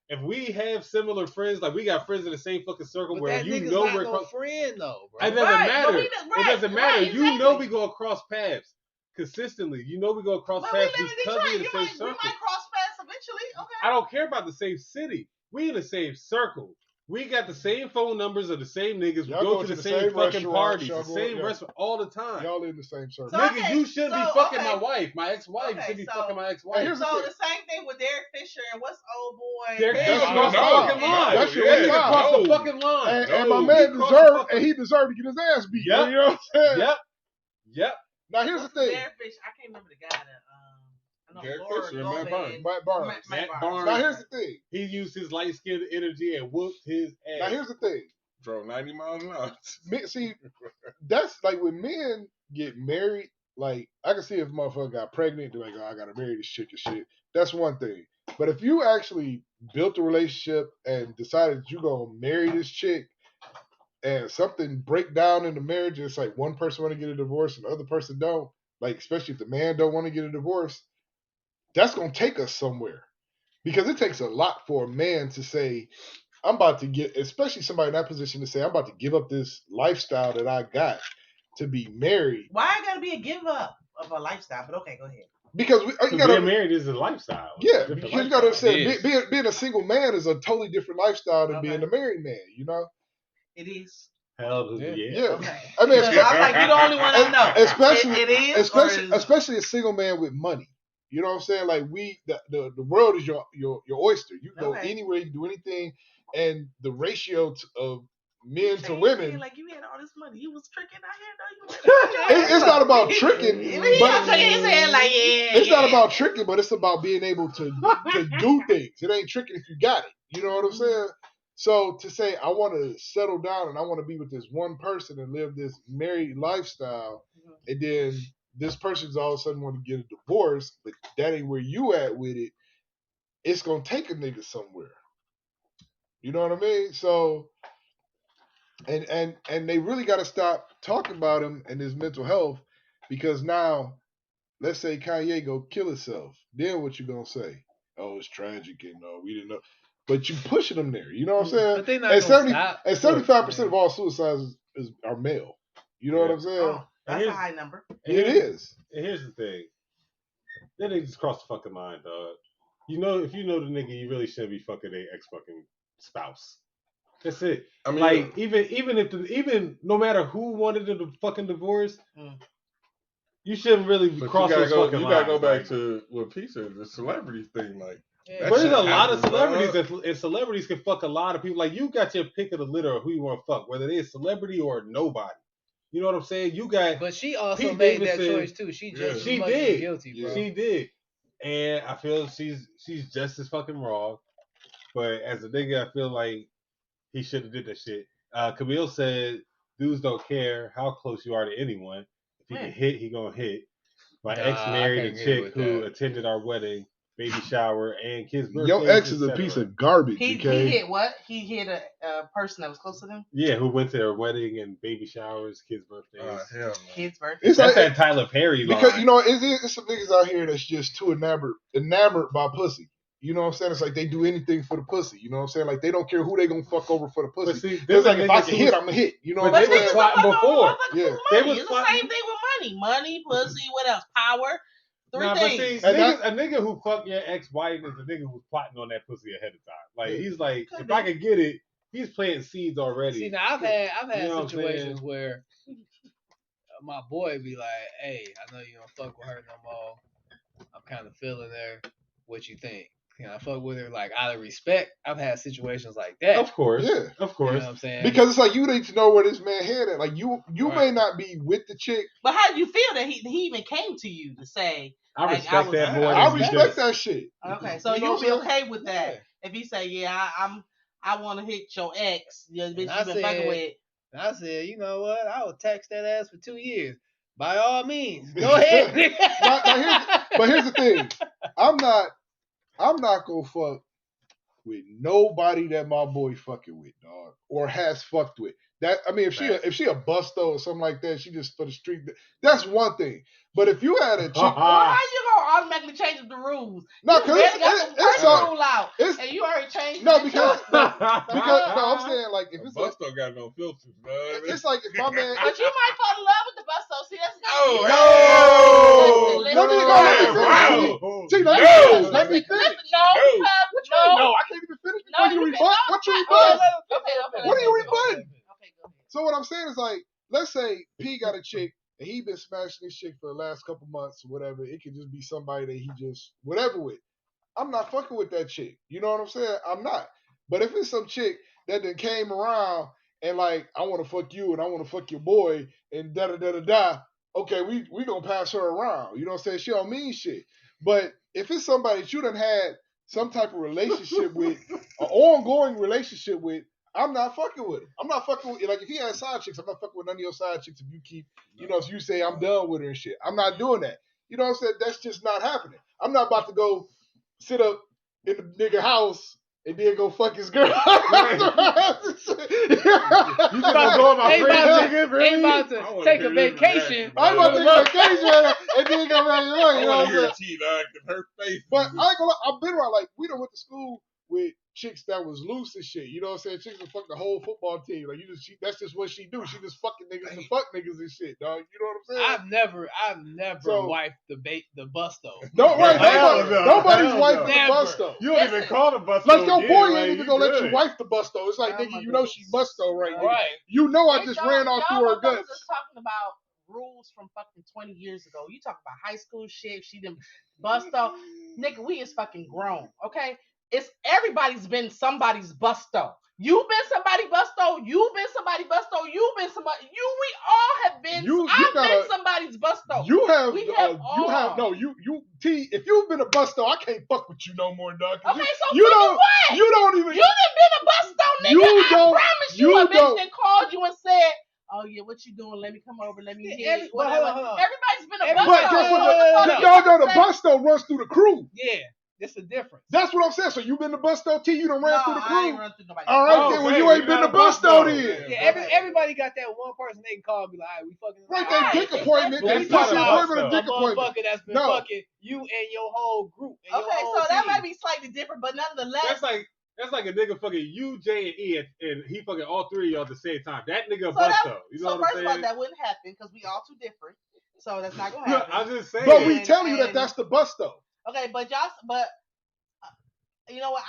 Speaker 2: If we have similar friends, like we got friends in the same fucking circle
Speaker 7: But
Speaker 2: where
Speaker 7: that
Speaker 2: you
Speaker 7: nigga's
Speaker 2: know
Speaker 7: not
Speaker 2: we're
Speaker 7: no friend though, bro.
Speaker 2: It doesn't
Speaker 4: Right,
Speaker 2: matter.
Speaker 4: but
Speaker 2: It doesn't matter.
Speaker 4: right,
Speaker 2: You know
Speaker 4: exactly.
Speaker 2: we go across paths consistently. You know we go across
Speaker 4: But we
Speaker 2: paths
Speaker 4: live in
Speaker 2: because we're in the
Speaker 4: Detroit.
Speaker 2: same
Speaker 4: We
Speaker 2: circle.
Speaker 4: might cross paths eventually. Okay.
Speaker 2: I don't care about the same city. We in the same circle. We got the same phone numbers of the same niggas. We
Speaker 5: Y'all
Speaker 2: go to the same fucking
Speaker 5: restaurants,
Speaker 2: parties,
Speaker 5: y'all
Speaker 2: the
Speaker 5: go-
Speaker 2: same
Speaker 5: yeah.
Speaker 2: restaurant all the time.
Speaker 5: Y'all in the same circle.
Speaker 4: So,
Speaker 2: Nigga,
Speaker 4: okay,
Speaker 2: you shouldn't be
Speaker 4: so,
Speaker 2: fucking
Speaker 4: okay.
Speaker 2: my wife, my ex-wife. You
Speaker 4: Okay,
Speaker 2: should be
Speaker 4: so-
Speaker 2: fucking my ex-wife.
Speaker 5: Here's the
Speaker 4: So
Speaker 5: thing.
Speaker 4: the same thing with Derek Fisher and what's old boy?
Speaker 2: Derek
Speaker 5: That's
Speaker 2: Fisher
Speaker 5: your
Speaker 2: crossed the
Speaker 5: foul.
Speaker 2: fucking line.
Speaker 5: That's your
Speaker 2: That nigga
Speaker 5: foul.
Speaker 2: crossed the
Speaker 1: No.
Speaker 2: fucking line.
Speaker 5: And my
Speaker 1: No,
Speaker 5: man
Speaker 2: he crossed the
Speaker 5: deserved,
Speaker 2: fucking-
Speaker 5: and he deserved to get his ass beat.
Speaker 2: Yep.
Speaker 5: You know what I'm saying?
Speaker 2: Yep.
Speaker 5: Now here's
Speaker 4: What's
Speaker 5: the thing.
Speaker 4: Derek Fisher? I can't remember the guy that. I know
Speaker 1: Derek
Speaker 4: Laura
Speaker 1: Fisher and Matt
Speaker 4: Gomez.
Speaker 1: Barnes.
Speaker 5: Matt Barnes.
Speaker 2: Matt
Speaker 4: Barnes.
Speaker 2: Barnes.
Speaker 5: Now here's the thing.
Speaker 2: He used his light-skinned energy and whooped his ass.
Speaker 5: Now here's the thing.
Speaker 1: Drove 90 miles an hour.
Speaker 5: See, that's like when men get married. Like I can see if a motherfucker got pregnant, they're like, "Oh, I gotta marry this chick and shit." That's one thing. But if you actually built a relationship and decided that you gonna marry this chick, and something break down in the marriage, it's like one person want to get a divorce and the other person don't. Like especially if the man don't want to get a divorce, that's gonna take us somewhere. Because it takes a lot for a man to say, I'm about to get, especially somebody in that position to say, I'm about to give up this lifestyle that I got to be married.
Speaker 4: Why I gotta be a give up of a lifestyle? But okay, go ahead.
Speaker 5: Because you
Speaker 2: Being
Speaker 5: gotta,
Speaker 2: married is a lifestyle. It's a
Speaker 5: yeah,
Speaker 2: different
Speaker 5: because you gotta
Speaker 2: lifestyle.
Speaker 5: say, being a single man is a totally different lifestyle than
Speaker 4: Okay.
Speaker 5: being a married man, you know?
Speaker 4: It is.
Speaker 2: Hell,
Speaker 7: Yeah.
Speaker 2: yeah.
Speaker 4: Okay.
Speaker 5: I mean,
Speaker 4: Because I was like, you're the only one I know.
Speaker 5: especially,
Speaker 4: it is.
Speaker 5: especially a single man with money. You know what I'm saying? Like the world is your oyster. You go
Speaker 4: Okay.
Speaker 5: anywhere, you can do anything, and the ratio of men to
Speaker 4: You
Speaker 5: women.
Speaker 4: saying like you had all this money, you was tricking out here.
Speaker 5: It's not about tricking,
Speaker 4: He
Speaker 5: but
Speaker 4: was shaking his head like, yeah.
Speaker 5: it's not about tricking, but it's about being able to do things. It ain't tricking if you got it. You know what I'm saying? So to say I want to settle down and I want to be with this one person and live this married lifestyle, and then this person's all of a sudden want to get a divorce, but that ain't where you at with it. It's gonna take a nigga somewhere. You know what I mean? So, and they really got to stop talking about him and his mental health, because now, let's say Kanye go kill himself, then what you gonna say? Oh, it's tragic and we didn't know. But you pushing them there. You know what I'm saying?
Speaker 7: But they not
Speaker 5: And
Speaker 7: gonna stop.
Speaker 5: 75% of all suicides are male. You know what I'm saying?
Speaker 4: Oh, that's a
Speaker 2: here's-
Speaker 4: high number.
Speaker 5: It is.
Speaker 2: And here's the thing. That nigga just crossed the fucking line, dog. You know, if you know the nigga, you really shouldn't be fucking their ex-fucking spouse. That's it.
Speaker 1: I mean,
Speaker 2: Like, even no matter who wanted the fucking divorce, you shouldn't really
Speaker 1: but
Speaker 2: cross
Speaker 1: you
Speaker 2: those
Speaker 1: gotta go,
Speaker 2: fucking
Speaker 1: you
Speaker 2: lines.
Speaker 1: gotta go back
Speaker 2: like-
Speaker 1: to what Pete said, the celebrity thing. Like,
Speaker 7: Yeah.
Speaker 2: But there's a
Speaker 1: shit
Speaker 2: lot of
Speaker 1: happens,
Speaker 2: celebrities
Speaker 1: dog.
Speaker 2: and celebrities can fuck a lot of people. Like, you got your pick of the litter of who you want to fuck, whether it's celebrity or nobody. You know what I'm saying? You got
Speaker 7: But she also
Speaker 2: Pete
Speaker 7: made that
Speaker 2: Davidson-
Speaker 7: choice too. She just
Speaker 2: She
Speaker 7: must be
Speaker 2: did.
Speaker 7: guilty, bro.
Speaker 2: She did. And I feel she's just as fucking wrong. But as a nigga, I feel like he should have did that shit. Camille said, dudes don't care how close you are to anyone. If he can hit, he gonna hit. My
Speaker 7: Nah,
Speaker 2: ex
Speaker 7: I
Speaker 2: married
Speaker 7: can't
Speaker 2: a
Speaker 7: agree
Speaker 2: chick
Speaker 7: with
Speaker 2: who
Speaker 7: that.
Speaker 2: attended our wedding. baby shower, and kids' birthdays.
Speaker 5: Your ex is a
Speaker 2: etc.
Speaker 5: piece of garbage,
Speaker 4: He
Speaker 5: BK.
Speaker 4: hit what? He hit a person that was close to them.
Speaker 2: Yeah, who went to their wedding and baby showers, kids' birthdays.
Speaker 1: Hell no.
Speaker 4: Kids' birthday.
Speaker 5: It's
Speaker 2: That's
Speaker 5: like
Speaker 2: that Tyler Perry line.
Speaker 5: because you know it's some niggas out here that's just too enamored by pussy. You know what I'm saying? It's like they do anything for the pussy. You know what I'm saying? Like they don't care who they gonna fuck over for the
Speaker 2: But
Speaker 5: pussy.
Speaker 2: see,
Speaker 5: It's like if I can hit, I'm gonna hit. You know
Speaker 2: But
Speaker 5: what I'm
Speaker 2: they was
Speaker 5: saying?
Speaker 2: plotting before.
Speaker 5: Yeah.
Speaker 2: They
Speaker 4: Money.
Speaker 2: was
Speaker 4: It's the
Speaker 2: plotting-
Speaker 4: same thing with money. Money, pussy, what else? Power. Three
Speaker 2: Nah, but see,
Speaker 4: things.
Speaker 5: And
Speaker 2: a nigga who fucked your ex-wife is a nigga who's plotting on that pussy ahead of time. Like
Speaker 5: Yeah.
Speaker 2: he's like,
Speaker 4: Could
Speaker 2: if
Speaker 4: be.
Speaker 2: I could get it, he's planting seeds already.
Speaker 7: See, now I've had
Speaker 2: You know what I'm
Speaker 7: situations
Speaker 2: saying?
Speaker 7: where my boy be like, "Hey, I know you don't fuck with her no more. I'm kind of feeling her. What you think? Can I fuck with her like out of respect?" I've had situations like that.
Speaker 2: Of course,
Speaker 5: Yeah.
Speaker 2: of
Speaker 7: You
Speaker 2: course.
Speaker 7: know what I'm saying?
Speaker 5: Because it's like you need to know where this man head at. Like you
Speaker 2: Right.
Speaker 5: may not be with the chick.
Speaker 4: But how do you feel that he even came to you to say,
Speaker 2: I
Speaker 4: like,
Speaker 2: respect
Speaker 4: I was-
Speaker 2: that more.
Speaker 5: I
Speaker 2: than he
Speaker 5: respect
Speaker 2: does.
Speaker 5: that shit.
Speaker 4: okay, so
Speaker 5: You know
Speaker 4: you'll
Speaker 5: what
Speaker 4: be
Speaker 5: I'm
Speaker 4: okay with that
Speaker 7: Yeah.
Speaker 4: if he say, yeah, I want to hit your ex, the bitch
Speaker 7: I
Speaker 4: you been fucking
Speaker 7: said-
Speaker 4: with.
Speaker 7: And I said, you know what? I will text that ass for 2 years. By all means, go ahead.
Speaker 5: But here's the thing. I'm not gonna fuck with nobody that my boy fucking with, dog, or has fucked with. That I mean, if she a busto or something like that, she just for the street. That's one thing. But if you had a chick,
Speaker 4: Well, how you gonna automatically change the rules?
Speaker 5: no,
Speaker 4: You
Speaker 5: because
Speaker 4: barely got the
Speaker 5: it's
Speaker 4: first
Speaker 5: all,
Speaker 4: rule out,
Speaker 5: it's
Speaker 4: and you already changed
Speaker 5: no
Speaker 4: it.
Speaker 5: because no, I'm saying like if it's
Speaker 1: Busto got no filters, man.
Speaker 5: it's like if my man.
Speaker 4: But you might fall in love with the busto. See, that's
Speaker 1: Oh,
Speaker 5: no!
Speaker 4: Listen,
Speaker 5: Let me
Speaker 4: listen.
Speaker 5: finish. See, let me finish. Let me finish.
Speaker 4: Listen, no, because
Speaker 5: What you mean? No, I can't even finish before you rebut. What you rebut? What are you rebutting?
Speaker 4: Okay, go ahead.
Speaker 5: So what I'm saying is like, let's say P got a chick and he been smashing this chick for the last couple months or whatever. It could just be somebody that he just whatever with. I'm not fucking with that chick. You know what I'm saying? I'm not. But if it's some chick that then came around and like, I want to fuck you and I want to fuck your boy and da da da da da. Okay, we gonna pass her around. You know what I'm saying? She don't mean shit. But if it's somebody that you done had some type of relationship with, an ongoing relationship with, I'm not fucking with him. I'm not fucking with like if he has side chicks, I'm not fucking with none of your side chicks if you keep, you know, if you say I'm done with her and shit. I'm not doing that. You know what I'm saying? That's just not happening. I'm not about to go sit up in the nigga house and then go fuck his girl.
Speaker 2: You gonna go on my
Speaker 7: They
Speaker 2: friend,
Speaker 7: about to-
Speaker 2: nigga?
Speaker 7: They
Speaker 2: Really?
Speaker 7: about
Speaker 1: I
Speaker 7: to
Speaker 1: wanna
Speaker 7: take
Speaker 1: hear
Speaker 7: a
Speaker 1: this
Speaker 7: vacation.
Speaker 1: reaction.
Speaker 5: I'm about to take a vacation and then go back and run.
Speaker 1: I
Speaker 5: You know what
Speaker 1: want
Speaker 5: I'm
Speaker 1: to hear
Speaker 5: saying?
Speaker 1: T-Dog in her face.
Speaker 5: But I ain't gonna lie, I've been around, like, we done went to school with chicks that was loose and shit. You know what I'm saying? Chicks that fuck the whole football team. Like, that's just what she do. She just fucking niggas and fuck niggas and shit, dog. You know what I'm saying?
Speaker 7: I've never
Speaker 5: So-
Speaker 7: wiped the busto.
Speaker 5: No, right.
Speaker 2: Hell no.
Speaker 5: Nobody's
Speaker 2: Hell
Speaker 5: wifing
Speaker 2: no.
Speaker 5: the
Speaker 7: Never.
Speaker 5: busto.
Speaker 2: You don't even call the busto.
Speaker 5: Like, your
Speaker 2: again,
Speaker 5: boy
Speaker 2: like,
Speaker 5: ain't even
Speaker 2: you
Speaker 5: gonna let
Speaker 2: good.
Speaker 5: you wife the busto. It's like,
Speaker 4: Oh,
Speaker 5: nigga,
Speaker 4: my
Speaker 5: you know she
Speaker 4: goodness.
Speaker 5: busto right now.
Speaker 7: Right.
Speaker 5: You know I
Speaker 4: And
Speaker 5: just
Speaker 4: y'all-
Speaker 5: ran off through her
Speaker 4: y'all motherfuckers
Speaker 5: guts.
Speaker 4: is talking about rules from fucking 20 years ago. You talk about high school shit. She done bust off. Nigga, we is fucking grown, okay? It's everybody's been somebody's busto. You've been somebody busto. You've been somebody busto. You've been somebody. We all have been.
Speaker 5: You
Speaker 4: I've
Speaker 5: gotta-
Speaker 4: been somebody's busto.
Speaker 5: You have,
Speaker 4: We have
Speaker 5: you have,
Speaker 4: all.
Speaker 5: no, you, T, if you've been a busto, I can't fuck with you no more, dog. 'Cause
Speaker 4: Okay, so
Speaker 5: you
Speaker 4: fucking
Speaker 5: don't,
Speaker 4: what?
Speaker 5: you don't even,
Speaker 4: You done been a busto, nigga.
Speaker 5: You
Speaker 4: I
Speaker 5: don't-
Speaker 4: promise
Speaker 5: you
Speaker 4: you, a bitch
Speaker 5: don't-
Speaker 4: that called you and said, "Oh yeah, what you doing? Let me come over. Let me
Speaker 7: Yeah,
Speaker 4: hit."
Speaker 7: but
Speaker 4: Whatever.
Speaker 7: hold on.
Speaker 4: Everybody's been a
Speaker 7: Every-
Speaker 4: busto.
Speaker 5: but guess what?
Speaker 4: What the fuck
Speaker 7: no.
Speaker 4: you
Speaker 5: Y'all know
Speaker 4: gonna
Speaker 5: the
Speaker 4: say?
Speaker 5: busto runs through the crew.
Speaker 7: Yeah, that's the difference.
Speaker 5: That's what I'm saying. So you been the busto, T, you done ran through the
Speaker 4: No, I ain't
Speaker 5: crew.
Speaker 4: run through nobody.
Speaker 5: All right,
Speaker 2: Oh,
Speaker 5: then, well,
Speaker 2: okay,
Speaker 5: you
Speaker 2: well,
Speaker 5: ain't
Speaker 2: you're
Speaker 5: been the
Speaker 2: not a
Speaker 5: busto
Speaker 2: busto.
Speaker 5: then.
Speaker 7: Yeah, everybody got that one person they can call and be like, all right, we fucking.
Speaker 5: Right,
Speaker 7: all
Speaker 5: that
Speaker 7: right.
Speaker 5: dick appointment,
Speaker 7: But
Speaker 5: that
Speaker 7: we
Speaker 2: That's
Speaker 5: pussy
Speaker 2: not a
Speaker 7: talking
Speaker 5: appointment,
Speaker 2: busto.
Speaker 5: a dick
Speaker 7: a
Speaker 5: appointment.
Speaker 7: motherfucker that's been
Speaker 5: No.
Speaker 7: fucking you and your whole group. And your
Speaker 4: Okay,
Speaker 7: whole
Speaker 4: so that
Speaker 7: team.
Speaker 4: might be slightly different, but nonetheless.
Speaker 2: That's like a nigga fucking you, Jay, and E, and he fucking all three of y'all at the same time. That nigga a
Speaker 4: So that-
Speaker 2: busto. You know
Speaker 4: so
Speaker 2: what
Speaker 4: first
Speaker 2: I'm
Speaker 4: of all,
Speaker 2: saying?
Speaker 4: that wouldn't happen because we all too different. So that's not gonna
Speaker 2: No,
Speaker 4: happen.
Speaker 2: I'm just saying.
Speaker 5: But we
Speaker 4: And-
Speaker 5: telling you that
Speaker 4: and-
Speaker 5: that's the busto.
Speaker 4: Okay, but you know what?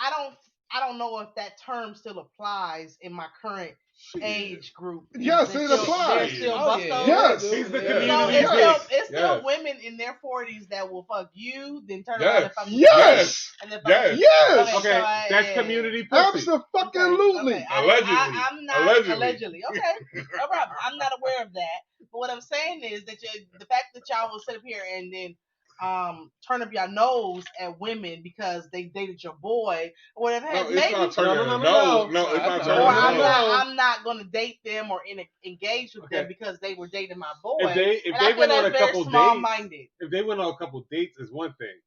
Speaker 4: I don't know if that term still applies in my current age group.
Speaker 5: Yes,
Speaker 4: There's
Speaker 5: it
Speaker 4: still-
Speaker 5: applies.
Speaker 4: There's still
Speaker 7: Oh, yeah.
Speaker 4: bustos.
Speaker 5: Yes.
Speaker 2: He's the
Speaker 7: Yeah.
Speaker 4: So
Speaker 2: community
Speaker 4: it's
Speaker 2: bitch.
Speaker 4: still
Speaker 2: Yes.
Speaker 4: women in their 40s that will fuck you, then turn
Speaker 1: Yes.
Speaker 4: around and fuck
Speaker 5: Yes.
Speaker 4: and then fuck
Speaker 1: Yes.
Speaker 5: Yes.
Speaker 4: Okay,
Speaker 2: Okay,
Speaker 4: so I-
Speaker 2: that's
Speaker 4: yeah.
Speaker 2: community pussy.
Speaker 5: Absolutely.
Speaker 4: Okay.
Speaker 1: Allegedly.
Speaker 4: I'm not
Speaker 1: Allegedly.
Speaker 4: Okay, no problem. I'm not aware of that. But what I'm saying is that the fact that y'all will sit up here and then turn up your nose at women because they dated your boy or whatever.
Speaker 1: No, it's
Speaker 4: maybe
Speaker 1: not turning
Speaker 2: No,
Speaker 1: no,
Speaker 2: no,
Speaker 1: no,
Speaker 2: no,
Speaker 1: no, it's not
Speaker 7: no.
Speaker 1: turning
Speaker 4: or
Speaker 7: no,
Speaker 4: I'm
Speaker 1: no.
Speaker 4: not gonna date them or engage with them
Speaker 2: Okay.
Speaker 4: because they were dating my boy.
Speaker 2: If
Speaker 4: and
Speaker 2: they
Speaker 4: I feel
Speaker 2: went on
Speaker 4: that's
Speaker 2: a
Speaker 4: very
Speaker 2: couple dates,
Speaker 4: small-minded.
Speaker 2: if they went on a couple dates is one thing.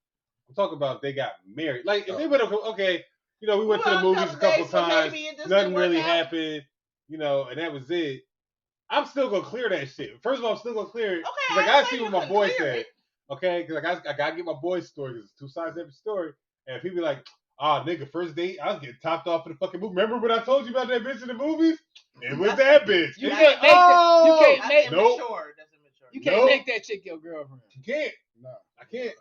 Speaker 2: I'm talking about they got married. Like if they would have okay, we went to the
Speaker 4: Well,
Speaker 2: movies a couple
Speaker 4: so
Speaker 2: times.
Speaker 4: maybe it just
Speaker 2: Nothing
Speaker 4: didn't work
Speaker 2: really
Speaker 4: out.
Speaker 2: happened, and that was it. I'm still gonna clear that shit. First of all, I'm still gonna clear it
Speaker 4: Okay,
Speaker 2: because I
Speaker 4: I
Speaker 2: gotta
Speaker 4: say
Speaker 2: see
Speaker 4: you
Speaker 2: what my
Speaker 4: can
Speaker 2: boy
Speaker 4: clear
Speaker 2: said.
Speaker 4: it.
Speaker 2: Okay, because I gotta get my boy's story because it's two sides to every story. And if he be like, nigga, first date, I was getting topped off in the fucking movie. Remember when I told you about that bitch in the movies? It was that bitch.
Speaker 7: You
Speaker 2: It-
Speaker 7: can't make that. You can't
Speaker 4: That's
Speaker 7: make.
Speaker 2: Nope.
Speaker 4: immature. That's immature.
Speaker 7: You can't
Speaker 2: Nope.
Speaker 7: make that chick your girlfriend.
Speaker 2: You can't.
Speaker 5: No.
Speaker 2: I can't.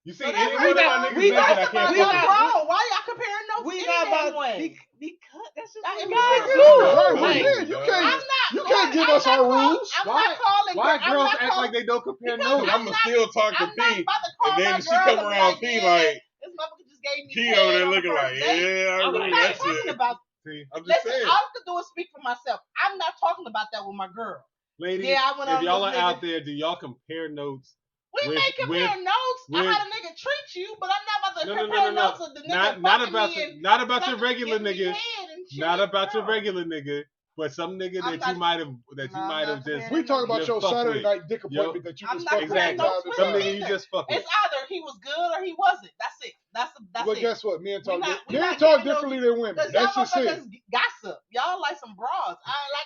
Speaker 2: You see,
Speaker 4: So
Speaker 2: any
Speaker 4: that's
Speaker 2: one of my
Speaker 4: wrong.
Speaker 2: niggas
Speaker 7: We
Speaker 2: mentioned, I
Speaker 7: not-
Speaker 2: can't
Speaker 7: we
Speaker 2: fuck
Speaker 7: not-
Speaker 2: with.
Speaker 4: Bro, why y'all comparing notes
Speaker 7: We
Speaker 4: any
Speaker 7: not
Speaker 4: damn
Speaker 7: about
Speaker 4: way?
Speaker 7: because that's just
Speaker 4: That
Speaker 7: what
Speaker 4: is
Speaker 7: we
Speaker 4: not
Speaker 7: do.
Speaker 4: true.
Speaker 5: Right, well,
Speaker 7: Like,
Speaker 5: yeah, you
Speaker 4: I'm
Speaker 5: can't.
Speaker 4: not.
Speaker 5: You
Speaker 4: going-
Speaker 5: can't give
Speaker 4: I'm
Speaker 5: us
Speaker 4: not
Speaker 5: our
Speaker 4: call-
Speaker 5: rules.
Speaker 4: I'm
Speaker 2: Why-
Speaker 4: not calling.
Speaker 2: Why
Speaker 4: I'm
Speaker 2: girls
Speaker 4: not
Speaker 2: act
Speaker 4: call-
Speaker 2: like they don't compare
Speaker 4: because
Speaker 2: notes?
Speaker 1: I'ma still talk to
Speaker 4: I'm not
Speaker 1: P,
Speaker 4: about to call
Speaker 1: and then
Speaker 4: my
Speaker 1: she
Speaker 4: girl
Speaker 1: come
Speaker 4: and be
Speaker 1: around
Speaker 4: like,
Speaker 1: P
Speaker 4: yeah,
Speaker 1: like
Speaker 4: this motherfucker just gave me
Speaker 1: P
Speaker 4: head
Speaker 1: over there
Speaker 4: on the
Speaker 1: looking
Speaker 4: first
Speaker 1: like,
Speaker 4: date.
Speaker 1: yeah, I
Speaker 4: I'm
Speaker 1: remember
Speaker 4: not
Speaker 1: that
Speaker 4: talking
Speaker 1: shit.
Speaker 4: about.
Speaker 2: See,
Speaker 1: I'm just
Speaker 4: Listen,
Speaker 1: saying.
Speaker 4: all I can do is speak for myself. I'm not talking about that with my girl.
Speaker 2: ladies,
Speaker 4: Yeah, I went
Speaker 2: if
Speaker 4: on
Speaker 2: y'all are
Speaker 4: this
Speaker 2: out
Speaker 4: nigga.
Speaker 2: there, do y'all compare notes?
Speaker 4: We
Speaker 2: With-
Speaker 4: may compare notes on
Speaker 2: with-
Speaker 4: how the nigga treat you, but I'm not about to
Speaker 2: No,
Speaker 4: compare
Speaker 2: no.
Speaker 4: notes of the nigga
Speaker 2: Not
Speaker 4: fucking
Speaker 2: about
Speaker 4: me
Speaker 2: your,
Speaker 4: and
Speaker 2: not about your
Speaker 4: sucking-
Speaker 2: regular
Speaker 4: giving me
Speaker 2: nigga.
Speaker 4: head and shit.
Speaker 2: Not about your
Speaker 4: No.
Speaker 2: regular nigga, but some nigga
Speaker 4: I'm
Speaker 2: that
Speaker 4: not-
Speaker 2: you might have
Speaker 4: No, I'm not
Speaker 2: just.
Speaker 4: comparing
Speaker 5: We talking about
Speaker 2: Just
Speaker 5: your
Speaker 2: fuck
Speaker 5: Saturday
Speaker 2: with.
Speaker 5: night dick
Speaker 2: Yo,
Speaker 5: appointment that you
Speaker 4: I'm
Speaker 5: just
Speaker 4: not
Speaker 5: fuck with
Speaker 4: comparing
Speaker 2: Exactly.
Speaker 5: from time
Speaker 4: notes
Speaker 5: to
Speaker 4: with
Speaker 2: Some
Speaker 5: time.
Speaker 2: nigga you just fuck with.
Speaker 4: It's either he was good or he wasn't. That's it. That's
Speaker 5: Well,
Speaker 4: it.
Speaker 5: guess what? Men talk
Speaker 4: we
Speaker 5: men
Speaker 4: not
Speaker 5: talk
Speaker 4: giving no-
Speaker 5: differently than women.
Speaker 4: Cause y'all
Speaker 5: That's just it.
Speaker 4: motherfuckers gossip. Y'all like some bras.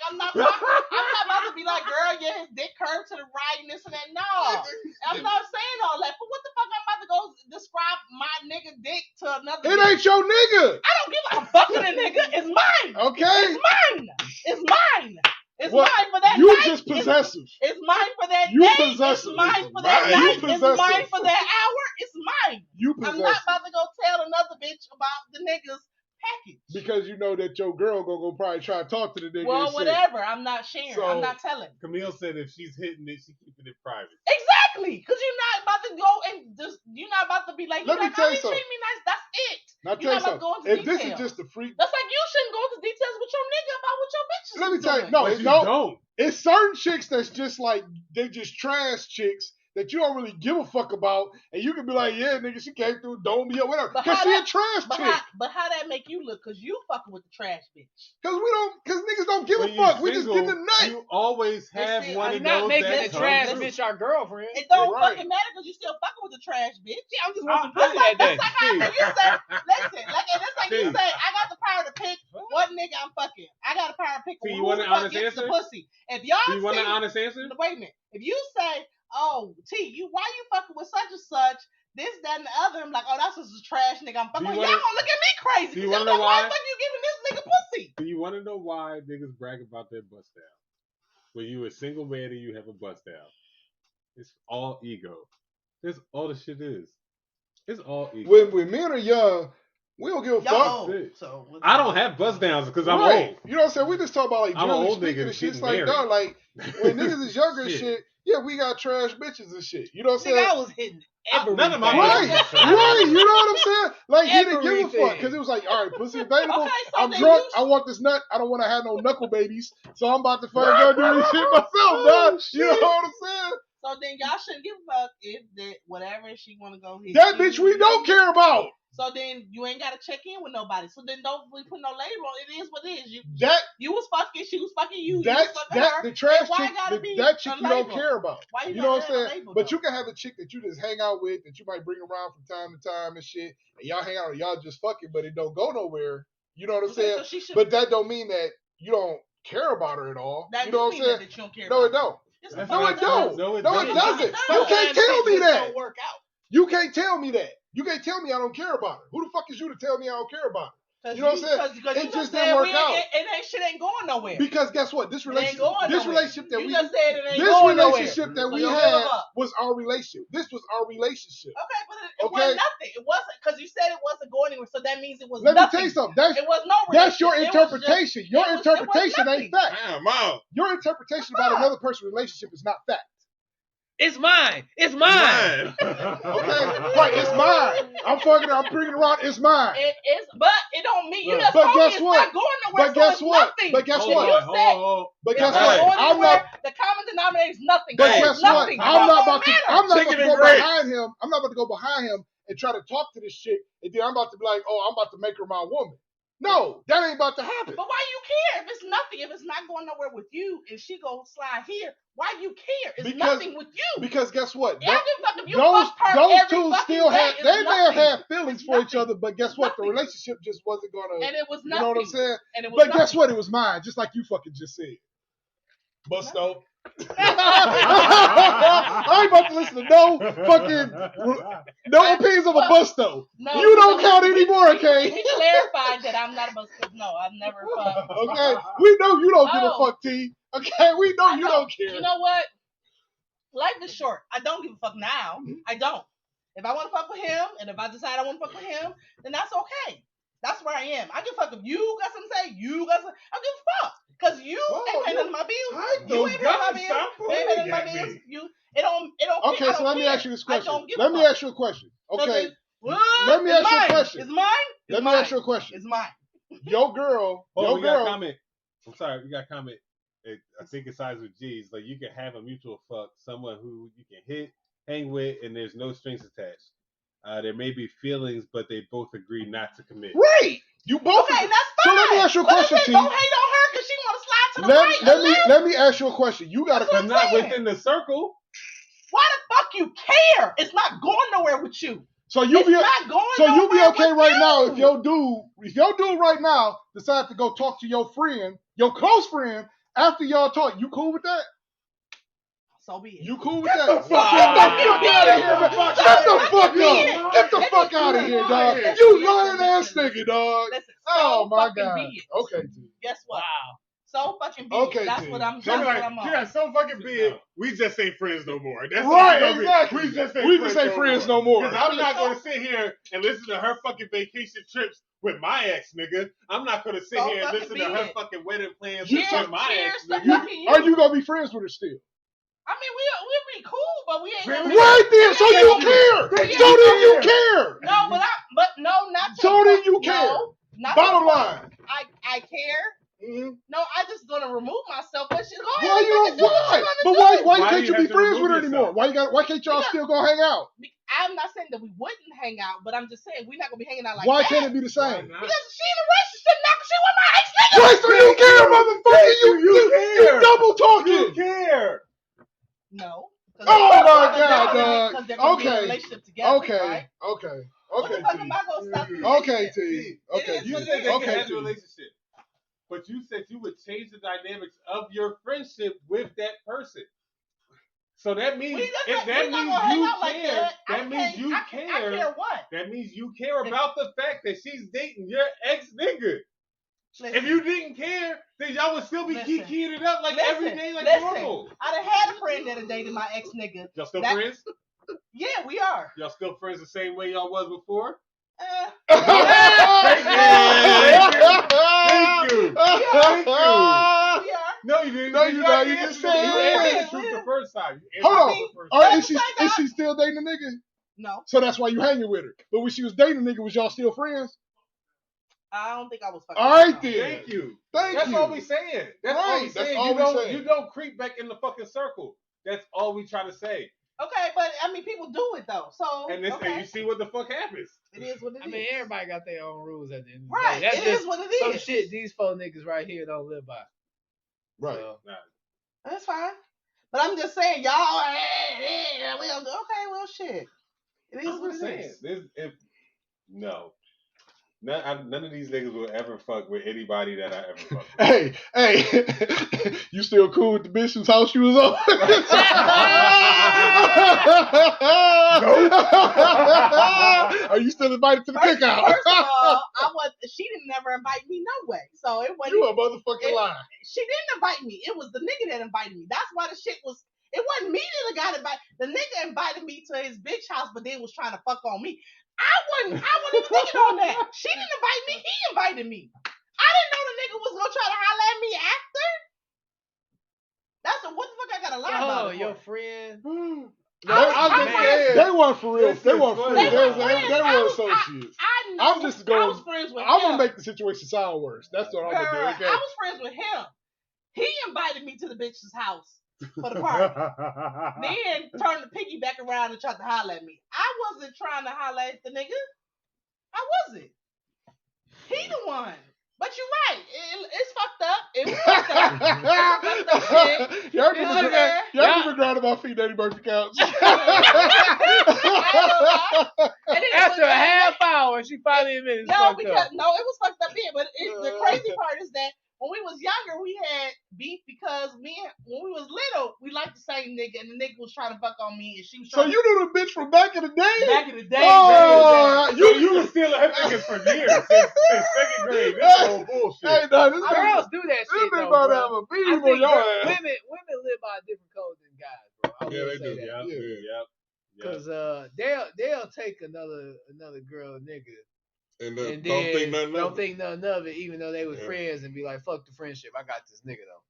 Speaker 4: I'm not about to be like, girl, yeah, his dick curved to the right and this and that. No, I'm not saying all that. But what the fuck? I'm about to go describe my nigga dick to another.
Speaker 5: It
Speaker 4: bitch.
Speaker 5: ain't your nigga.
Speaker 4: I don't give a fucking a nigga. It's mine.
Speaker 5: Okay?
Speaker 4: It's mine. It's mine. It's
Speaker 5: What?
Speaker 4: mine for that
Speaker 5: You
Speaker 4: night.
Speaker 5: just possessive.
Speaker 4: It's mine for that
Speaker 5: You
Speaker 4: day.
Speaker 5: possessive.
Speaker 4: It's mine for
Speaker 1: Mine.
Speaker 4: that
Speaker 1: You
Speaker 4: night. It's
Speaker 5: possessive.
Speaker 4: mine for that hour. It's mine.
Speaker 5: You
Speaker 4: I'm not
Speaker 5: possessive.
Speaker 4: about to go tell another bitch about the nigga's package.
Speaker 5: Because you know that your girl gonna go probably try to talk to the nigga
Speaker 4: Well,
Speaker 5: and shit.
Speaker 4: whatever. I'm not sharing.
Speaker 5: So-
Speaker 4: I'm not telling.
Speaker 2: Camille said if she's hitting it, she's keeping it private.
Speaker 4: Exactly. Because you're not about to go and just, you're not about to be like,
Speaker 5: Let me
Speaker 4: like,
Speaker 5: tell
Speaker 4: oh,
Speaker 5: you
Speaker 4: he
Speaker 5: something.
Speaker 4: treat me nice. That's it.
Speaker 5: Now
Speaker 4: You're
Speaker 5: tell you
Speaker 4: not about to go
Speaker 5: something.
Speaker 4: into
Speaker 5: If this is
Speaker 4: details.
Speaker 5: just a freak,
Speaker 4: That's like you shouldn't go into details with your nigga about what your bitch is
Speaker 5: Let me tell you,
Speaker 4: doing.
Speaker 5: no,
Speaker 2: But
Speaker 5: it's
Speaker 2: you
Speaker 5: no.
Speaker 2: don't.
Speaker 5: It's certain chicks that's just like they just trash chicks that you don't really give a fuck about, and you can be like, yeah, nigga, she came through, dome me or whatever,
Speaker 4: But
Speaker 5: because
Speaker 4: how
Speaker 5: she a
Speaker 4: that-
Speaker 5: trash chick.
Speaker 4: But how that make you look? Because you fucking with the trash bitch.
Speaker 5: Because niggas don't give
Speaker 2: When
Speaker 5: a
Speaker 2: you
Speaker 5: fuck. We just
Speaker 2: single,
Speaker 5: getting the nut.
Speaker 2: You always have
Speaker 4: Listen,
Speaker 2: one
Speaker 7: I'm
Speaker 2: of
Speaker 7: not
Speaker 2: those
Speaker 7: making
Speaker 2: that
Speaker 7: the
Speaker 2: come
Speaker 7: trash
Speaker 2: through.
Speaker 7: bitch our girlfriend.
Speaker 4: It don't
Speaker 5: Right.
Speaker 4: fucking matter because you still fucking with the trash bitch.
Speaker 7: Yeah, I'm just want some
Speaker 2: I-
Speaker 7: pussy that day.
Speaker 4: That's like how when you say, listen, like and it's like you
Speaker 2: See.
Speaker 4: say, I got the power to pick what nigga I'm fucking. I got the power to pick
Speaker 2: See, you
Speaker 4: who
Speaker 2: want
Speaker 4: the
Speaker 2: an
Speaker 4: fuck
Speaker 2: honest
Speaker 4: gets the
Speaker 2: answer?
Speaker 4: pussy. If y'all
Speaker 2: Do you want
Speaker 4: see,
Speaker 2: an honest answer?
Speaker 4: wait a minute. If you say, oh T, why you fucking with such and such? This, that, and the other. I'm like, oh, that's just a trash nigga. I'm fucking.
Speaker 2: Do you
Speaker 4: Y'all
Speaker 2: wanna-
Speaker 4: gonna look at me crazy.
Speaker 2: do you
Speaker 4: 'Cause
Speaker 2: wanna
Speaker 4: y'all
Speaker 2: know
Speaker 4: like, why
Speaker 2: why?
Speaker 4: the fuck you giving this nigga pussy?
Speaker 2: Do you want to know why niggas brag about their bust down? When you a single man and you have a bust down, it's all ego. That's all the shit is. It's all ego.
Speaker 5: When men are young, we don't give a
Speaker 4: Y'all
Speaker 5: fuck.
Speaker 4: old,
Speaker 2: it.
Speaker 4: so
Speaker 2: I don't have bust downs because I'm
Speaker 5: Right.
Speaker 2: old.
Speaker 5: You know what I'm saying? We just talk about like
Speaker 2: I'm an
Speaker 5: generally
Speaker 2: old
Speaker 5: speaking
Speaker 2: nigga
Speaker 5: and shit. It's
Speaker 2: getting
Speaker 5: like, dog,
Speaker 2: married.
Speaker 5: like when niggas is younger and
Speaker 2: Shit.
Speaker 5: shit, yeah, we got trash bitches and shit. You know what I'm
Speaker 4: Nigga,
Speaker 5: saying?
Speaker 4: I was hitting everything.
Speaker 2: None of my
Speaker 5: Right,
Speaker 2: bitches.
Speaker 5: right. You know what I'm saying? Like he didn't give a fuck
Speaker 7: Everything.
Speaker 5: because it was like, all right, pussy available.
Speaker 4: Okay, so
Speaker 5: I'm
Speaker 4: then
Speaker 5: drunk.
Speaker 4: you-
Speaker 5: I want this nut. I don't want to have no knuckle babies. So I'm about to fucking go do this shit myself, dog. You know what I'm saying?
Speaker 4: So then y'all shouldn't give a fuck if that whatever she want to go hit.
Speaker 5: That bitch we don't care about.
Speaker 4: So then you ain't gotta check in with nobody. So then don't we put no label on it. Is what it is.
Speaker 5: That
Speaker 4: You was fucking, she was fucking you. You was
Speaker 5: that
Speaker 4: fucking
Speaker 5: that
Speaker 4: her.
Speaker 5: the trash
Speaker 4: why
Speaker 5: chick,
Speaker 4: it gotta be
Speaker 5: that chick
Speaker 4: a
Speaker 5: you don't
Speaker 4: label?
Speaker 5: care about.
Speaker 4: Why you
Speaker 5: You know what
Speaker 4: gotta
Speaker 5: I'm
Speaker 4: have a
Speaker 5: saying?
Speaker 4: label,
Speaker 5: But
Speaker 4: though?
Speaker 5: you can have a chick that you just hang out with, that you might bring around from time to time and shit, and y'all hang out, and y'all just fucking, but it don't go nowhere. You know what I'm
Speaker 4: Okay,
Speaker 5: saying?
Speaker 4: so she should.
Speaker 5: But that don't mean that you don't care about her at all.
Speaker 4: that
Speaker 5: You know
Speaker 4: do
Speaker 5: what I'm
Speaker 4: mean
Speaker 5: saying?
Speaker 4: that you don't care.
Speaker 5: No, it
Speaker 4: about
Speaker 5: don't.
Speaker 4: Yes,
Speaker 2: That's
Speaker 4: the
Speaker 5: No,
Speaker 4: fuck
Speaker 5: it
Speaker 4: it
Speaker 5: don't.
Speaker 2: No, it
Speaker 5: No, it
Speaker 2: doesn't.
Speaker 5: doesn't.
Speaker 4: It
Speaker 5: You
Speaker 4: does.
Speaker 5: can't tell me that.
Speaker 7: Don't work out.
Speaker 5: You can't tell me that. You can't tell me I don't care about her. Who the fuck is you to tell me I don't care about her? You know what I'm saying?
Speaker 4: Because
Speaker 5: It
Speaker 4: you
Speaker 5: just
Speaker 4: said
Speaker 5: didn't work
Speaker 4: we
Speaker 5: out.
Speaker 4: ain't- It ain't shit ain't going nowhere.
Speaker 5: Because guess what? This
Speaker 4: It ain't
Speaker 5: relationship,
Speaker 4: going
Speaker 5: this
Speaker 4: nowhere.
Speaker 5: relationship that
Speaker 4: you
Speaker 5: we,
Speaker 4: just said it ain't
Speaker 5: this
Speaker 4: going
Speaker 5: relationship
Speaker 4: nowhere.
Speaker 5: that
Speaker 4: So
Speaker 5: we
Speaker 4: you don't
Speaker 5: had
Speaker 4: give a fuck.
Speaker 5: was our relationship. This was our relationship.
Speaker 4: Okay, but it
Speaker 5: Okay.
Speaker 4: wasn't nothing. It wasn't because you said it wasn't going anywhere. So that means it was
Speaker 5: Let me
Speaker 4: nothing.
Speaker 5: tell you something. That's
Speaker 4: It was no.
Speaker 5: that's your
Speaker 4: relationship. It was just-
Speaker 5: interpretation. Your
Speaker 4: it was
Speaker 5: interpretation ain't
Speaker 4: nothing.
Speaker 5: fact.
Speaker 1: Damn, mom.
Speaker 5: Your interpretation about another person's relationship is not fact.
Speaker 7: It's mine. It's mine.
Speaker 5: Okay, right? It's mine. I'm fucking her. I'm bringing her around. It's mine.
Speaker 4: It is, but it don't mean you
Speaker 2: Look,
Speaker 4: just
Speaker 5: but
Speaker 4: told me
Speaker 5: guess
Speaker 4: it's
Speaker 5: what?
Speaker 4: not going nowhere.
Speaker 5: But
Speaker 4: so
Speaker 5: guess
Speaker 4: it's
Speaker 5: what?
Speaker 4: Nothing.
Speaker 5: But guess
Speaker 4: If
Speaker 5: what?
Speaker 4: you said
Speaker 5: But
Speaker 4: it's
Speaker 5: guess
Speaker 4: not
Speaker 5: what?
Speaker 4: going
Speaker 5: I'm
Speaker 4: anywhere,
Speaker 5: not.
Speaker 4: the common denominator is nothing.
Speaker 5: But
Speaker 4: It's
Speaker 5: guess what?
Speaker 4: nothing.
Speaker 5: I'm
Speaker 4: It
Speaker 5: not
Speaker 4: don't
Speaker 5: about to.
Speaker 4: matter.
Speaker 5: I'm not about
Speaker 1: Chicken
Speaker 5: to go
Speaker 1: and grits.
Speaker 5: behind him. I'm not about to go behind him and try to talk to this chick. And then I'm about to be like, oh, I'm about to make her my woman. No, that ain't about to happen.
Speaker 4: But why you care? If it's nothing, if it's not going nowhere with you, and she go slide here, why you care? It's nothing with you.
Speaker 5: Because guess what?
Speaker 4: Yeah, I give a fuck if you
Speaker 5: those
Speaker 4: fucked her
Speaker 5: those
Speaker 4: every
Speaker 5: two
Speaker 4: fucking
Speaker 5: still
Speaker 4: day,
Speaker 5: had.
Speaker 4: it's
Speaker 5: They may have
Speaker 4: nothing.
Speaker 5: had feelings
Speaker 4: It's
Speaker 5: for each
Speaker 4: nothing.
Speaker 5: other, but guess
Speaker 4: It's
Speaker 5: what? The
Speaker 4: nothing.
Speaker 5: relationship just wasn't gonna.
Speaker 4: And it was
Speaker 5: You
Speaker 4: nothing.
Speaker 5: know what I'm saying?
Speaker 4: And it was
Speaker 5: But
Speaker 4: nothing.
Speaker 5: guess what? It was mine, just like you fucking just said. Busto. I ain't about to listen to no opinions of a Busto.
Speaker 4: No,
Speaker 5: you don't count anymore, okay?
Speaker 4: We clarified that I'm not a Busto. No, I've never fucked.
Speaker 5: Okay, we know you don't give a
Speaker 4: No.
Speaker 5: fuck, T. Okay, we know you don't care.
Speaker 4: You know what? Life is short. I don't give a fuck now. I don't. If I want to fuck with him, and if I decide I want to fuck with him, then that's okay. That's where I am. I give a fuck if you got something to say. You got something. I give a fuck. Because you ain't paying none of my bills. You ain't paying my bills. You ain't paying none of my bills. It don't
Speaker 5: Okay, so let me ask you this question. Let me ask you a question. Okay.
Speaker 4: Let
Speaker 5: me ask you a question.
Speaker 4: It's mine.
Speaker 5: Let me ask you a question.
Speaker 4: It's mine.
Speaker 5: Your girl.
Speaker 2: We got a comment. I'm sorry, we got a comment. I think it sides with G's. Like you can have a mutual fuck, someone who you can hit, hang with, and there's no strings attached. There may be feelings, but they both agree not to commit.
Speaker 5: Right. You both.
Speaker 4: Okay, that's fine.
Speaker 5: So let me ask you a question, T.
Speaker 4: Don't hate on her because she want to slide to the right.
Speaker 5: Let me ask you a question. You got
Speaker 2: to not within the circle.
Speaker 4: Why the fuck you care? It's not going nowhere with you.
Speaker 5: So you be okay right now if your dude right now decides to go talk to your friend, your close friend, after y'all talk. You cool with that?
Speaker 4: So be it.
Speaker 5: You cool with that? Get the fuck out of here, man. Shut the fuck up. Get the fuck out of here, dog. You lying ass nigga, dog. Oh my god. Okay, T.
Speaker 4: Guess what?
Speaker 7: Wow.
Speaker 4: So fucking big. Okay, that's what I'm on.
Speaker 1: Yeah, so fucking big. We just ain't friends no more. That's
Speaker 5: right, exactly.
Speaker 1: We just ain't
Speaker 5: friends no more.
Speaker 1: Because I'm not going to sit here and listen to her fucking vacation trips with my ex, nigga. I'm not going to sit here and listen to her fucking wedding plans with my ex, nigga.
Speaker 5: Are you going to be friends with her still?
Speaker 4: I mean, we'll be cool, but we ain't.
Speaker 5: Right then, so you care. So then you care.
Speaker 4: No, but not.
Speaker 5: So then you care. Bottom line.
Speaker 4: I care. Mm-hmm. No, I just gonna remove myself. But she's going.
Speaker 5: Why can't you be friends with her anymore? Why can't y'all still go hang out?
Speaker 4: I'm not saying that we wouldn't hang out, but I'm just saying we're not gonna be hanging out like
Speaker 5: why
Speaker 4: that.
Speaker 5: Can't it be the same?
Speaker 4: Because she in a relationship now. She with my ex nigga.
Speaker 5: Right, so you care, motherfucker. You double talking.
Speaker 1: You care.
Speaker 4: No.
Speaker 5: Oh my god, dog.
Speaker 4: Because they're gonna be in a relationship together.
Speaker 5: Okay. T. Okay.
Speaker 2: You said they can have a relationship. But you said you would change the dynamics of your friendship with that person. So that means you care.
Speaker 4: I care what?
Speaker 2: That means you care about the fact that she's dating your ex nigga. If you didn't care, then y'all would still be kicking it up like every day like normal.
Speaker 4: I done had a friend that dated my ex nigga.
Speaker 2: Y'all still friends?
Speaker 4: Yeah, we are.
Speaker 2: Y'all still friends the same way y'all was before?
Speaker 1: Thank you.
Speaker 2: No, you didn't.
Speaker 5: No, you not. You just said
Speaker 2: you answered the truth the first time.
Speaker 5: Hold on. Is she still dating a nigga?
Speaker 4: No.
Speaker 5: So that's why you hanging with her. But when she was dating a nigga, was y'all still friends?
Speaker 4: I don't think I was fucking.
Speaker 5: All right, then.
Speaker 2: Thank you.
Speaker 5: That's
Speaker 2: all we saying. That's all we saying. You don't creep back in the fucking circle. That's all we try to say.
Speaker 4: Okay, but I mean, people do it though. So
Speaker 2: and you see what the fuck happens.
Speaker 4: It is what it is.
Speaker 7: I mean, everybody got their own rules at the end of the
Speaker 4: day.
Speaker 7: That's
Speaker 4: just what it is.
Speaker 7: Some shit these 4 niggas right here don't live by.
Speaker 5: Right.
Speaker 7: So,
Speaker 4: that's fine. But I'm just saying, y'all. We don't do. Okay, well, shit. It is what it is.
Speaker 2: No. None of these niggas will ever fuck with anybody that I ever fuck
Speaker 5: with. Hey, you still cool with the bitch whose house you was on? Are you still invited to the cookout?
Speaker 4: First of all, she didn't never invite me no way. So it wasn't.
Speaker 5: You a motherfucking lie.
Speaker 4: She didn't invite me. It was the nigga that invited me. That's why the shit was. It wasn't me that got invited. The nigga invited me to his bitch house, but then was trying to fuck on me. I wasn't even thinking on that. She didn't invite me. He invited me. I didn't know the nigga was gonna try to holler at me after. That's what the fuck I gotta lie about.
Speaker 7: Oh, your friend.
Speaker 5: They weren't for real. They weren't friends. They were associates. I was
Speaker 4: friends with him.
Speaker 5: I'm gonna make the situation sound worse. That's what I'm gonna do. Okay?
Speaker 4: I was friends with him. He invited me to the bitch's house for the party. Then turned the piggyback around and tried to holler at me. I wasn't trying to holler at the nigga. I wasn't. He the one. it's fucked up. It was fucked up. Fucked up shit.
Speaker 5: Y'all
Speaker 4: You know what I'm saying?
Speaker 5: can grind about feet Eddie Murphy couch.
Speaker 4: And then
Speaker 7: After a half hour, she finally admitted it's
Speaker 4: no,
Speaker 7: fucked
Speaker 4: because
Speaker 7: up.
Speaker 4: no, it was fucked up then. But the crazy part is that when we was younger, we had beef because when we was little, we liked the same nigga, and the nigga was trying to fuck on me, and she was
Speaker 5: So
Speaker 4: trying
Speaker 5: you knew the bitch from back in the day?
Speaker 4: back in the day.
Speaker 5: Oh,
Speaker 2: You was stealing her niggas for years since second grade. This whole bullshit.
Speaker 5: Hey, no, this
Speaker 7: Girls do that
Speaker 5: this
Speaker 7: shit
Speaker 5: bitch
Speaker 7: though,
Speaker 5: about to
Speaker 7: bro.
Speaker 5: have a
Speaker 7: I
Speaker 5: beam
Speaker 7: think
Speaker 5: on your ass.
Speaker 7: women live by a different code than guys, bro. I
Speaker 1: Yeah,
Speaker 7: will
Speaker 1: they
Speaker 7: say
Speaker 1: do.
Speaker 7: that.
Speaker 2: Yep.
Speaker 7: Cause they'll take another girl nigga
Speaker 1: And
Speaker 7: and
Speaker 1: don't
Speaker 7: then
Speaker 1: think nothing
Speaker 7: don't
Speaker 1: of it.
Speaker 7: think nothing of it, even though they was
Speaker 1: Yeah.
Speaker 7: friends, and be like, fuck the friendship, I got this nigga though.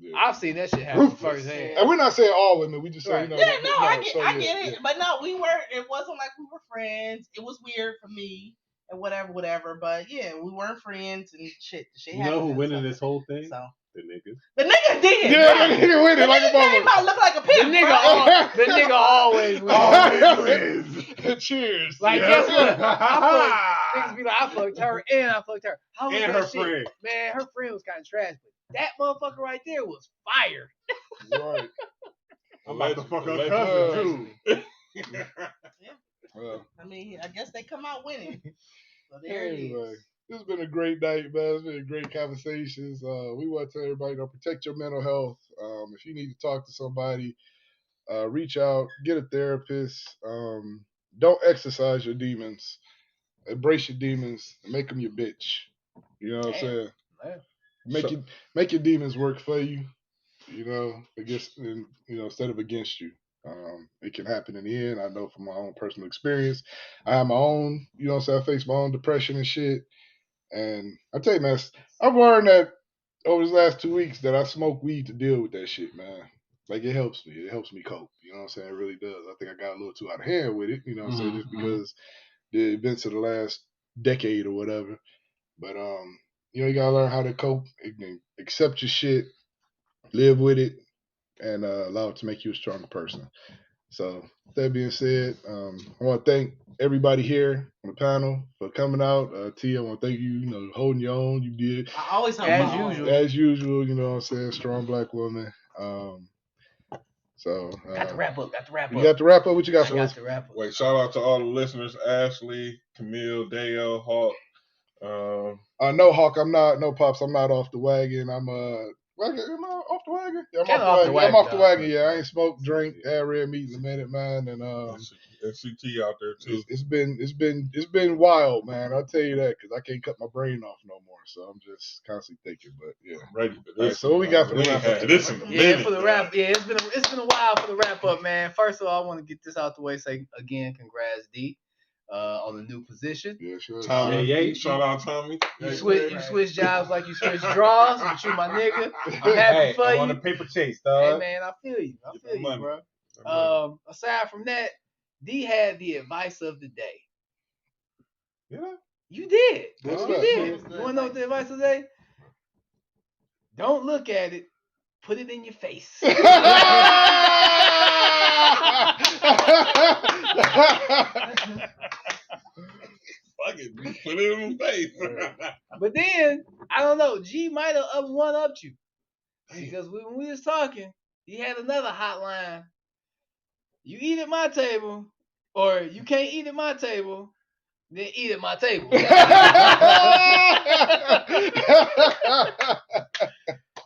Speaker 5: Yeah.
Speaker 7: I've seen that shit happen
Speaker 5: Ruthless.
Speaker 7: firsthand.
Speaker 5: And we're not saying all women. We just say,
Speaker 7: Right.
Speaker 5: you know.
Speaker 4: Yeah, no, I get
Speaker 5: yeah.
Speaker 4: it. But no, we weren't. It wasn't like we were friends. It was weird for me and whatever. But yeah, we weren't friends and shit. The shit
Speaker 2: You know
Speaker 4: happened
Speaker 2: who
Speaker 4: and
Speaker 2: winning
Speaker 4: stuff.
Speaker 2: this whole thing?
Speaker 4: So
Speaker 2: The niggas.
Speaker 4: the nigga did.
Speaker 5: Yeah,
Speaker 4: right?
Speaker 5: the nigga winning like a
Speaker 4: came out
Speaker 5: mother.
Speaker 4: look like a
Speaker 7: The
Speaker 4: pimp.
Speaker 7: nigga always wins.
Speaker 5: Cheers.
Speaker 7: Like,
Speaker 5: Yeah.
Speaker 7: guess what? Niggas be like, I fucked her and I fucked her. How was
Speaker 2: And
Speaker 7: that
Speaker 2: her
Speaker 7: shit?
Speaker 2: friend.
Speaker 7: Man, her friend was kind of trash, but that motherfucker right there was fire.
Speaker 5: Right.
Speaker 2: I'm about to fuck her
Speaker 1: Alleged.
Speaker 2: cousin too.
Speaker 5: Well,
Speaker 4: I mean, I guess they come out winning. So there it
Speaker 5: anyway,
Speaker 4: is.
Speaker 5: this has been a great night, man. It's been great conversations. We want to tell everybody, protect your mental health. If you need to talk to somebody, reach out, get a therapist. Don't exercise your demons. Embrace your demons and make them your bitch. You know what I'm saying?
Speaker 7: Man.
Speaker 5: Make your demons work for you. You know, instead of against you. It can happen in the end. I know from my own personal experience. I have my own, I face my own depression and shit. And I tell you, man, I've learned that over the last 2 weeks that I smoke weed to deal with that shit, man. Like, it helps me. It helps me cope. You know what I'm saying? It really does. I think I got a little too out of hand with it, you know what I'm saying? Just because the events of the last decade or whatever. But, you gotta learn how to cope, accept your shit, live with it, and allow it to make you a stronger person. So, that being said, I want to thank everybody here on the panel for coming out. T, I want to thank you, holding your own. You did.
Speaker 4: I always hold
Speaker 7: As
Speaker 4: my own.
Speaker 7: usual.
Speaker 5: As usual, you know what I'm saying? Strong black woman.
Speaker 7: Got to wrap up.
Speaker 5: You got to wrap up. What you got for
Speaker 7: I
Speaker 5: us?
Speaker 7: got to wrap up.
Speaker 1: Wait, shout out to all the listeners: Ashley, Camille, Dale, Hawk.
Speaker 5: No, Hawk, I'm not. No, Pops, I'm not off the wagon. I'm am I off the wagon? Yeah, I'm off the wagon. I'm off the wagon. Yeah, I ain't smoked, drink, had red meat in a minute, man. And
Speaker 1: CT out there too.
Speaker 5: it's been wild, man. I'll tell you that because I can't cut my brain off no more. So I'm just constantly thinking. But yeah,
Speaker 1: I'm ready for
Speaker 5: All right,
Speaker 1: this.
Speaker 5: so what we got for the
Speaker 1: We
Speaker 5: wrap
Speaker 1: ain't
Speaker 5: up?
Speaker 1: had this in a
Speaker 7: Yeah,
Speaker 1: minute,
Speaker 7: for the
Speaker 1: man.
Speaker 7: wrap. Yeah, it's been a while for the wrap up, man. First of all, I want to get this out the way. Say again, congrats, D, on the new position.
Speaker 5: Yeah, sure.
Speaker 1: Tommy,
Speaker 2: Yeah.
Speaker 1: shout out Tommy.
Speaker 7: You switch jobs like you switch draws, but you my nigga. I'm happy for
Speaker 2: I'm
Speaker 7: you.
Speaker 2: on a paper chase,
Speaker 7: Hey
Speaker 2: dog.
Speaker 7: man, I feel you. I
Speaker 1: Get
Speaker 7: feel
Speaker 1: that
Speaker 7: you,
Speaker 1: money.
Speaker 7: bro. Aside from that, D had the advice of the day.
Speaker 2: Yeah.
Speaker 7: You did.
Speaker 5: What's
Speaker 7: You
Speaker 5: that?
Speaker 7: did. You want to know what the advice of the day? Don't look at it. Put it in your face.
Speaker 1: Fuck it, put it in the face.
Speaker 7: But then, I don't know, G might have one-upped you. Because when we was talking, he had another hotline. You eat at my table, or you can't eat at my table, then eat at my table.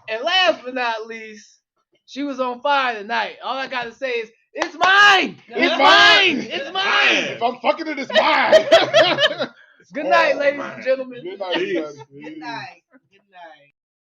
Speaker 7: And last but not least, she was on fire tonight. All I gotta say is, it's mine! It's mine! It's mine!
Speaker 5: If I'm fucking it, it's mine.
Speaker 7: Good night, ladies and gentlemen.
Speaker 5: Good night, everybody.
Speaker 4: Good night. Good night.